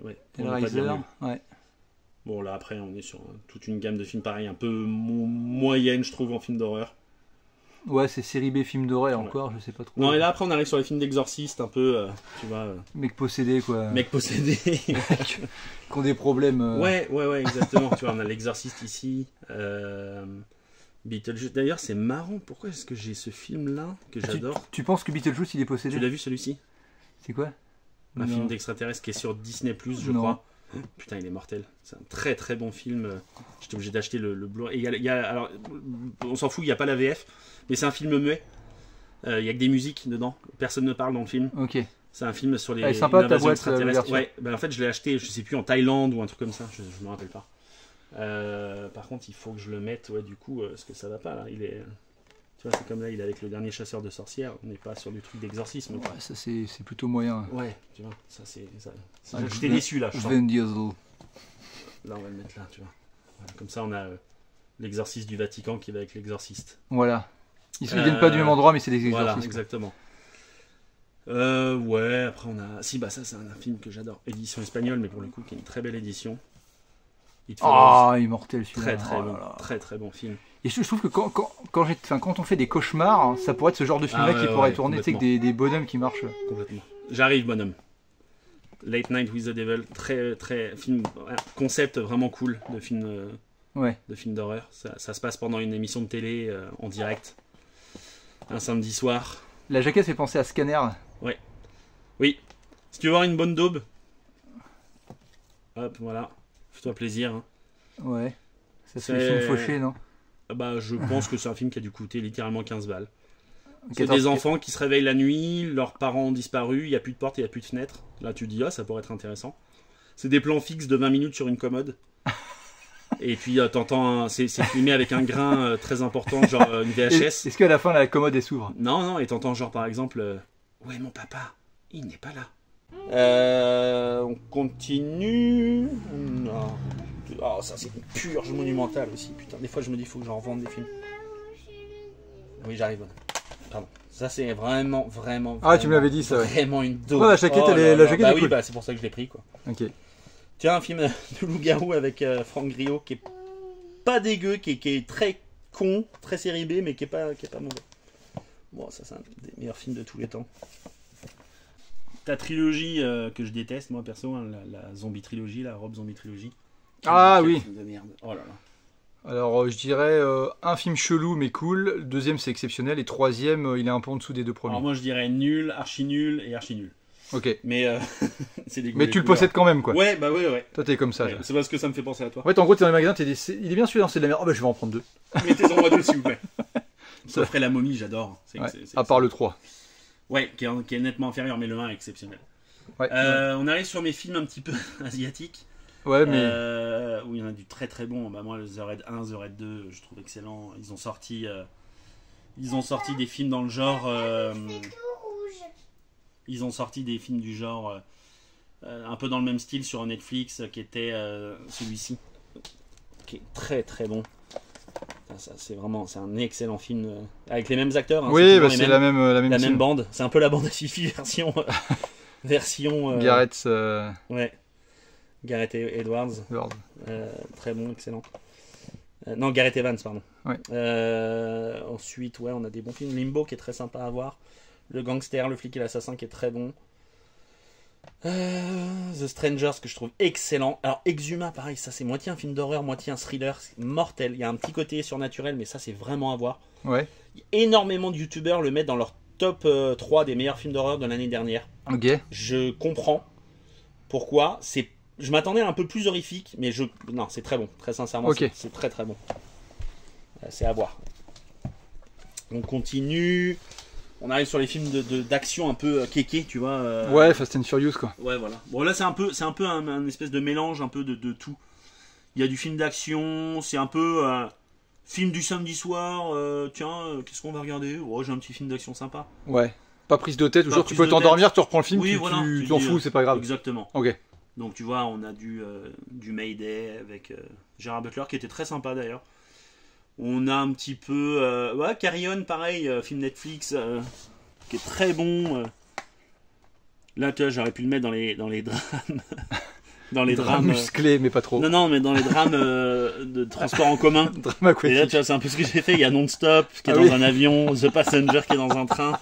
Ouais. Et On le va pas dire Riser, nul. ouais. Bon là après on est sur toute une gamme de films pareils, un peu moyenne je trouve en film d'horreur. Ouais, c'est série B, film d'horreur Ouais. encore, je sais pas trop. Non et là après on arrive sur les films d'exorciste un peu, tu vois, Mec possédé, quoi. mec possédé. Qui ont des problèmes. Ouais, exactement. Tu vois, on a l'exorciste ici. Beetlejuice. D'ailleurs, c'est marrant. Pourquoi est-ce que j'ai ce film-là que j'adore? Tu penses que Beetlejuice, il est possédé? Tu l'as vu celui-ci? C'est quoi? Un Non. film d'extraterrestre qui est sur Disney+, je Non. crois. Putain, il est mortel. C'est un très très bon film. J'étais obligé d'acheter le Blu-ray. Et alors, on s'en fout, il n'y a pas la VF, mais c'est un film muet. Il y a que des musiques dedans. Personne ne parle dans le film. Ok. C'est un film sur les Elle est sympa, ta invasions boîte, extraterrestres. l'ouverture. Ouais, ben en fait, je l'ai acheté, je sais plus, en Thaïlande ou un truc comme ça. Je me rappelle pas. Par contre, il faut que je le mette, ouais, du coup, parce que ça va pas là. Il est, tu vois, c'est comme là, il est avec le dernier chasseur de sorcières. On n'est pas sur du truc d'exorcisme. Quoi. Ouais, ça, c'est plutôt moyen. Ouais, tu vois, ça c'est. Ah, J'étais déçu là. Je sens. Vin Diesel. Là, on va le mettre là, tu vois. Voilà, comme ça, on a l'exorciste du Vatican qui va avec l'exorciste. Voilà. Ils ne viennent pas du même endroit, mais c'est des Voilà, exorcistes. exactement. Ouais, après on a. Si, bah ça, c'est un film que j'adore. Édition espagnole, mais pour le coup, qui est une très belle édition. It Follows. Ah, immortel celui-là. Très très Oh bon, là là. très très bon film. Et je trouve que quand on fait des cauchemars, hein, ça pourrait être ce genre de film-là Ah qui ouais, pourrait ouais, tourner, tu sais, avec complètement. des bonhommes qui marchent. Complètement. J'arrive, bonhomme. Late Night with the Devil, très très film, concept vraiment cool de film Ouais. d'horreur. Ça se passe pendant une émission de télé en direct, un samedi soir. La jaquette fait penser à Scanner. Oui. Si tu veux voir une bonne daube, hop, voilà, fais-toi plaisir. Hein. Ouais. Ça C'est- fait film fauché, non? Bah, je pense que c'est un film qui a dû coûter littéralement 15 balles. C'est 14. des enfants qui se réveillent la nuit, leurs parents ont disparu, il n'y a plus de porte, il n'y a plus de fenêtre. Là, tu te dis, ah, ça pourrait être intéressant. C'est des plans fixes de 20 minutes sur une commode. Et puis, t'entends, c'est filmé avec un grain très important, genre une VHS. Est-ce qu'à la fin, la commode, elle s'ouvre? Non, et t'entends genre, par exemple, ouais, mon papa, il n'est pas là. On continue. Non. Oh, ça c'est une purge monumentale aussi. Putain, des fois je me dis faut que j'en revende des films. Oui, j'arrive. Pardon. Ça c'est vraiment. Ah, tu me l'avais dit ça. Vraiment une dose. Ouais, la jaquette, la jaquette bah est oui, cool. bah c'est pour ça que je l'ai pris quoi. Ok. Tu as un film de loup-garou avec Franck Griot qui est pas dégueu, qui est très con, très série B, mais qui est pas mauvais. Bon, ça c'est un des meilleurs films de tous les temps. Ta trilogie que je déteste, moi perso, hein, la zombie trilogie, la Rob Zombie trilogie. Ah oui. Film de merde. Oh là là. Alors je dirais un film chelou mais cool, le deuxième c'est exceptionnel et troisième il est un peu en dessous des deux premiers. Alors moi je dirais nul, archi nul. Ok. Mais c'est des goûts, Mais tu le possèdes quand même quoi. Ouais, bah ouais. Toi t'es comme ça. Ouais, c'est parce que ça me fait penser à toi. Ouais, en gros t'es dans les magasins, il est bien celui-là, c'est de la merde. Oh bah je vais en prendre deux. Mettez-en moi deux s'il vous plaît. Ça ferait la momie, j'adore. Ouais, à part le 3. Ouais, qui est nettement inférieur, mais le 1 est exceptionnel. Ouais. On arrive sur mes films un petit peu asiatiques. Ouais, mais. Où il y en a du très très bon. Bah, moi, The Raid 1, The Raid 2, je trouve excellent. Ils ont sorti des films dans le genre. Ils ont sorti des films du genre. Un peu dans le même style sur Netflix, qui était celui-ci. Qui est très très bon. C'est un excellent film. Avec les mêmes acteurs. Hein, oui, bah, c'est la même bande. C'est un peu la bande à Fifi version. Gareth. Ouais. Gareth Edwards. Très bon, excellent. Non, Gareth Evans, pardon. Ouais. Ensuite, ouais, on a des bons films. Limbo, qui est très sympa à voir. Le Gangster, Le Flic et l'Assassin, qui est très bon. The Strangers, que je trouve excellent. Alors, Exhuma, pareil, ça c'est moitié un film d'horreur, moitié un thriller. C'est mortel. Il y a un petit côté surnaturel, mais ça c'est vraiment à voir. Ouais. Énormément de youtubeurs le mettent dans leur top 3 des meilleurs films d'horreur de l'année dernière. Ok. Je comprends pourquoi. Je m'attendais à un peu plus horrifique, mais non, c'est très bon. Très sincèrement, okay. C'est très très bon. C'est à voir. On continue. On arrive sur les films d'action un peu kéké, tu vois. Ouais, Fast and Furious quoi. Ouais, voilà. Bon, là c'est un peu un espèce de mélange un peu de tout. Il y a du film d'action, c'est un peu film du samedi soir. Tiens, qu'est-ce qu'on va regarder? Oh, j'ai un petit film d'action sympa. Ouais. Pas prise de tête, toujours tu peux t'endormir, tu reprends le film, oui, tu t'en fous, c'est pas grave. Exactement. Ok. Donc tu vois, on a du Mayday avec Gerard Butler qui était très sympa d'ailleurs. On a un petit peu Carry On, pareil, film Netflix qui est très bon. Là, tu vois, j'aurais pu le mettre dans les drames. Dans les drames musclés, mais pas trop. Non, mais dans les drames de transport en commun. Drame aquatique. Et là, tu vois, c'est un peu ce que j'ai fait. Il y a Non-Stop qui est dans un avion, The Passenger qui est dans un train.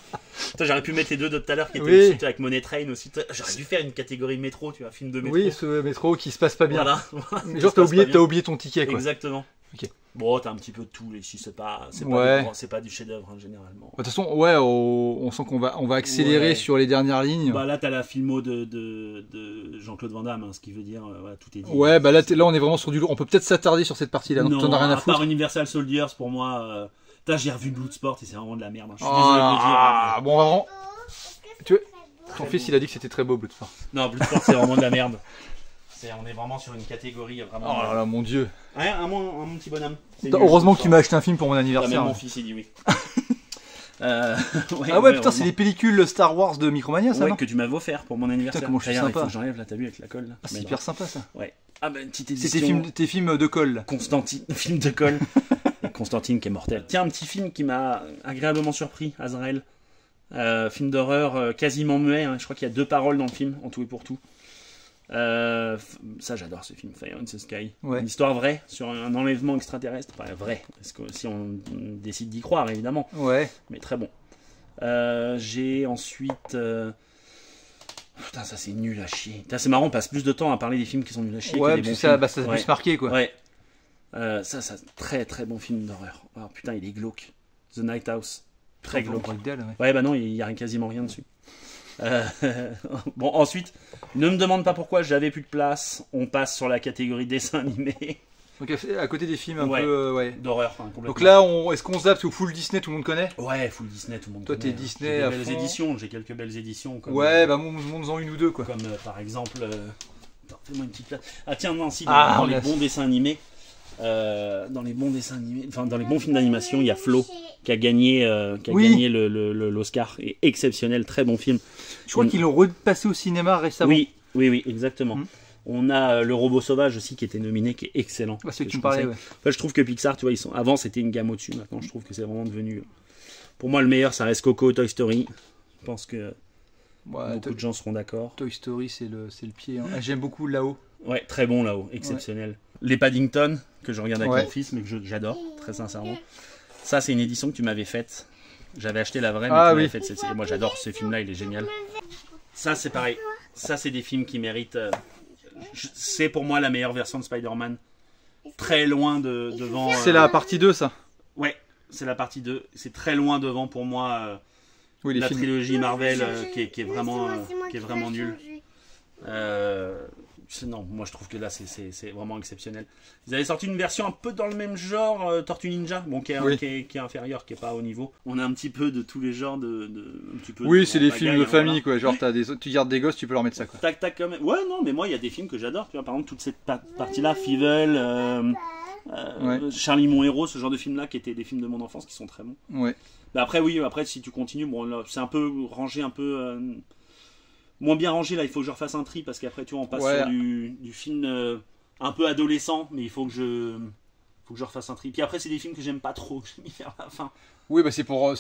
J'aurais pu mettre les deux de tout à l'heure qui étaient aussi, avec Money Train aussi. J'aurais dû faire une catégorie métro, tu vois, film de métro. Oui, ce métro qui se passe pas bien. Voilà. Mais genre, t'as oublié ton ticket, quoi. Exactement. Ok. Bon, t'as un petit peu de tout, ici, c'est pas du chef-d'œuvre, hein, généralement. De toute façon, ouais, on sent qu'on va accélérer sur les dernières lignes. Bah là, t'as la filmo de Jean-Claude Van Damme, hein, ce qui veut dire, voilà, tout est dit. Ouais, bah là, on est vraiment sur du lourd. On peut peut-être s'attarder sur cette partie-là, donc t'en as rien à foutre. À part Universal Soldiers, pour moi, j'ai revu Bloodsport et c'est vraiment de la merde. Hein. Je suis désolé de le dire. Bon, on va vraiment. Ton fils, il a dit que c'était très beau, Bloodsport. Non, Bloodsport, c'est vraiment de la merde. On est vraiment sur une catégorie vraiment. Oh là là, mon dieu. Ouais, mon petit bonhomme. Heureusement que tu m'as acheté un film pour mon anniversaire. Même mon fils, il dit oui. Putain, c'est les pellicules Star Wars de Micromania, ça, ouais, non que tu m'avais offert pour mon anniversaire. Putain, comment je suis sympa. Il faut que j'enlève, là, t'as vu, avec la colle. Là. Ah, c'est hyper sympa, ça. Ouais. Ah, bah, une petite édition. C'est tes films de colle. Constantine, film de colle. Constantine qui est mortel. Tiens, un petit film qui m'a agréablement surpris, Azrael. Film d'horreur quasiment muet, hein. Je crois qu'il y a 2 paroles dans le film, en tout et pour tout. Ça j'adore ce film, Fire in the Sky. Ouais. Une histoire vraie sur un enlèvement extraterrestre. Enfin, vrai, parce que si on décide d'y croire, évidemment. Ouais. Mais très bon. J'ai ensuite. Putain, ça c'est nul à chier. Putain, c'est marrant, on passe plus de temps à parler des films qui sont nuls à chier. Ouais, que des bons ça films. ça a plus marqué, quoi. Ouais. Ça, très très bon film d'horreur. Oh, putain, il est glauque. The Night House. Très glauque. Ouais, bah non, il y a quasiment rien dessus. Bon, ensuite, ne me demande pas pourquoi, j'avais plus de place. On passe sur la catégorie dessin animé. Donc à côté des films un peu d'horreur, hein, complètement. Donc là, est-ce qu'on zappe au full Disney, tout le monde connaît? Ouais, full Disney, tout le monde connaît. Toi, t'es Disney à belles éditions, j'ai quelques belles éditions. Comme, ouais, bah monte-en une ou deux, quoi. Comme par exemple, attends, fais-moi une petite place. Ah tiens, non, si, dans les bons dessins animés, Dans les bons dessins animés, enfin dans les bons films d'animation, il y a Flo qui a gagné, l'Oscar. Et exceptionnel, très bon film. Je crois qu'ils l'ont repassé au cinéma récemment. Oui, exactement. On a Le Robot Sauvage aussi qui était nominé, qui est excellent. C'est que tu me parlais, ouais. Enfin, je trouve que Pixar, tu vois, avant c'était une gamme au-dessus. Maintenant, je trouve que c'est vraiment devenu. Pour moi, le meilleur, ça reste Coco, Toy Story. Je pense que beaucoup de gens seront d'accord. Toy Story, c'est le pied. Hein. J'aime beaucoup Là-haut. Ouais, très bon Là-haut, exceptionnel. Ouais. Les Paddington, que je regarde avec mon fils, mais que j'adore, très sincèrement. Ça, c'est une édition que tu m'avais faite. J'avais acheté la vraie, mais tu m'avais faite. Et moi, j'adore ce film-là, il est génial. Ça, c'est pareil. Ça, c'est des films qui méritent. C'est pour moi la meilleure version de Spider-Man. Très loin devant. C'est la partie 2, ça. Ouais, c'est la partie 2. C'est très loin devant pour moi la trilogie Marvel qui est vraiment nulle. Non, moi je trouve que là c'est vraiment exceptionnel. Ils avaient sorti une version un peu dans le même genre, Tortue Ninja, bon, qui est inférieur, qui est pas au niveau. On a un petit peu de tous les genres un petit peu c'est des films de famille, quoi. Genre tu gardes des gosses, tu peux leur mettre ça, quoi. Tac quand même. Ouais, non, mais moi il y a des films que j'adore, tu vois, par exemple toute cette partie-là, Fievel, Charlie mon héros, ce genre de films-là qui étaient des films de mon enfance qui sont très bons. Ouais. Bah après si tu continues, bon là, c'est un peu rangé un peu. Moins bien rangé, là, il faut que je refasse un tri parce qu'après, tu vois, on passe sur du film un peu adolescent, mais il faut que je refasse un tri. Puis après, c'est des films que j'aime pas trop, que j'ai mis vers la fin. Oui, bah c'est pour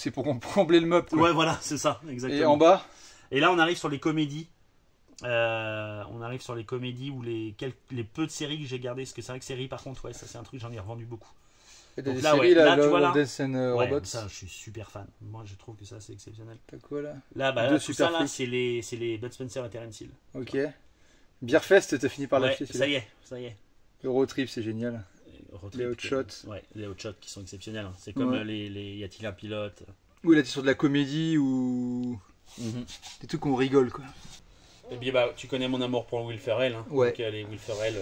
combler le meuble, quoi. Ouais, voilà, c'est ça, exactement. Et en bas? Et là, on arrive sur les comédies. Ou les peu de séries que j'ai gardées. Parce que c'est vrai que séries, par contre, ça c'est un truc, j'en ai revendu beaucoup. Et donc là, séries, là, tu vois là. Robots. Ça, je suis super fan. Moi, je trouve que ça, c'est exceptionnel. T'as quoi là? Là, tout ça, là, c'est les Bud Spencer et Terence Hill. Ok. Beerfest, t'as fini par l'acheter. Ça y est. Le Road Trip, c'est génial. Les Hot Shots. Ouais, les Hot Shots qui sont exceptionnels. C'est comme les Y a-t-il un pilote? Oui, là, t'es sur de la comédie ou. Des trucs qu'on rigole, quoi. Et bien, tu connais mon amour pour Will Ferrell. Hein. Ouais. Donc, les Will Ferrell,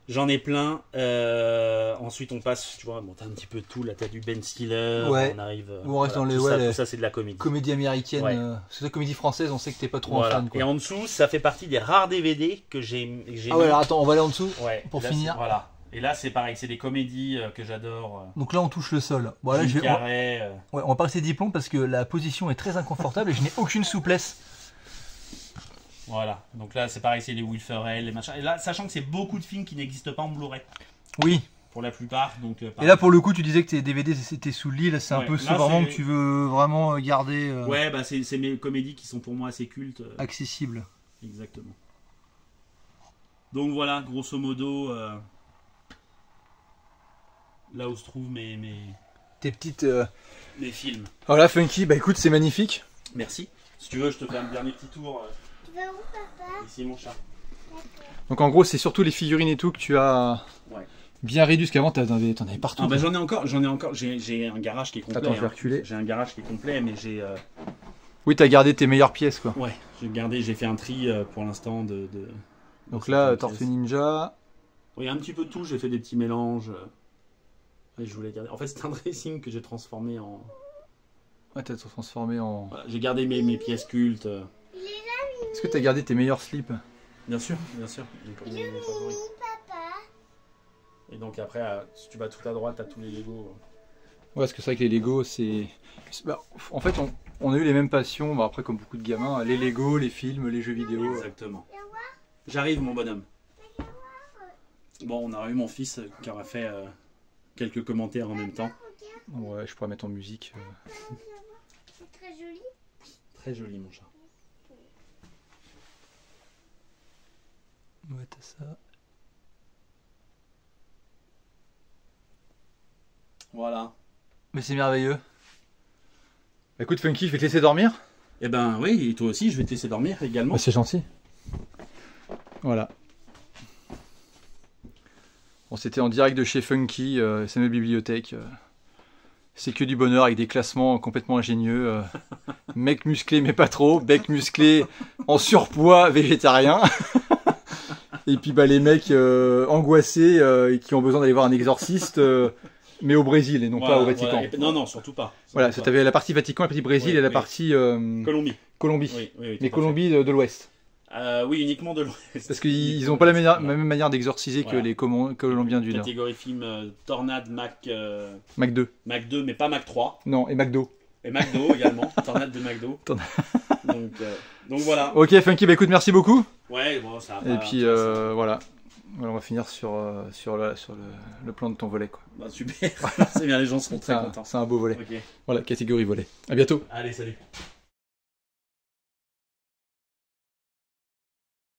J'en ai plein. Ensuite, on passe, tu vois, t'as un petit peu de tout. Là, t'as du Ben Stiller. Ouais. On arrive. On reste dans les. Tout ça, c'est de la comédie. Comédie américaine. Ouais. C'est la comédie française, on sait que t'es pas trop un fan, quoi. Et en dessous, ça fait partie des rares DVD que j'ai. Ah ouais, alors attends, on va aller en dessous pour là, finir. Voilà. Et là, c'est pareil, c'est des comédies que j'adore. Donc là, on touche le sol. Bon, là, on va pas rester diplôme parce que la position est très inconfortable et je n'ai aucune souplesse. Voilà, donc là c'est pareil, c'est les Will Ferrell, les machins. Et là, sachant que c'est beaucoup de films qui n'existent pas en Blu-ray. Oui. Pour la plupart. Donc, et là pour le coup, tu disais que tes DVD c'était sous le lit, là c'est un peu ceux vraiment que tu veux vraiment garder. Ouais, bah c'est mes comédies qui sont pour moi assez cultes. Accessibles. Exactement. Donc voilà, grosso modo, là où se trouvent tes petites. Mes films. Voilà, Funky, bah écoute, c'est magnifique. Merci. Si tu veux, je te fais un dernier petit tour. Tu vas où, papa? Ici, mon chat. Donc en gros, c'est surtout les figurines et tout que tu as bien réduit, parce qu'avant, t'en avais partout. Ah bah j'en ai encore. J'ai un garage qui est complet. Attends, je vais reculer. J'ai un garage qui est complet, mais j'ai... Oui, t'as gardé tes meilleures pièces, quoi. Ouais, j'ai fait un tri pour l'instant de Donc là, Tortue Ninja... Oui, un petit peu de tout, j'ai fait des petits mélanges. Et je voulais garder... En fait, c'est un dressing que j'ai transformé en... Ouais, t'as transformé en... Voilà, j'ai gardé mes pièces cultes. Est-ce que t'as gardé tes meilleurs slips? Bien sûr, bien sûr. Mes favoris. Et donc après, si tu vas tout à droite, t'as tous les Lego. Ouais, parce que c'est vrai que les Lego, c'est... Bah, en fait, on a eu les mêmes passions, bah, après comme beaucoup de gamins, les Lego, les films, les jeux vidéo. Exactement. J'arrive, mon bonhomme. Bon, on a eu mon fils qui aura fait quelques commentaires en même temps. Ouais, je pourrais mettre en musique. C'est très joli. Très joli, mon chat. Ouais, t'as ça. Voilà. Mais c'est merveilleux. Écoute, Funky, je vais te laisser dormir. Eh ben oui, et toi aussi, je vais te laisser dormir également. Bah, c'est gentil. Voilà. Bon, c'était en direct de chez Funky, c'est notre bibliothèque. C'est que du bonheur avec des classements complètement ingénieux. Mec musclé mais pas trop, bec musclé en surpoids végétarien. Et puis bah, les mecs angoissés et qui ont besoin d'aller voir un exorciste, mais au Brésil et non pas au Vatican. Voilà. Non, surtout pas. Voilà, t'avais la partie Vatican, la partie Brésil et la partie Colombie. Colombie. Oui, mais Colombie de l'Ouest. Oui, uniquement de l'Ouest. Parce qu'ils n'ont pas la même manière d'exorciser que les Colombiens du Nord. Catégorie film Tornade, Mac 2. Mac 2, mais pas Mac 3. Non, et McDo. Et McDo également. Tornade de McDo. Donc voilà. Ok, Funky, bah écoute, merci beaucoup. Ouais, bon, ça va. Et puis voilà. On va finir sur le plan de ton volet, quoi. Bah, super. C'est bien, les gens seront très contents. C'est un beau volet. Okay. Voilà, catégorie volet. À bientôt. Allez, salut.